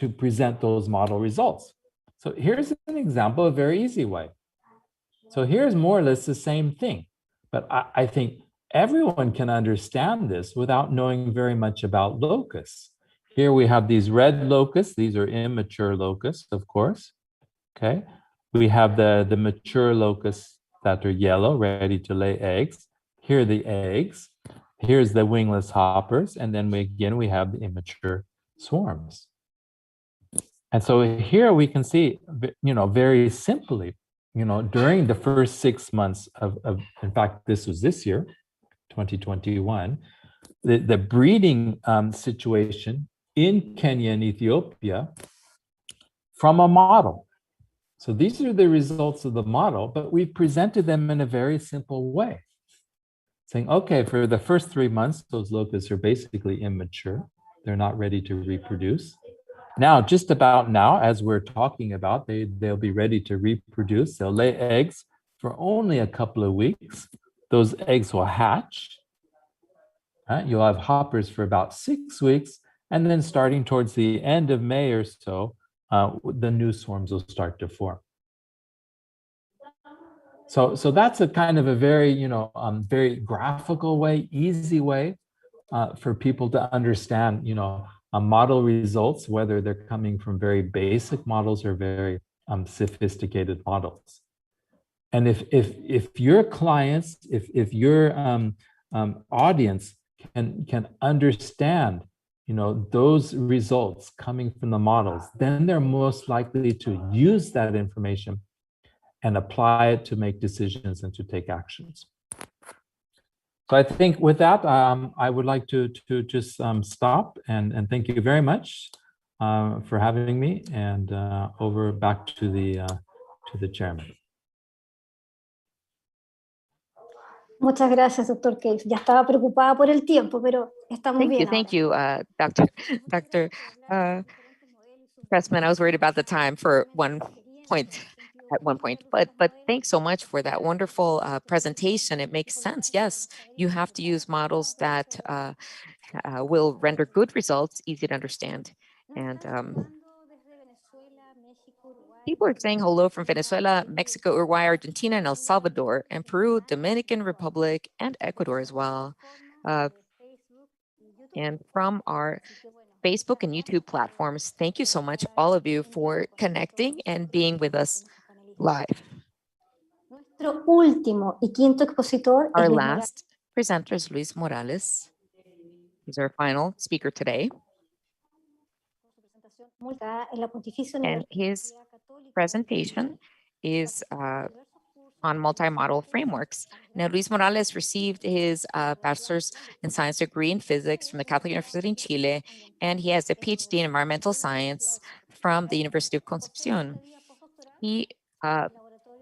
to present those model results. So here's an example, a very easy way. So here's more or less the same thing, but I think everyone can understand this without knowing very much about locusts. Here we have these red locusts. These are immature locusts, of course. Okay. We have the mature locusts that are yellow, ready to lay eggs. Here are the eggs. Here's the wingless hoppers. And then we have the immature swarms. And so here we can see, you know, very simply, you know, during the first 6 months of in fact, this was this year, 2021, the breeding situation in Kenya and Ethiopia from a model. So these are the results of the model, but we've presented them in a very simple way. Saying, okay, for the first 3 months, those locusts are basically immature. They're not ready to reproduce. Now, just about now, as we're talking about, they'll be ready to reproduce. They'll lay eggs for only a couple of weeks. Those eggs will hatch. Right? You'll have hoppers for about 6 weeks. And then starting towards the end of May or so, the new swarms will start to form. So that's a kind of a very, you know, very graphical way, easy way for people to understand, you know, model results, whether they're coming from very basic models or very sophisticated models. And if your clients, if your audience can understand, you know, those results coming from the models, then they're most likely to use that information and apply it to make decisions and to take actions. So I think with that, I would like to just stop and thank you very much for having me, and over back to the chairman. Muchas gracias, doctor Case. Ya estaba preocupada por el tiempo, pero estamos bien. Thank you, Dr. Pressman. I was worried about the time for at one point, but thanks so much for that wonderful presentation. It makes sense. Yes, you have to use models that will render good results, easy to understand. And people are saying hello from Venezuela, Mexico, Uruguay, Argentina, and El Salvador, and Peru, Dominican Republic, and Ecuador as well. And from our Facebook and YouTube platforms, thank you so much, all of you, for connecting and being with us live. Nuestro último y quinto expositor Our last presenter is Luis Morales. He's our final speaker today. And his presentation is on multi-model frameworks. Now, Luis Morales received his bachelor's in science degree in physics from the Catholic University in Chile, and he has a PhD in environmental science from the University of Concepcion. He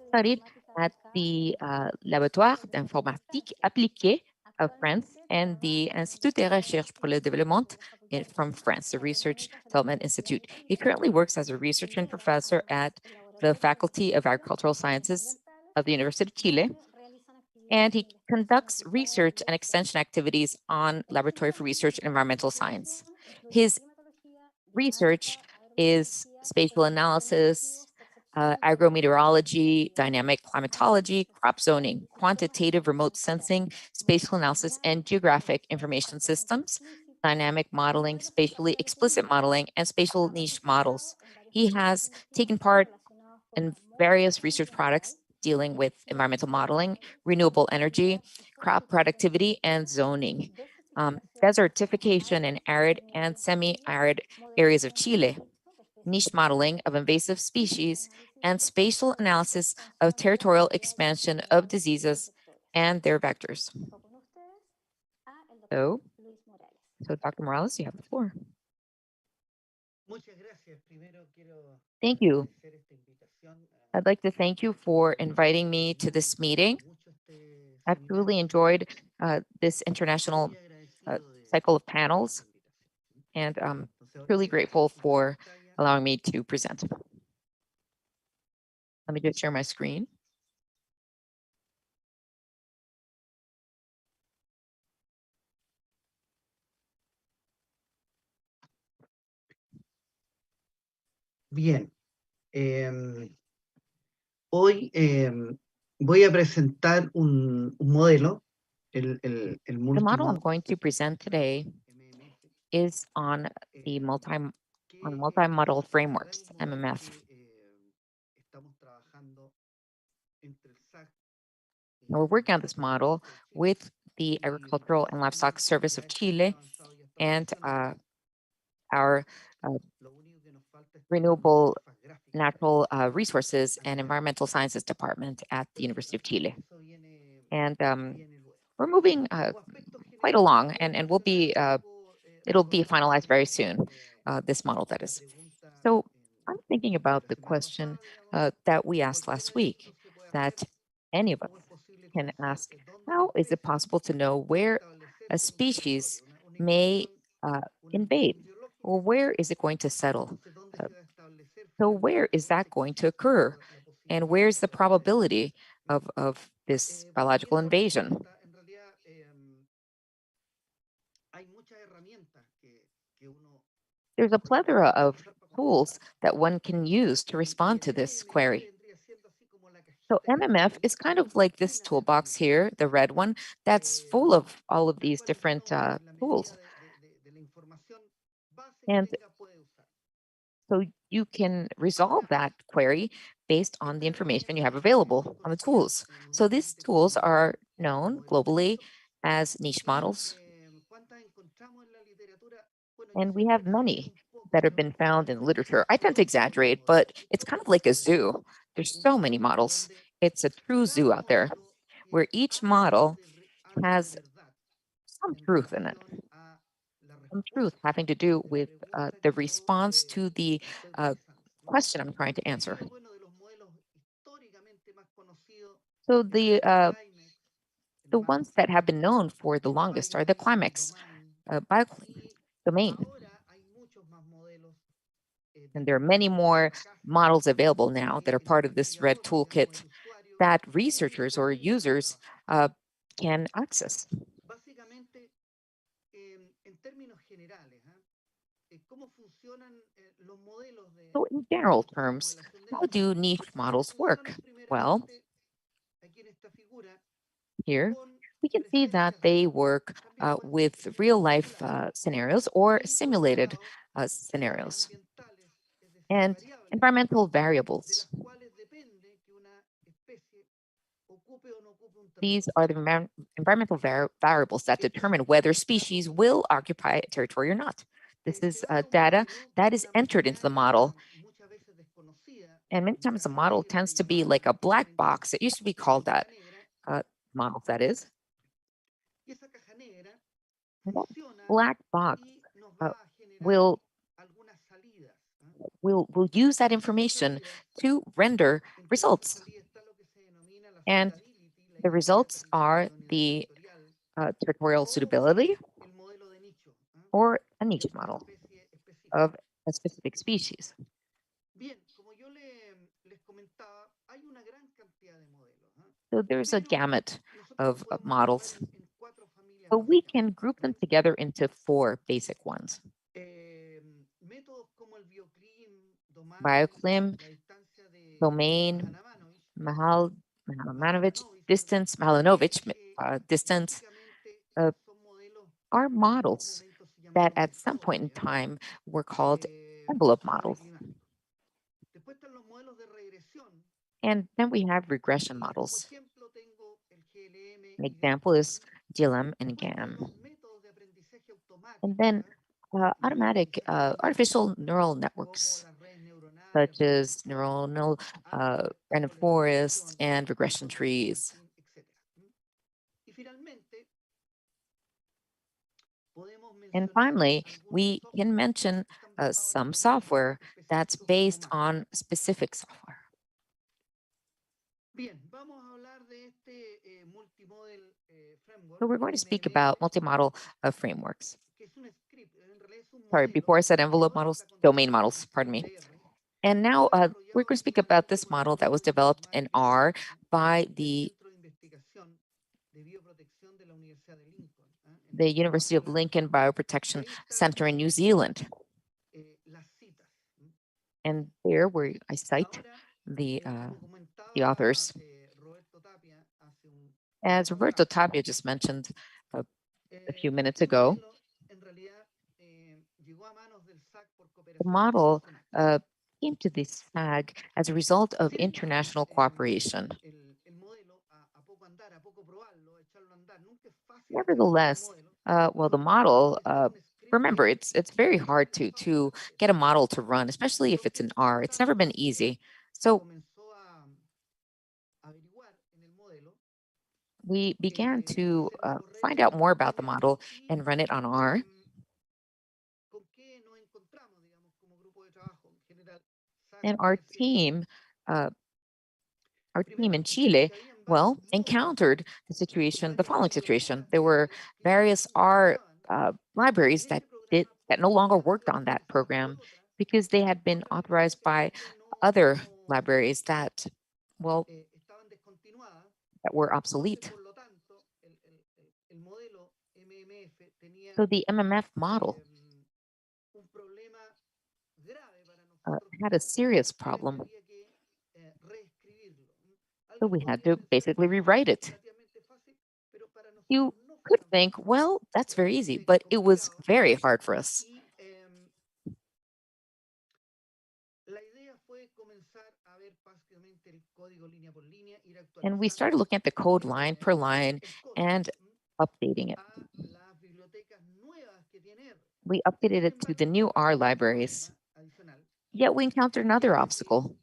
studied at the Laboratoire d'Informatique Appliquée of France and the Institut de Recherche pour le Développement from France, the Research Development Institute. He currently works as a researcher and professor at the Faculty of Agricultural Sciences of the University of Chile, and he conducts research and extension activities on Laboratory for Research in Environmental Science. His research is spatial analysis, agrometeorology, dynamic climatology, crop zoning, quantitative remote sensing, spatial analysis, and geographic information systems, dynamic modeling, spatially explicit modeling, and spatial niche models. He has taken part in various research products dealing with environmental modeling, renewable energy, crop productivity, and zoning, desertification in arid and semi-arid areas of Chile, niche modeling of invasive species, and spatial analysis of territorial expansion of diseases and their vectors. So Dr. Morales, you have the floor. Thank you. I'd like to thank you for inviting me to this meeting. I've truly enjoyed this international cycle of panels, and I'm truly grateful for allowing me to present. Let me just share my screen. Bien. Hoy voy a presentar un modelo, el The model I'm multimodal going to present today is on the multimodal frameworks, MMF. Now we're working on this model with the Agricultural and Livestock Service of Chile and our Renewable Natural Resources and Environmental Sciences Department at the University of Chile. And we're moving quite along, and we'll be it'll be finalized very soon, this model that is. So I'm thinking about the question that we asked last week, that any of us can ask, how is it possible to know where a species may invade, or where is it going to settle? So where is that going to occur? And where's the probability of this biological invasion? There's a plethora of tools that one can use to respond to this query. So MMF is kind of like this toolbox here, the red one, that's full of all of these different tools. And so you can resolve that query based on the information you have available on the tools. So these tools are known globally as niche models. And we have many that have been found in literature. I tend to exaggerate, but it's kind of like a zoo. There's so many models. It's a true zoo out there where each model has some truth in it. Some truth having to do with the response to the question I'm trying to answer. So the ones that have been known for the longest are the Climax biodomain. And there are many more models available now that are part of this red toolkit that researchers or users can access. So in general terms, how do niche models work? Well, here we can see that they work with real life scenarios or simulated scenarios and environmental variables. These are the environmental variables that determine whether species will occupy a territory or not. This is data that is entered into the model. And many times the model tends to be like a black box. It used to be called that model, that is. And that black box will will use that information to render results. And the results are the territorial suitability or a niche model of a specific species. So there's a gamut of models, but we can group them together into 4 basic ones. Bioclim, domain, Mahalanovich, distance, distance, are models that at some point in time were called envelope models. And then we have regression models. An example is GLM and GAM. And then artificial neural networks, such as neuronal random forests and regression trees. And finally, we can mention some software that's based on specific software. So we're going to speak about multimodal frameworks. Sorry, before I said envelope models, domain models, pardon me. And now we're going to speak about this model that was developed in R by the University of Lincoln Bioprotection Center in New Zealand. And there where I cite the authors. As Roberto Tapia just mentioned a few minutes ago, the model came to the SAG as a result of international cooperation. Nevertheless, well, the model, remember, it's very hard to get a model to run, especially if it's in R. It's never been easy. So we began to find out more about the model and run it on R. And our team in Chile, well, encountered the following situation. There were various R libraries that no longer worked on that program because they had been authorized by other libraries that, well, that were obsolete. So the MMF model had a serious problem. So we had to basically rewrite it. You could think, well, that's very easy, but it was very hard for us. And we started looking at the code line per line and updating it. We updated it to the new R libraries. Yet we encountered another obstacle.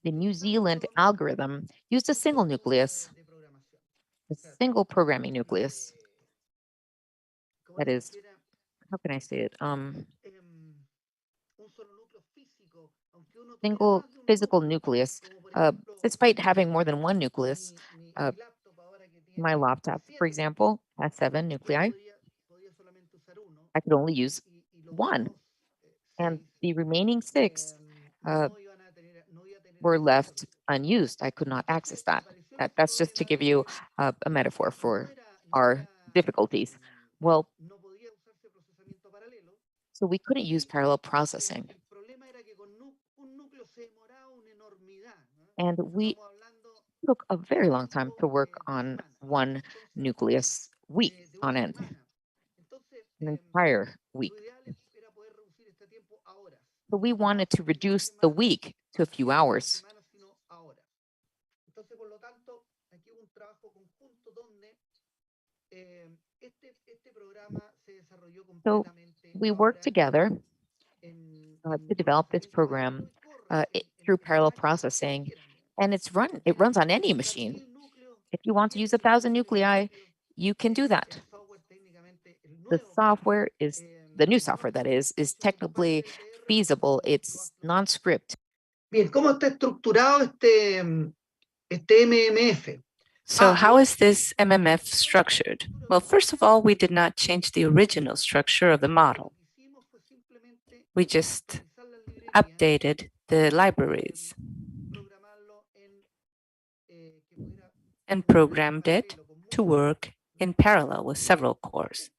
The New Zealand algorithm used a single nucleus, a single programming nucleus. That is, how can I say it? Single physical nucleus. Despite having more than one nucleus, my laptop, for example, has 7 nuclei. I could only use 1, and the remaining 6 were left unused. I could not access that. That's just to give you a metaphor for our difficulties. Well, so we couldn't use parallel processing. And we took a very long time to work on one nucleus week on end, an entire week. So we wanted to reduce the week to a few hours. So we worked together to develop this program through parallel processing, and it runs on any machine. If you want to use 1,000 nuclei, you can do that. The software is the new software that is technically feasible. It's non-script. Bien, ¿cómo está estructurado este MMF? So how is this MMF structured? Well, first of all, we did not change the original structure of the model. We just updated the libraries and programmed it to work in parallel with several cores.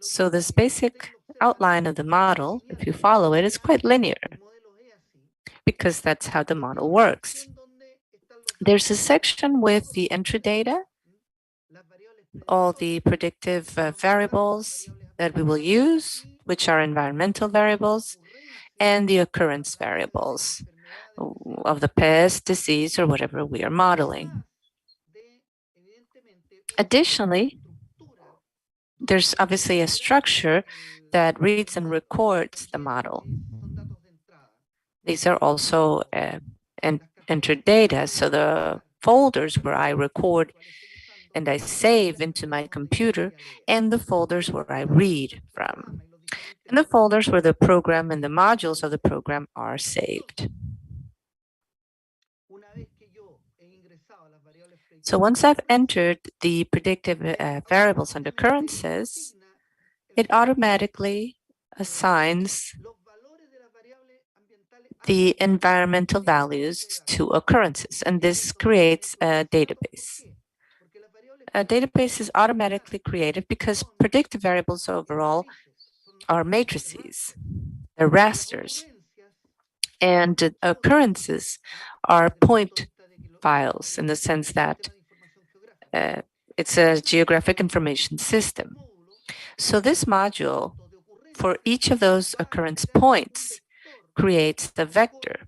So this basic outline of the model, if you follow it, is quite linear because that's how the model works. There's a section with the entry data, all the predictive variables that we will use, which are environmental variables, and the occurrence variables of the pest, disease, or whatever we are modeling. Additionally, there's obviously a structure that reads and records the model. These are also entered data, so the folders where I record and I save into my computer, and the folders where I read from, and the folders where the program and the modules of the program are saved. So once I've entered the predictive variables and occurrences, it automatically assigns the environmental values to occurrences, and this creates a database. A database is automatically created because predictive variables overall are matrices, they're rasters, and occurrences are point files in the sense that it's a geographic information system. So this module, for each of those occurrence points, creates the vector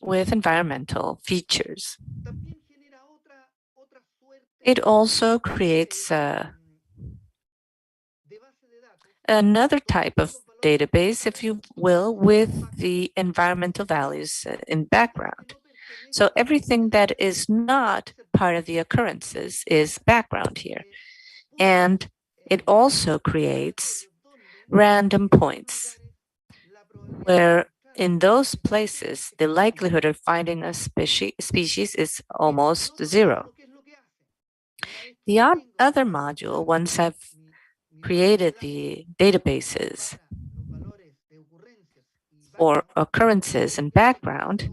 with environmental features. It also creates another type of database, if you will, with the environmental values in background. So everything that is not part of the occurrences is background here. And it also creates random points where in those places, the likelihood of finding a species is almost zero. The other module, once I've created the databases for occurrences and background,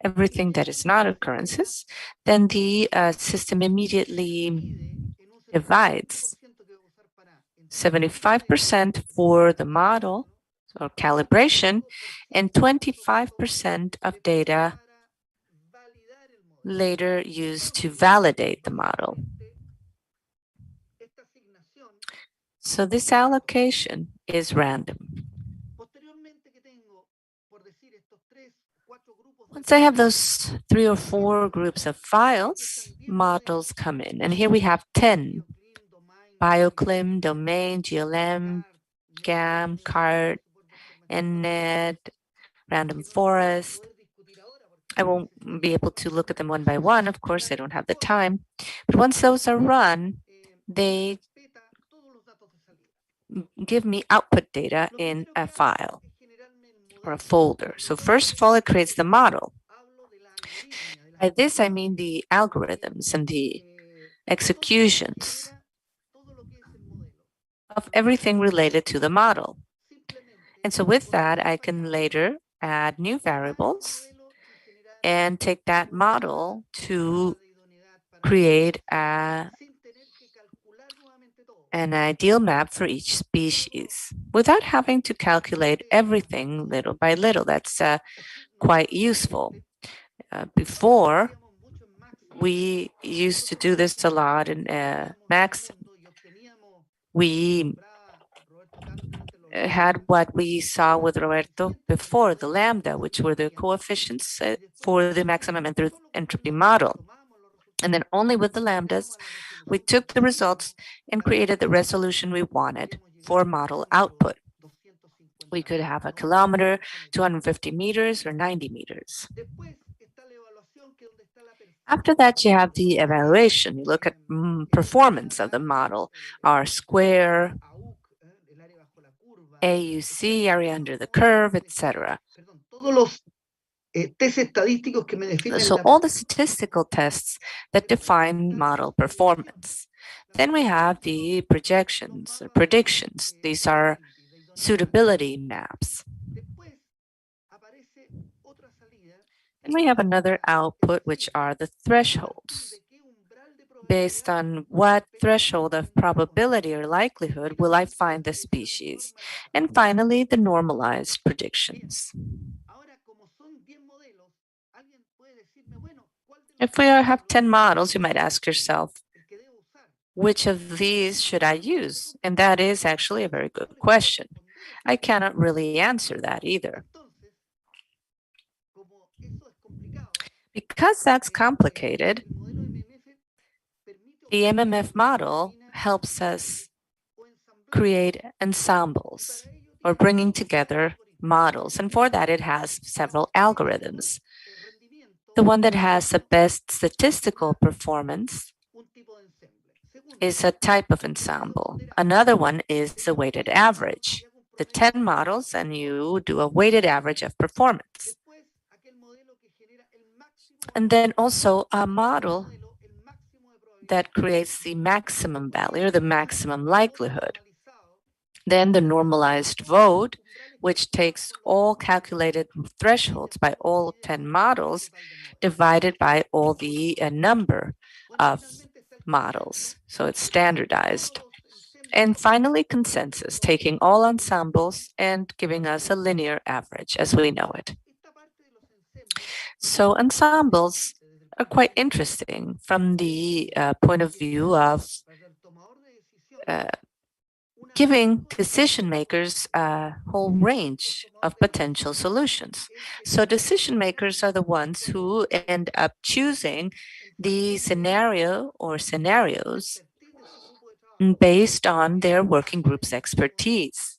everything that is not occurrences, then the system immediately divides 75% for the model or calibration and 25% of data later used to validate the model. So this allocation is random. Once I have those 3 or 4 groups of files, models come in. And here we have 10: bioclim, domain, GLM, GAM, CART, NNet, random forest. I won't be able to look at them one by one. Of course, I don't have the time. But once those are run, they give me output data in a file or a folder. So first of all, it creates the model. By this, I mean the algorithms and the executions of everything related to the model. And so with that, I can later add new variables and take that model to create an ideal map for each species without having to calculate everything little by little. That's quite useful. Before, we used to do this a lot in Max. We had what we saw with Roberto before, the lambda, which were the coefficients for the maximum entropy model. And then only with the lambdas, we took the results and created the resolution we wanted for model output. We could have a kilometer, 250 meters, or 90 meters. After that, you have the evaluation. You look at performance of the model, R-square, AUC, area under the curve, etc. Todos los test estadísticos que me definen So all the statistical tests that define model performance. Then we have the projections or predictions. These are suitability maps. And we have another output, which are the thresholds. Based on what threshold of probability or likelihood will I find the species? And finally, the normalized predictions. If we have 10 models, you might ask yourself, which of these should I use? And that is actually a very good question. I cannot really answer that either. Because that's complicated, the MMF model helps us create ensembles or bringing together models. And for that, it has several algorithms. The one that has the best statistical performance is a type of ensemble. Another one is the weighted average. The 10 models, and you do a weighted average of performance. And then also a model that creates the maximum value or the maximum likelihood. Then the normalized vote, which takes all calculated thresholds by all 10 models divided by all the number of models. So it's standardized. And finally, consensus, taking all ensembles and giving us a linear average as we know it. So ensembles are quite interesting from the point of view of giving decision makers a whole range of potential solutions. So decision makers are the ones who end up choosing the scenario or scenarios based on their working group's expertise,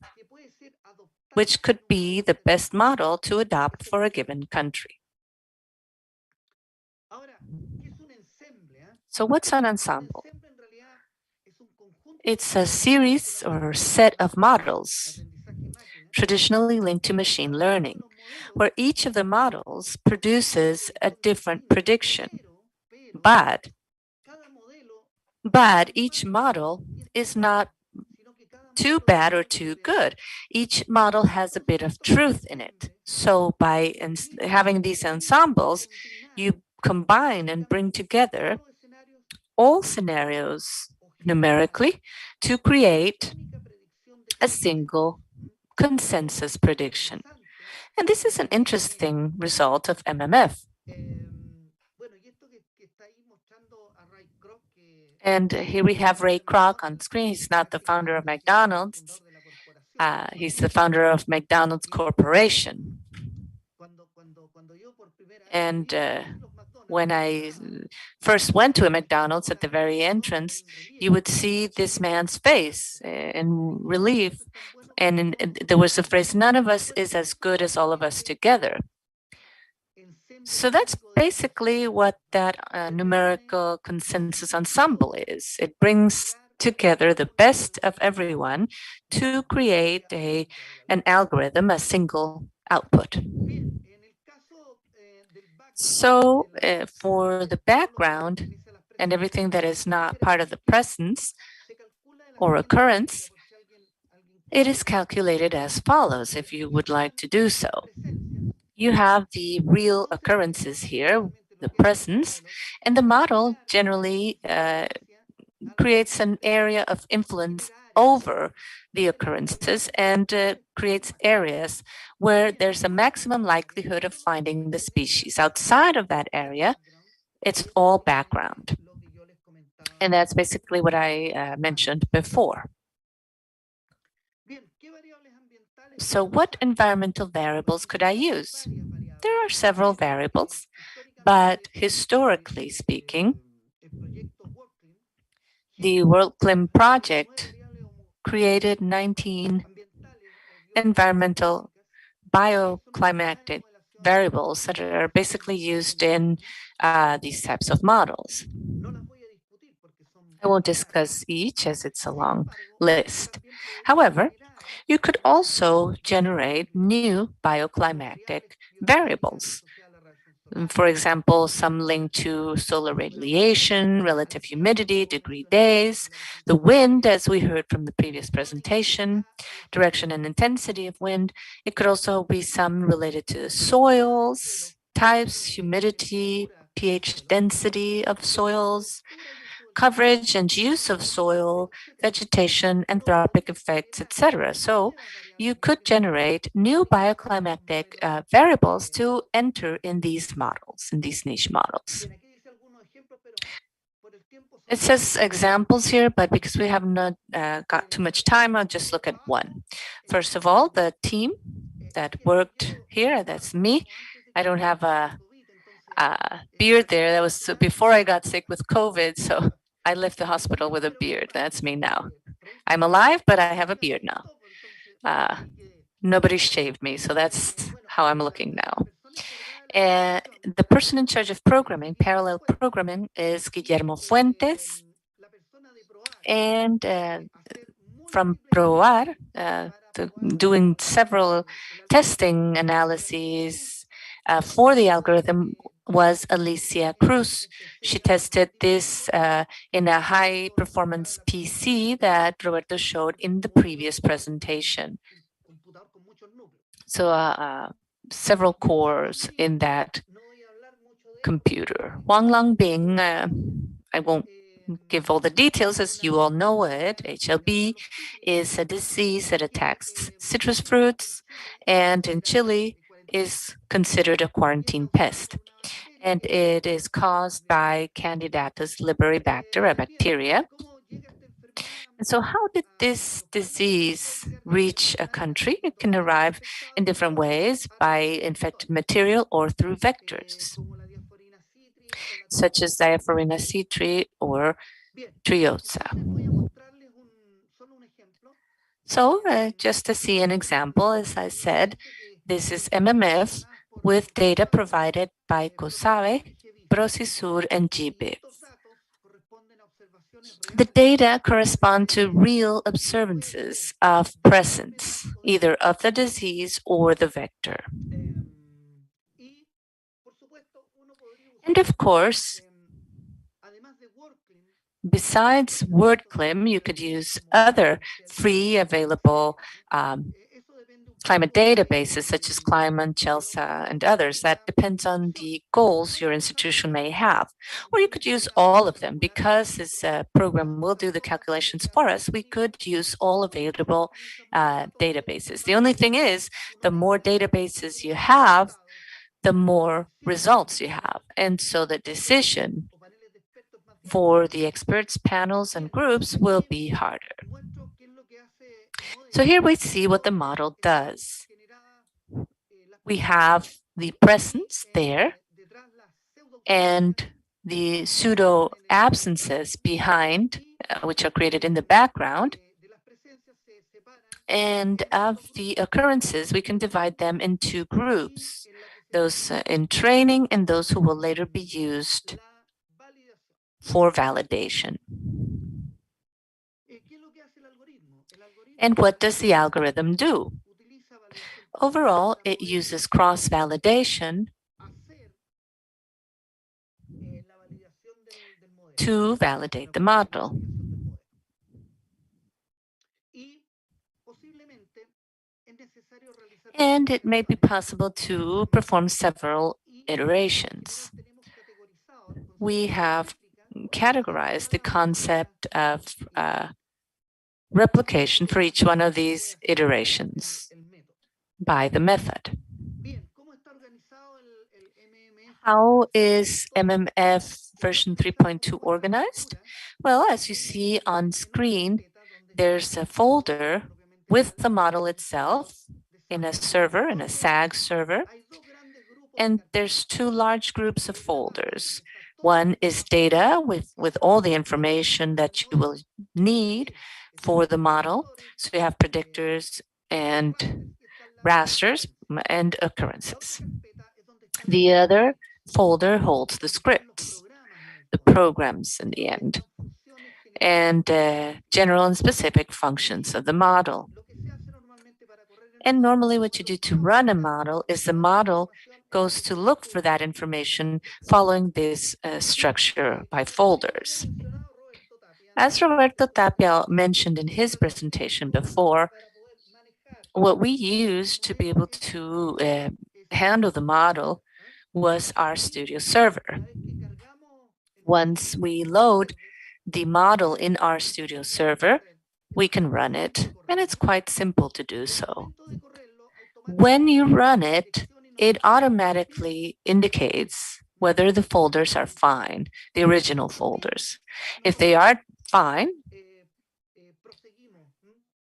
which could be the best model to adopt for a given country. So what's an ensemble? It's a series or set of models traditionally linked to machine learning, where each of the models produces a different prediction. But each model is not too bad or too good. Each model has a bit of truth in it. So by having these ensembles, you combine and bring together all scenarios numerically to create a single consensus prediction. And this is an interesting result of MMF. And here we have Ray Kroc on screen. He's not the founder of McDonald's. He's the founder of McDonald's Corporation. And when I first went to a McDonald's at the very entrance, you would see this man's face in relief. And there was the phrase, none of us is as good as all of us together. So that's basically what that numerical consensus ensemble is. It brings together the best of everyone to create an algorithm, a single output. So for the background and everything that is not part of the presence or occurrence, it is calculated as follows, if you would like to do so. You have the real occurrences here, the presence, and the model generally creates an area of influence over the occurrences and creates areas where there's a maximum likelihood of finding the species. Outside of that area, it's all background. And that's basically what I mentioned before. So what environmental variables could I use? There are several variables, but historically speaking, the World Clim Project created 19 environmental bioclimatic variables that are basically used in these types of models. I won't discuss each as it's a long list. However, you could also generate new bioclimatic variables. For example, some linked to solar radiation, relative humidity, degree days, the wind, as we heard from the previous presentation, direction and intensity of wind. It could also be some related to soils, types, humidity, pH density of soils, coverage and use of soil, vegetation, anthropic effects, etc. So you could generate new bioclimatic variables to enter in these models, in these niche models. It says examples here, but because we have not got too much time, I'll just look at one. First of all, the team that worked here, that's me. I don't have a beard there. That was before I got sick with COVID, so I left the hospital with a beard. That's me now. I'm alive, but I have a beard now. Nobody shaved me, so that's how I'm looking now. The person in charge of programming, parallel programming, is Guillermo Fuentes. And from PROAR, doing several testing analyses for the algorithm was Alicia Cruz. She tested this in a high performance PC that Roberto showed in the previous presentation. So several cores in that computer. Huanglong Bing, I won't give all the details as you all know it. HLB is a disease that attacks citrus fruits and in Chile is considered a quarantine pest. And it is caused by Candidatus liberibacter, a bacteria. And so how did this disease reach a country? It can arrive in different ways, by infected material or through vectors, such as Diaphorina citri or Triosa. So just to see an example, as I said, this is MMF with data provided by COSAVE, PROCISUR, and GBIF. The data correspond to real observances of presence, either of the disease or the vector. And of course, besides WordClim, you could use other free available climate databases such as Climate, CHELSA, and others. That depends on the goals your institution may have. Or you could use all of them. Because this program will do the calculations for us, we could use all available databases. The only thing is, the more databases you have, the more results you have. And so the decision for the experts, panels, and groups will be harder. So here we see what the model does. We have the presence there and the pseudo absences behind, which are created in the background. And of the occurrences, we can divide them into groups, those in training and those who will later be used for validation. And what does the algorithm do? Overall, it uses cross-validation to validate the model. And it may be possible to perform several iterations. We have categorized the concept of replication for each one of these iterations by the method. How is MMF version 3.2 organized? Well, as you see on screen, there's a folder with the model itself in a server, in a SAG server. And there's two large groups of folders. One is data with all the information that you will need for the model. So we have predictors and rasters and occurrences. The other folder holds the scripts, the programs in the end, and general and specific functions of the model. And normally what you do to run a model is the model goes to look for that information following this structure by folders. As Roberto Tapia mentioned in his presentation before, what we used to be able to handle the model was our studio server. Once we load the model in our studio server, we can run it, and it's quite simple to do so. When you run it, it automatically indicates whether the folders are fine, the original folders. If they are fine,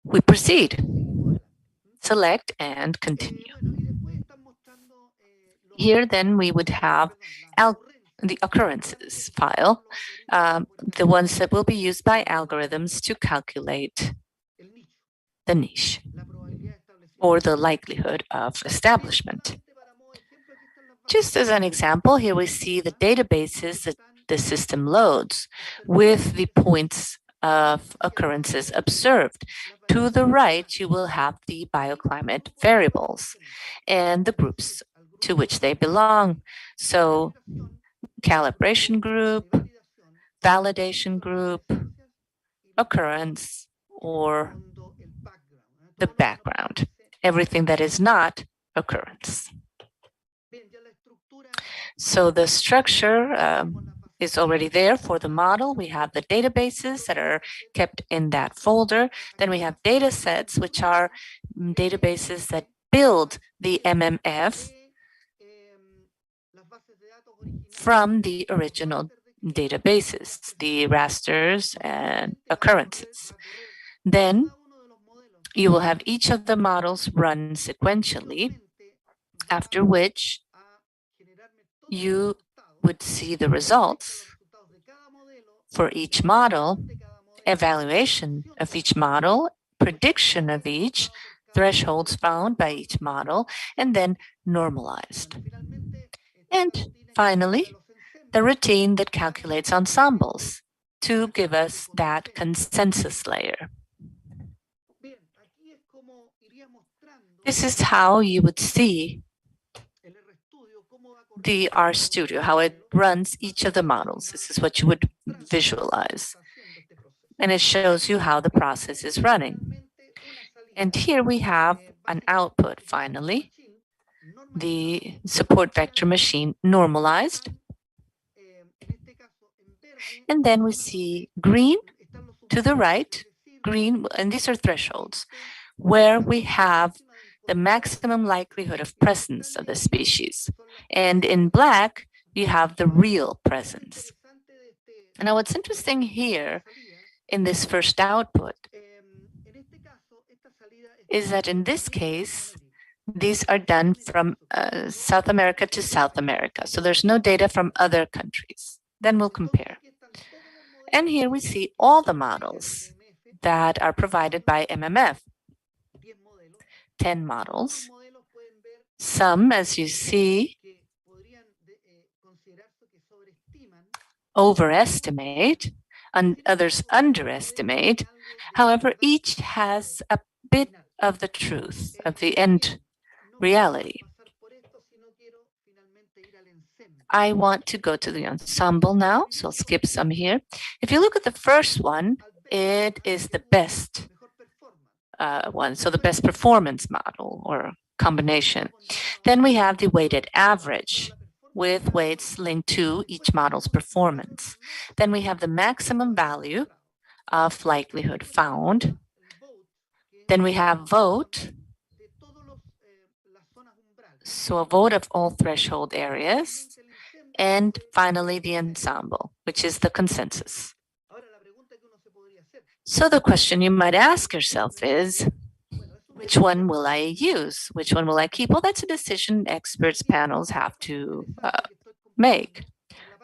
we proceed. Select and continue. Here then we would have the occurrences file, the ones that will be used by algorithms to calculate the niche or the likelihood of establishment. Just as an example, here we see the databases that the system loads with the points of occurrences observed. To the right, you will have the bioclimate variables and the groups to which they belong. So calibration group, validation group, occurrence, or the background, everything that is not occurrence. So the structure is already there for the model. We have the databases that are kept in that folder. Then we have data sets, which are databases that build the MMF from the original databases, the rasters and occurrences. Then you will have each of the models run sequentially, after which you would see the results for each model, evaluation of each model, prediction of each, thresholds found by each model, and then normalized. And finally, the routine that calculates ensembles to give us that consensus layer. This is how you would see the RStudio, how it runs each of the models. This is what you would visualize. And it shows you how the process is running. And here we have an output, finally, the support vector machine normalized. And then we see green to the right, green, and these are thresholds, where we have the maximum likelihood of presence of the species. And in black, you have the real presence. Now, what's interesting here in this first output is that in this case, these are done from South America to South America. So there's no data from other countries. Then we'll compare. And here we see all the models that are provided by MMF. 10 models. Some, as you see, overestimate, and others underestimate. However, each has a bit of the truth, of the end reality. I want to go to the ensemble now, so I'll skip some here. If you look at the first one, it is the best one, so the best performance model or combination. Then we have the weighted average with weights linked to each model's performance. Then we have the maximum value of likelihood found. Then we have vote, so a vote of all threshold areas. And finally, the ensemble, which is the consensus. So the question you might ask yourself is, which one will I use? Which one will I keep? Well, that's a decision experts panels have to make.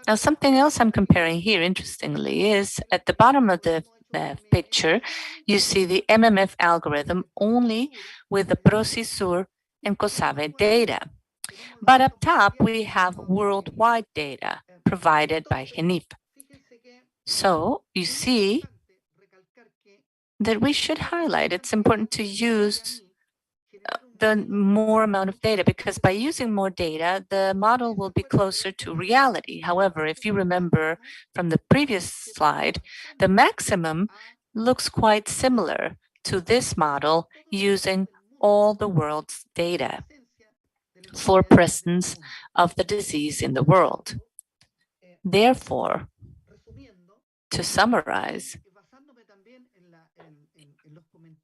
Now, something else I'm comparing here, interestingly, is at the bottom of the picture, you see the MMF algorithm only with the PROCISUR and COSAVE data. But up top, we have worldwide data provided by GENIP. So you see that we should highlight, it's important to use the more amount of data, because by using more data, the model will be closer to reality. However, if you remember from the previous slide, the maximum looks quite similar to this model using all the world's data for presence of the disease in the world. Therefore, to summarize,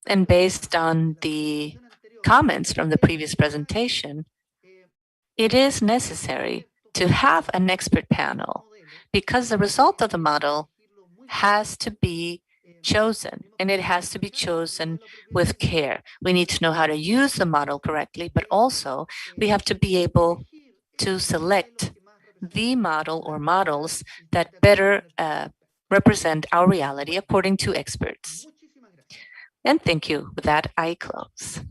and based on the comments from the previous presentation, it is necessary to have an expert panel because the result of the model has to be chosen, and it has to be chosen with care. We need to know how to use the model correctly, but also we have to be able to select the model or models that better represent our reality according to experts. And thank you. With that, I close.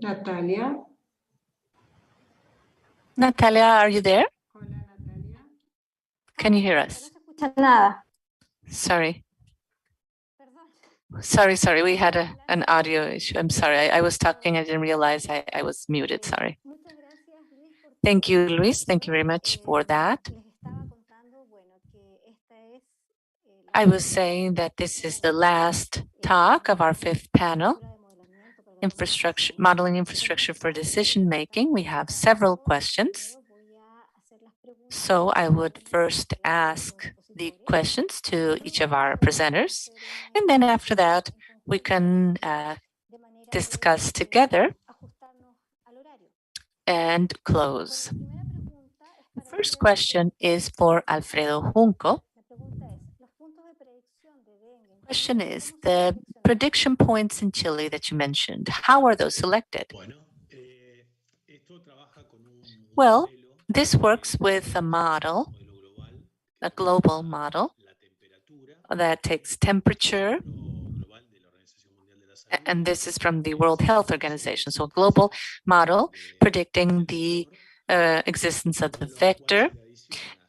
Natalia. Natalia, are you there? Hola, Natalia. Can you hear us? No se escucha nada. Sorry. Perdón. Sorry. We had an audio issue. I'm sorry. I was talking. I didn't realize I was muted. Sorry. Muchas gracias, Luis, por Thank tu you, Luis. Thank you very much for that. Les estaba contando, bueno, que esta es I was saying that this is the last talk of our fifth panel, infrastructure, modeling infrastructure for decision making. We have several questions. So I would first ask the questions to each of our presenters, and then after that, we can discuss together and close. The first question is for Alfredo Junco. The question is, the prediction points in Chile that you mentioned, how are those selected? Well, this works with a model, a global model that takes temperature, and this is from the World Health Organization. So a global model predicting the existence of the vector.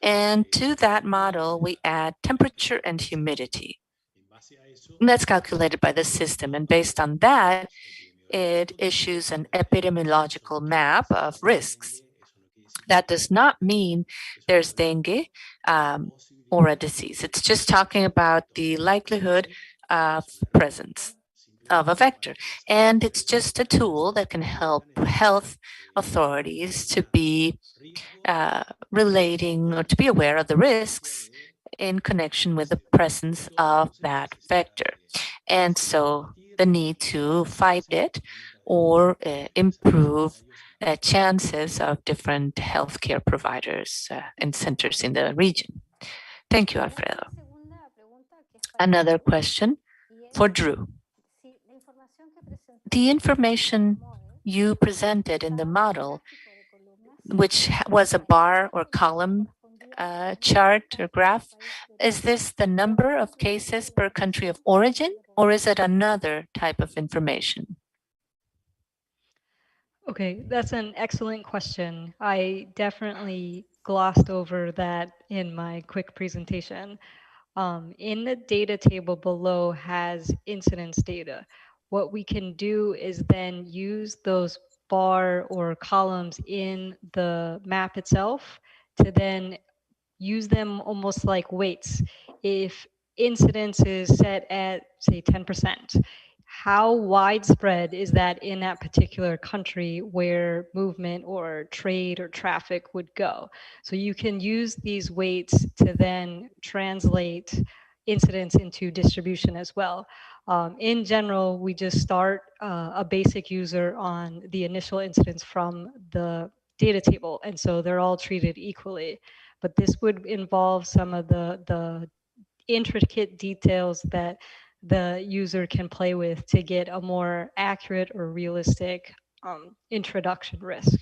And to that model, we add temperature and humidity. And that's calculated by the system. And based on that, it issues an epidemiological map of risks. That does not mean there's dengue or a disease. It's just talking about the likelihood of presence of a vector. And it's just a tool that can help health authorities to be relating or to be aware of the risks in connection with the presence of that vector. And so the need to fight it or improve chances of different healthcare providers and centers in the region. Thank you, Alfredo. Another question for Drew. The information you presented in the model, which was a bar or column chart or graph, is this the number of cases per country of origin, or is it another type of information? Okay, that's an excellent question. I definitely glossed over that in my quick presentation. In the data table below has incidence data. What we can do is then use those bar or columns in the map itself to then use them almost like weights. If incidence is set at, say, 10%, how widespread is that in that particular country where movement or trade or traffic would go? So you can use these weights to then translate incidence into distribution as well. In general, we just start a basic user on the initial incidence from the data table, and so they're all treated equally. But this would involve some of the intricate details that the user can play with to get a more accurate or realistic introduction risk.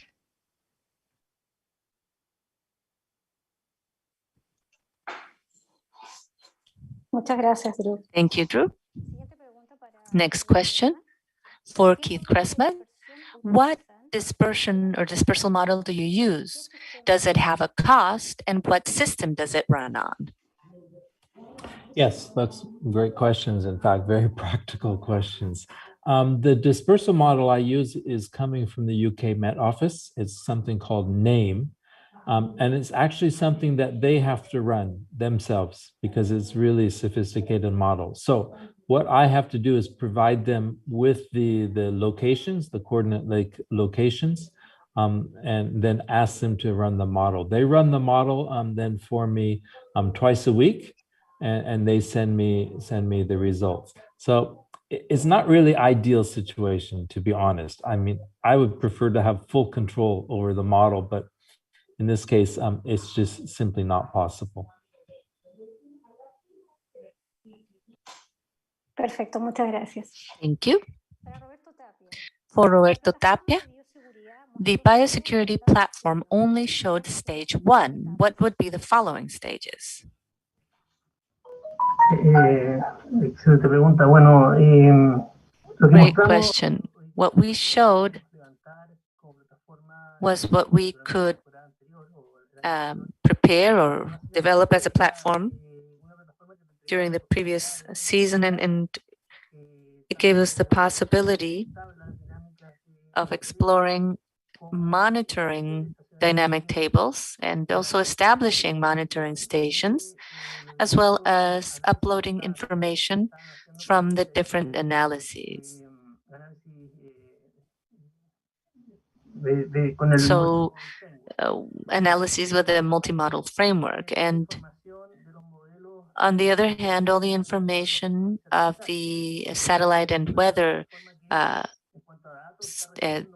Muchas gracias, Drew. Thank you, Drew. Next question for Keith Cressman. What dispersion or dispersal model do you use? Does it have a cost, and what system does it run on? Yes, that's great questions. In fact, very practical questions. The dispersal model I use is coming from the UK Met Office. It's something called NAME. And it's actually something that they have to run themselves because it's really a sophisticated model. So what I have to do is provide them with the locations, the coordinate locations, and then ask them to run the model. They run the model then for me twice a week, and they send me the results. So it's not really ideal situation, to be honest. I mean, I would prefer to have full control over the model, but in this case, it's just simply not possible. Perfecto, muchas gracias. Thank you. For Roberto Tapia, the biosecurity platform only showed stage 1. What would be the following stages? Excelente pregunta. Bueno, great question. What we showed was what we could prepare or develop as a platform during the previous season, and it gave us the possibility of exploring monitoring dynamic tables and also establishing monitoring stations, as well as uploading information from the different analyses. So analyses with a multi-model framework. And on the other hand, all the information of the satellite and weather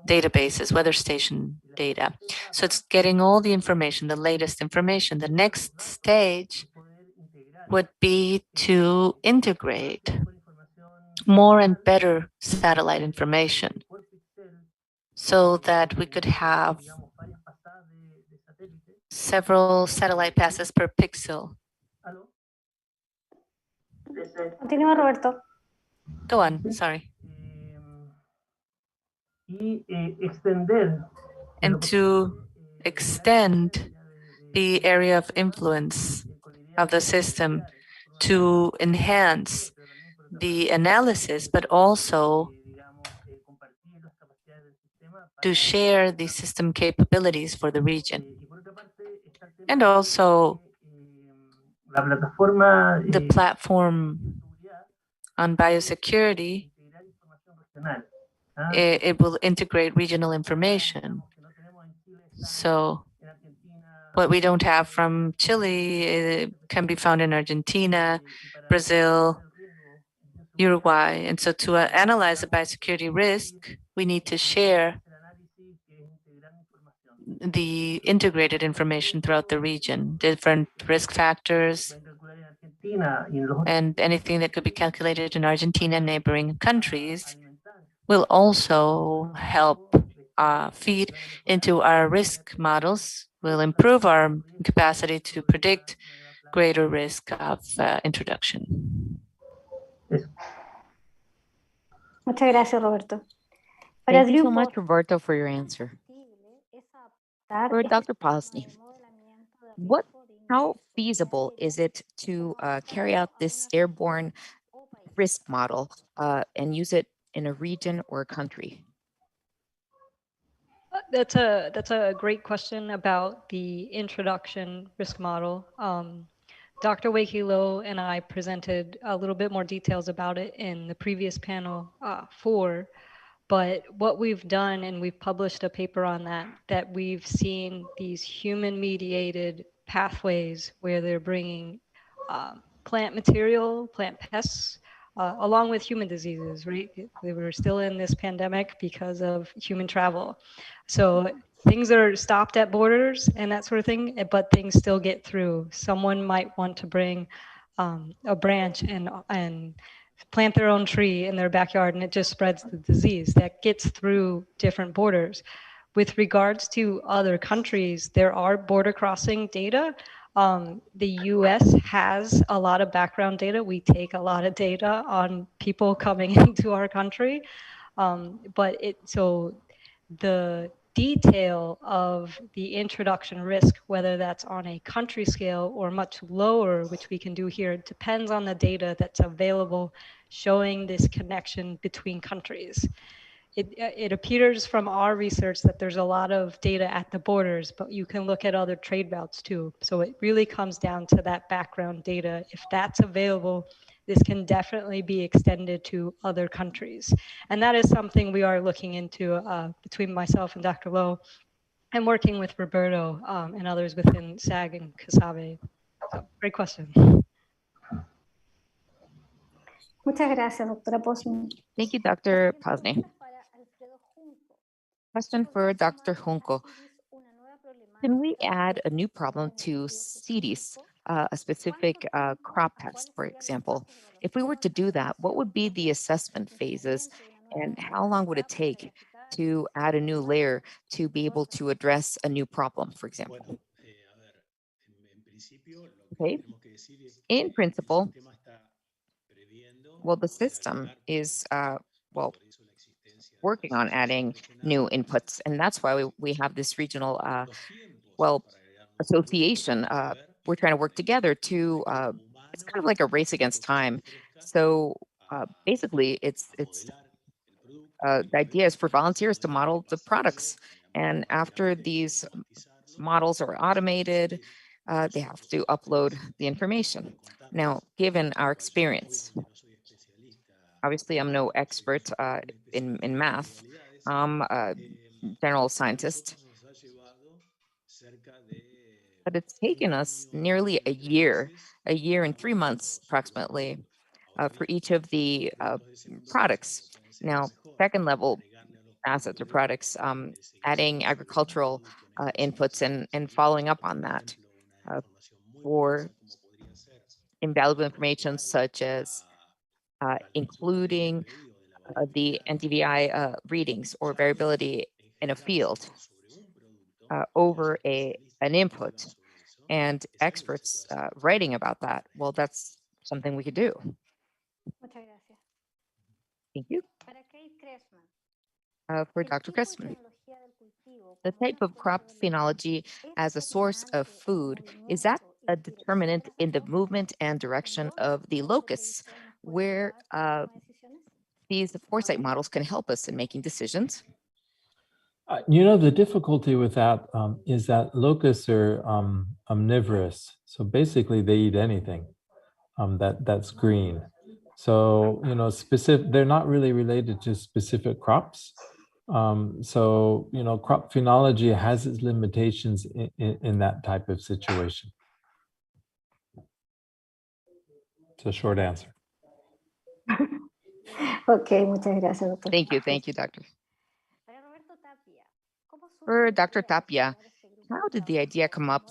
databases, weather station data. So it's getting all the information, the latest information. The next stage would be to integrate more and better satellite information so that we could have several satellite passes per pixel. Continúa, Roberto. Go on, sorry. And to extend the area of influence of the system to enhance the analysis, but also to share the system capabilities for the region. And also the platform on biosecurity, it will integrate regional information. So what we don't have from Chile can be found in Argentina, Brazil, Uruguay. And so to analyze the biosecurity risk, we need to share the integrated information throughout the region, different risk factors, and anything that could be calculated in Argentina and neighboring countries will also help feed into our risk models, will improve our capacity to predict greater risk of introduction. Muchas gracias, Roberto. Thank you so much, Roberto, for your answer. For Dr. Posny, how feasible is it to carry out this airborne risk model and use it in a region or a country? That's a great question about the introduction risk model. Dr. Wakilo and I presented a little bit more details about it in the previous panel 4. But what we've done, and we've published a paper on that we've seen these human-mediated pathways where they're bringing plant material, plant pests, along with human diseases, right? We were still in this pandemic because of human travel. So things are stopped at borders and that sort of thing, but things still get through. Someone might want to bring a branch and plant their own tree in their backyard, and it just spreads the disease that gets through different borders. With regards to other countries, there are border crossing data. The US has a lot of background data. We take a lot of data on people coming into our country. So the detail of the introduction risk, whether that's on a country scale or much lower, which we can do here, depends on the data that's available showing this connection between countries. It appears from our research that there's a lot of data at the borders, but you can look at other trade routes too. So it really comes down to that background data. If that's available, this can definitely be extended to other countries. And that is something we are looking into between myself and Dr. Lowe, and working with Roberto and others within SAG and COSAVE. So, great question. Muchas gracias, doctora Posner. Thank you, Dr. Posner. Question for Dr. Junco. Can we add a new problem to CITES, a specific crop pest, for example? If we were to do that, what would be the assessment phases, and how long would it take to add a new layer to be able to address a new problem, for example? Okay. In principle, well, the system is working on adding new inputs, and that's why we have this regional association. We're trying to work together to it's kind of like a race against time. So basically it's the idea is for volunteers to model the products, and after these models are automated, they have to upload the information. Now, given our experience, obviously I'm no expert in math. I'm a general scientist, but it's taken us nearly a year and 3 months approximately for each of the products. Now, second level assets or products, adding agricultural inputs and following up on that for invaluable information such as including the NTVI readings or variability in a field over an input, and experts writing about that. Well, that's something we could do. Thank you. For Dr. Cressman. The type of crop phenology as a source of food, is that a determinant in the movement and direction of the locusts, where these foresight models can help us in making decisions? The difficulty with that is that locusts are omnivorous. So basically they eat anything that's green. So, they're not really related to specific crops. Crop phenology has its limitations in that type of situation. It's a short answer. Okay, muchas gracias, doctor. Thank you, doctor. For Dr. Tapia, how did the idea come up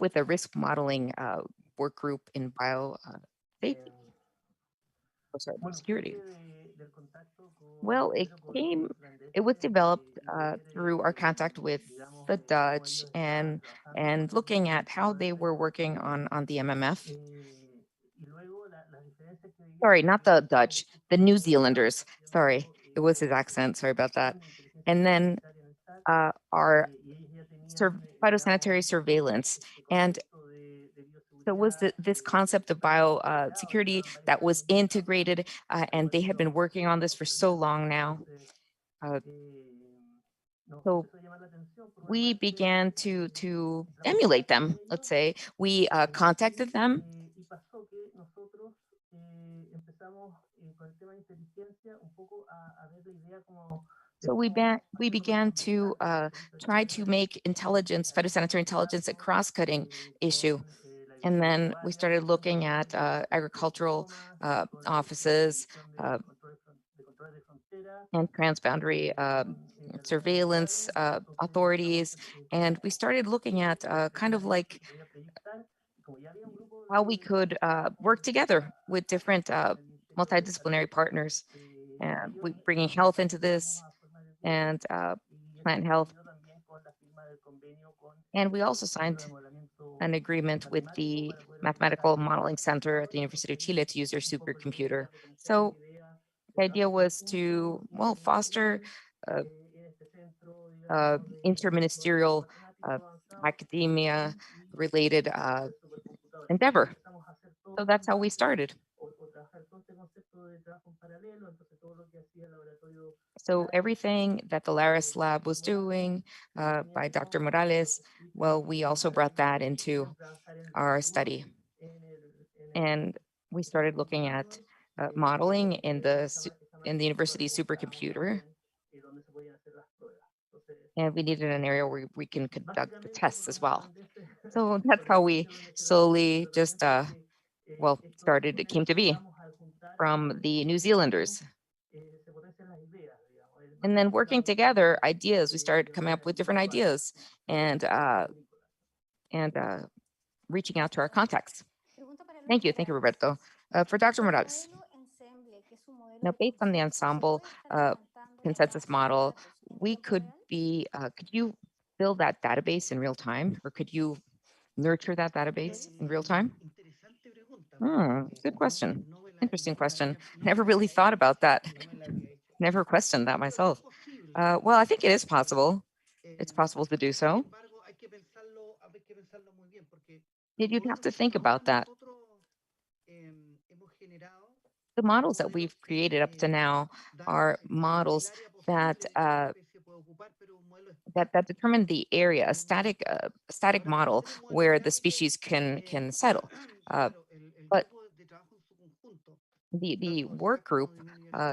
with a risk modeling work group in biosafety? Biosecurity. Well, it was developed through our contact with the Dutch and looking at how they were working on the MMF. Sorry, not the Dutch, the New Zealanders. Sorry, it was his accent. Sorry about that. And then our phytosanitary surveillance. And so was this concept of biosecurity that was integrated, and they had been working on this for so long now. So we began to emulate them, let's say. We contacted them. So we began to try to make intelligence, phytosanitary intelligence, a cross-cutting issue. And then we started looking at agricultural offices and transboundary surveillance authorities, and we started looking at kind of like how we could work together with different multidisciplinary partners, and we bringing health into this and plant health. And we also signed an agreement with the Mathematical Modeling Center at the University of Chile to use their supercomputer. So the idea was to, well, foster interministerial academia related endeavor. So that's how we started. So everything that the Laris lab was doing by Dr. Morales, well, we also brought that into our study. And we started looking at modeling in the university supercomputer. And we needed an area where we can conduct the tests as well. So that's how we slowly just, well, started, it came to be from the New Zealanders. And then working together, ideas, we started coming up with different ideas and reaching out to our contacts. Thank you, Roberto. For Dr. Morales. Now, based on the ensemble consensus model, we could you build that database in real time, or could you nurture that database in real time? Good question. Interesting question. Never really thought about that. Never questioned that myself. Well, I think it is possible. It's possible to do so. You'd have to think about that. The models that we've created up to now are models that that determine the area, a static model where the species can settle. But the work group,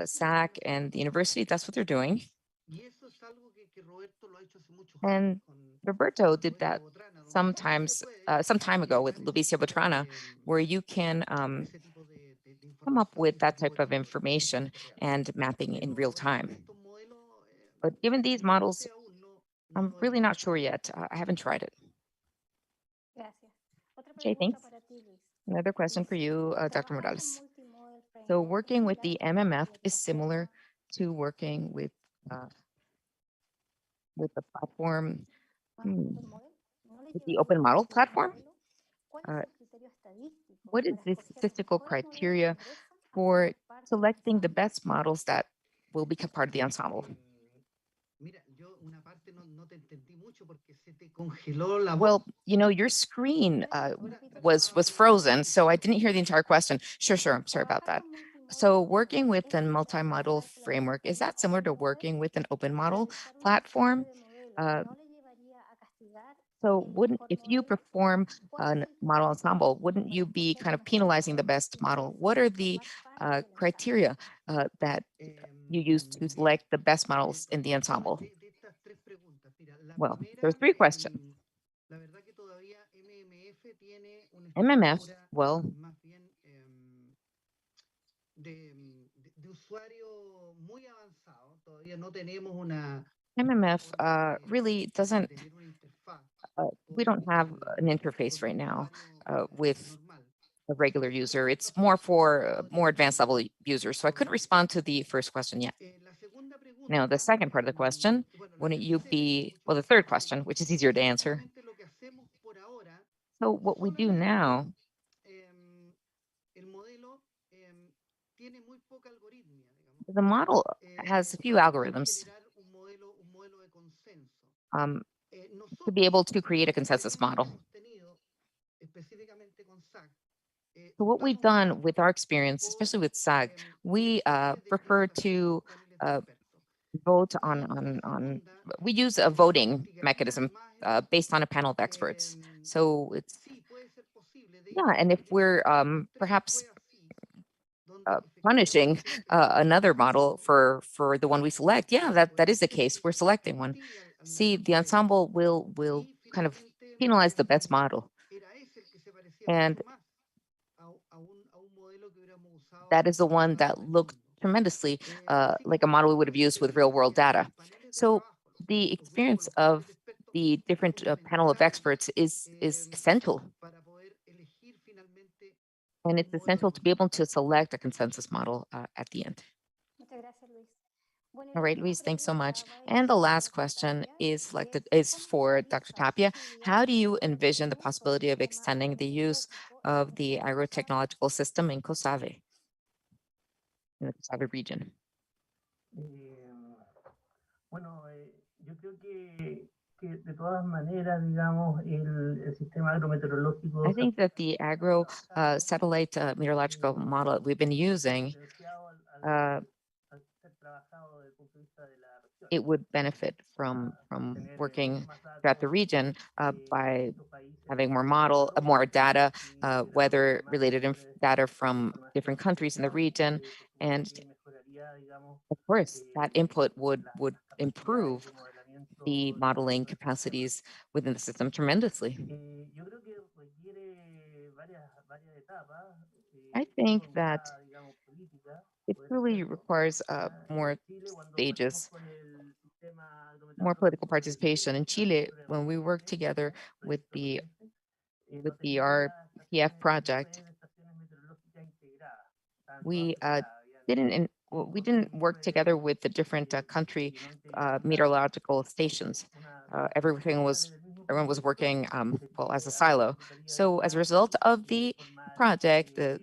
SAC and the university, that's what they're doing. And Roberto did that sometimes, some time ago with Lovicia Botrana, where you can come up with that type of information and mapping in real time. But given these models, I'm really not sure yet. I haven't tried it. Okay, thanks. Another question for you, Dr. Morales. So working with the MMF is similar to working with the platform, with the open model platform. What is the statistical criteria for selecting the best models that will become part of the ensemble? Well, your screen was frozen, so I didn't hear the entire question. Sure. I'm sorry about that. So working with a multi-model framework, is that similar to working with an open model platform? So if you perform a model ensemble, wouldn't you be kind of penalizing the best model? What are the criteria that you use to select the best models in the ensemble? Well, there's 3 questions. MMF, well, MMF really doesn't, we don't have an interface right now with a regular user. It's more for more advanced level users. So I couldn't respond to the first question yet. Now, the second part of the question, wouldn't you be, well, the third question, which is easier to answer. So what we do now, the model has a few algorithms to be able to create a consensus model. So what we've done with our experience, especially with SAG, we prefer to vote on we use a voting mechanism based on a panel of experts. So it's, yeah, and if we're perhaps punishing another model for the one we select, yeah, that is the case. We're selecting one. See, the ensemble will kind of penalize the best model. And that is the one that looked tremendously like a model we would have used with real world data. So the experience of the different panel of experts is essential. And it's essential to be able to select a consensus model at the end. All right, Luis, thanks so much. And the last question is for Dr. Tapia. How do you envision the possibility of extending the use of the agrotechnological system in COSAVE, in the COSAVE region? Bueno, yo creo que de todas maneras, digamos, el sistema agrometeorológico. I think that the agro satellite meteorological model we've been using, it would benefit from working throughout the region by having more data, weather-related data from different countries in the region, and of course, that input would improve the modeling capacities within the system tremendously. I think that it really requires more stages, more political participation. In Chile, when we worked together with the RPF project, we didn't work together with the different country meteorological stations. Everyone was working well as a silo. So as a result of the project, the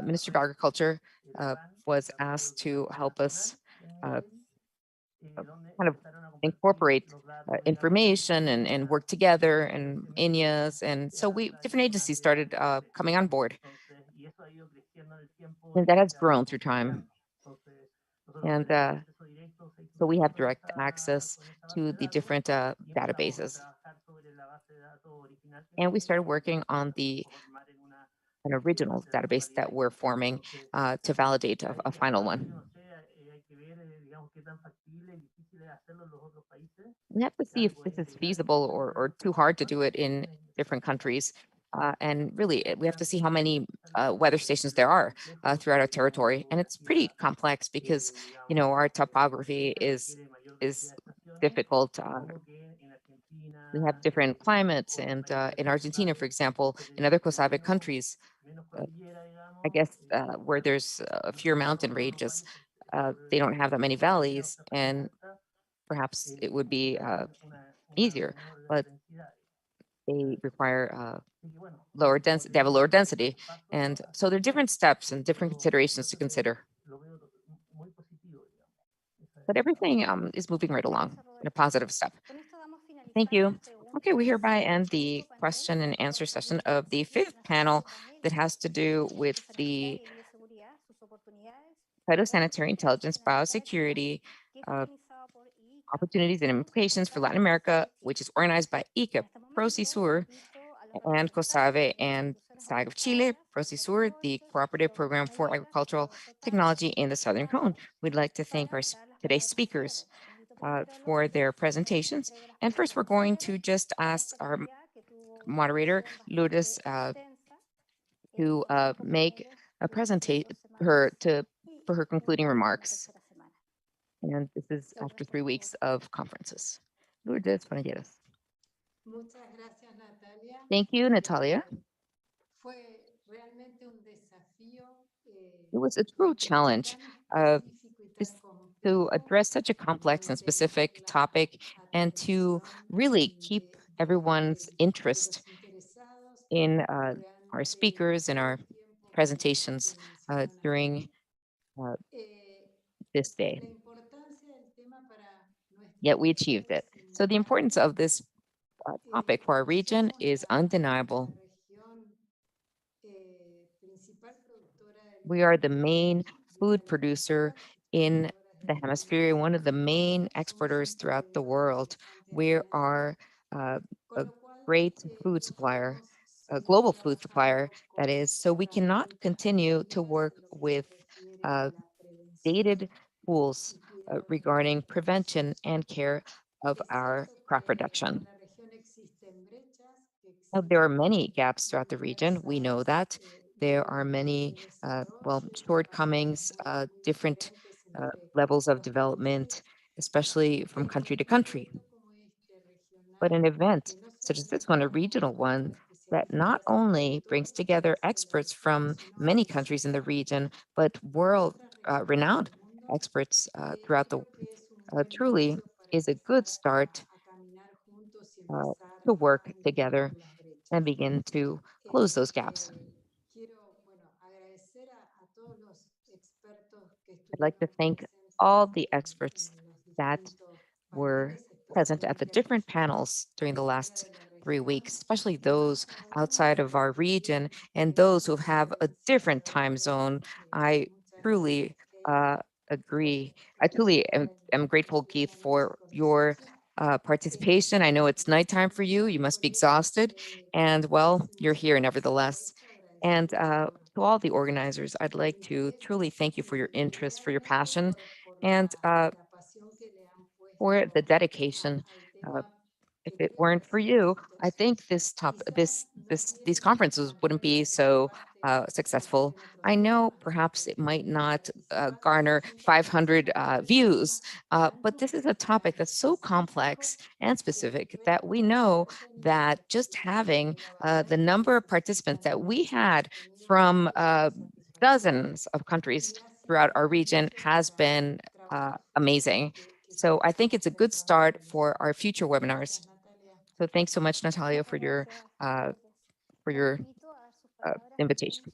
Ministry of Agriculture was asked to help us kind of incorporate information and work together and INEAs. And so different agencies started coming on board. And that has grown through time. And so we have direct access to the different databases. And we started working on an original database that we're forming to validate a final one. We have to see if this is feasible or too hard to do it in different countries. And really, we have to see how many weather stations there are throughout our territory. And it's pretty complex because, our topography is difficult. We have different climates. And in Argentina, for example, in other COSAVE countries, I guess where there's fewer mountain ranges, they don't have that many valleys. And perhaps it would be easier, but they require lower density. They have a lower density, and so there are different steps and different considerations to consider. But everything is moving right along in a positive step. Thank you. Okay, we hereby end the question and answer session of the fifth panel that has to do with the phytosanitary intelligence, biosecurity, opportunities and implications for Latin America, which is organized by IICA, PROCISUR, and COSAVE and SAG of Chile, PROCISUR, the Cooperative Program for Agricultural Technology in the Southern Cone. We'd like to thank our today's speakers for their presentations. And first, we're going to just ask our moderator, Lourdes, to make a presentation for her concluding remarks. And this is after 3 weeks of conferences. Lourdes Fronteras. Thank you, Natalia. It was a true challenge to address such a complex and specific topic and to really keep everyone's interest in our speakers and our presentations during this day. Yet we achieved it. So the importance of this topic for our region is undeniable. We are the main food producer in the hemisphere, one of the main exporters throughout the world. We are a great food supplier, a global food supplier, that is. So we cannot continue to work with dated tools regarding prevention and care of our crop production. Now, there are many gaps throughout the region. We know that. There are many, shortcomings, different levels of development, especially from country to country. But an event such as this one, a regional one, that not only brings together experts from many countries in the region, but world renowned experts throughout the truly is a good start to work together and begin to close those gaps. I'd like to thank all the experts that were present at the different panels during the last 3 weeks, especially those outside of our region and those who have a different time zone. I truly agree. I truly am grateful, Keith, for your participation. I know it's nighttime for you. You must be exhausted. And well, you're here nevertheless. And to all the organizers, I'd like to truly thank you for your interest, for your passion, and for the dedication. Uh, if it weren't for you, I think these conferences wouldn't be so successful. I know perhaps it might not garner 500 views, but this is a topic that's so complex and specific that we know that just having the number of participants that we had from dozens of countries throughout our region has been amazing. So I think it's a good start for our future webinars. So thanks so much, Natalia, for your invitation.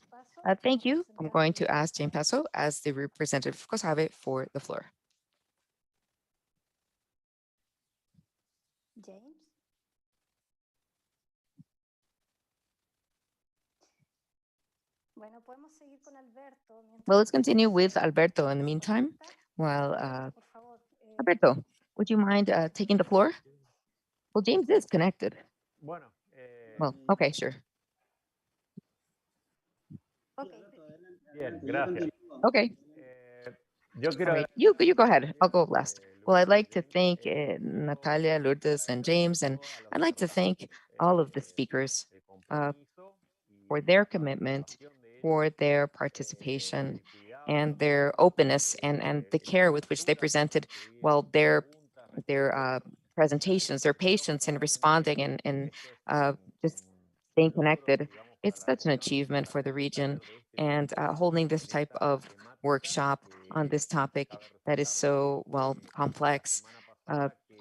Thank you. I'm going to ask Jane Paso as the representative of COSAVE for the floor. James. Well, let's continue with Alberto in the meantime. Well, Alberto, would you mind taking the floor? Well, James is connected. Well, okay, sure. Bien, gracias. Okay. Yo quiero All right, you go ahead. I'll go last. Well, I'd like to thank Natalia, Lourdes, and James, and I'd like to thank all of the speakers for their commitment, for their participation, and their openness and the care with which they presented, well, their presentations, their patience in responding and just staying connected. It's such an achievement for the region, and holding this type of workshop on this topic that is so, well, complex.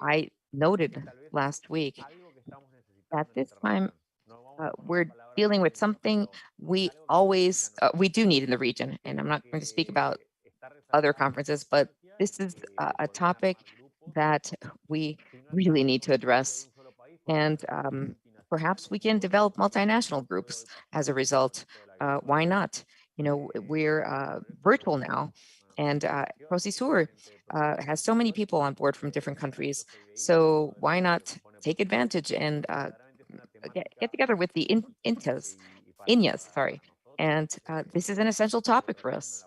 I noted last week that this time we're dealing with something we always, we do need in the region. And I'm not going to speak about other conferences, but this is a topic that we really need to address. And perhaps we can develop multinational groups as a result. Why not? You know, we're virtual now, and PROCISUR has so many people on board from different countries. So why not take advantage and get together with the INYAs, sorry. And this is an essential topic for us.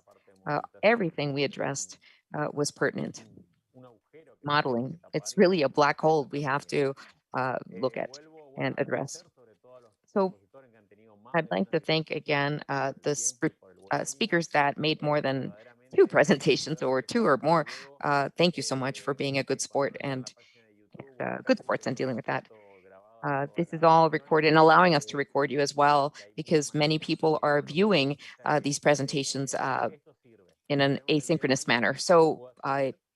Everything we addressed was pertinent. Modeling, it's really a black hole we have to look at and address. So I'd like to thank again the speakers that made more than 2 presentations or 2 or more. Thank you so much for being a good sport and good sports and dealing with that. This is all recorded and allowing us to record you as well, because many people are viewing these presentations in an asynchronous manner. So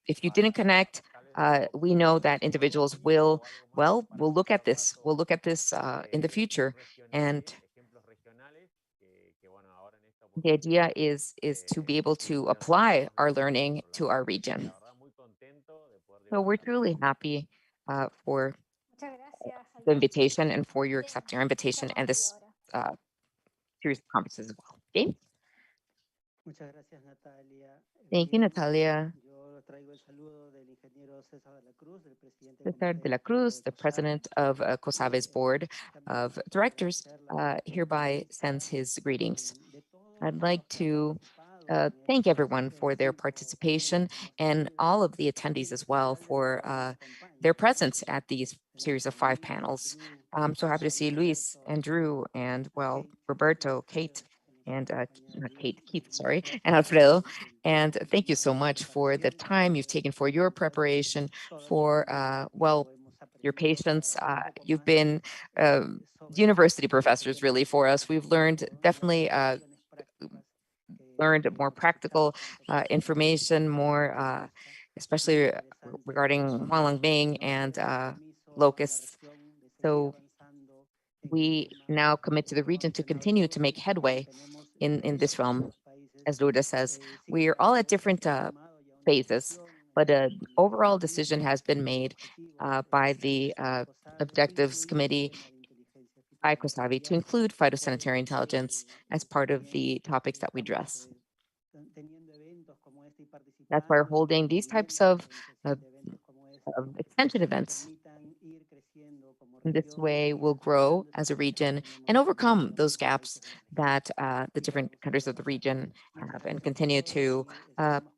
if you didn't connect, we know that individuals will look at this. We'll look at this in the future. And the idea is to be able to apply our learning to our region. So we're truly happy for the invitation and for your accepting our invitation and this series of conferences as well. Okay? Thank you, Natalia. Cesar de la Cruz, the president of COSAVE's board of directors, hereby sends his greetings. I'd like to thank everyone for their participation and all of the attendees as well for their presence at these series of 5 panels. I'm so happy to see Luis and Drew and, well, Roberto, Kate, and not Kate, Keith, sorry, and Alfredo. And thank you so much for the time you've taken for your preparation, for, well, your patience. You've been university professors really for us. We've learned definitely learned more practical information, more especially regarding Huanglongbing and locusts. So we now commit to the region to continue to make headway in this realm. As Lourdes says, we are all at different phases, but an overall decision has been made by the Objectives Committee by COSAVE to include phytosanitary intelligence as part of the topics that we address. That's why we're holding these types of extension events. In this way, we'll grow as a region and overcome those gaps that the different countries of the region have and continue to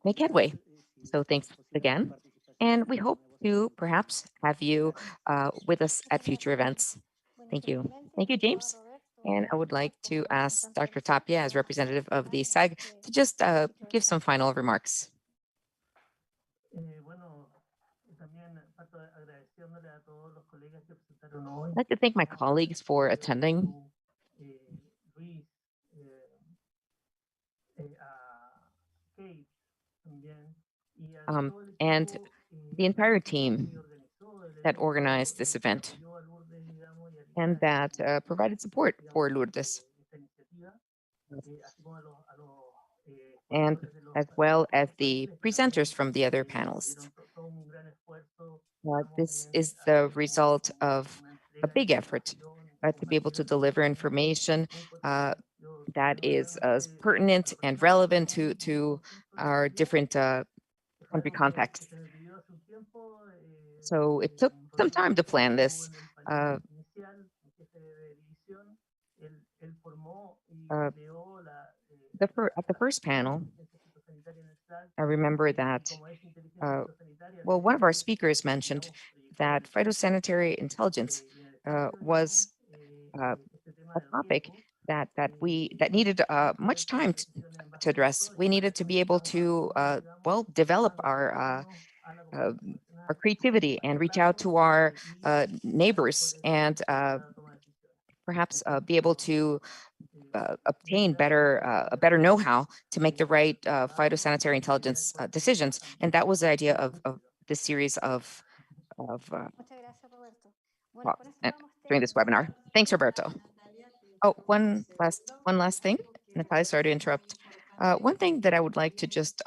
make headway. So thanks again. And we hope to perhaps have you with us at future events. Thank you. Thank you, James. And I would like to ask Dr. Tapia, as representative of the SAG, to just give some final remarks. I'd like to thank my colleagues for attending. And the entire team that organized this event and that provided support for Lourdes. And as well as the presenters from the other panelists. This is the result of a big effort to be able to deliver information that is pertinent and relevant to our different country contexts. So it took some time to plan this. At the first panel, I remember that, well, one of our speakers mentioned that phytosanitary intelligence was a topic that needed much time to address. We needed to be able to, well, develop our creativity and reach out to our neighbors and perhaps be able to obtain a better know-how to make the right phytosanitary intelligence decisions. And that was the idea of this series of during this webinar. Thanks, Roberto. Oh, one last thing. Natalia, sorry to interrupt. One thing that I would like to just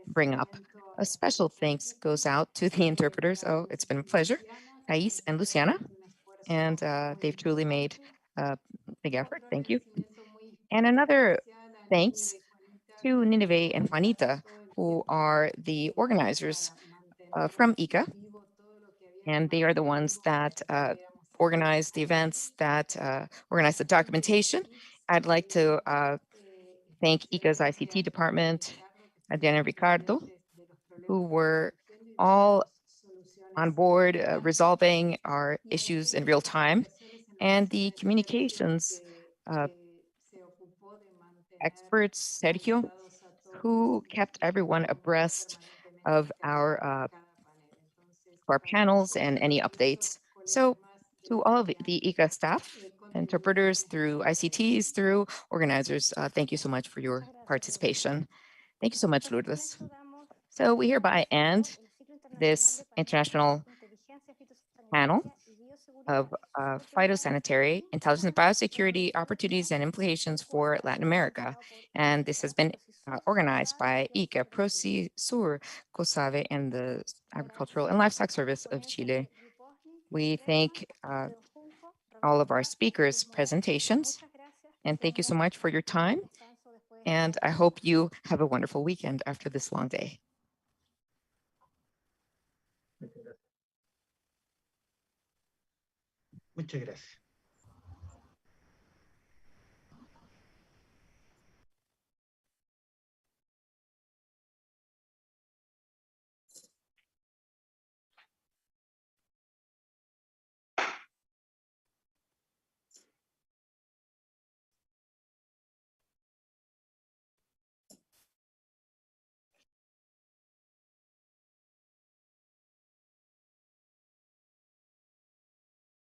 bring up, a special thanks goes out to the interpreters. Oh, it's been a pleasure, Thais and Luciana. And they've truly made a big effort. Thank you. And another thanks to Nineveh and Juanita, who are the organizers from IICA. And they are the ones that organize the events, that organize the documentation. I'd like to thank IICA's ICT department, Adriana and Ricardo, who were all on board resolving our issues in real time, and the communications experts, Sergio, who kept everyone abreast of our panels and any updates. So to all of the IICA staff, interpreters, through ICTs, through organizers, thank you so much for your participation. Thank you so much, Lourdes. So we hereby end this international panel of phytosanitary intelligence and biosecurity opportunities and implications for Latin America. And this has been organized by IICA, PROCISUR, COSAVE, and the Agricultural and Livestock Service of Chile. We thank all of our speakers' presentations, and thank you so much for your time. And I hope you have a wonderful weekend after this long day. Muchas gracias.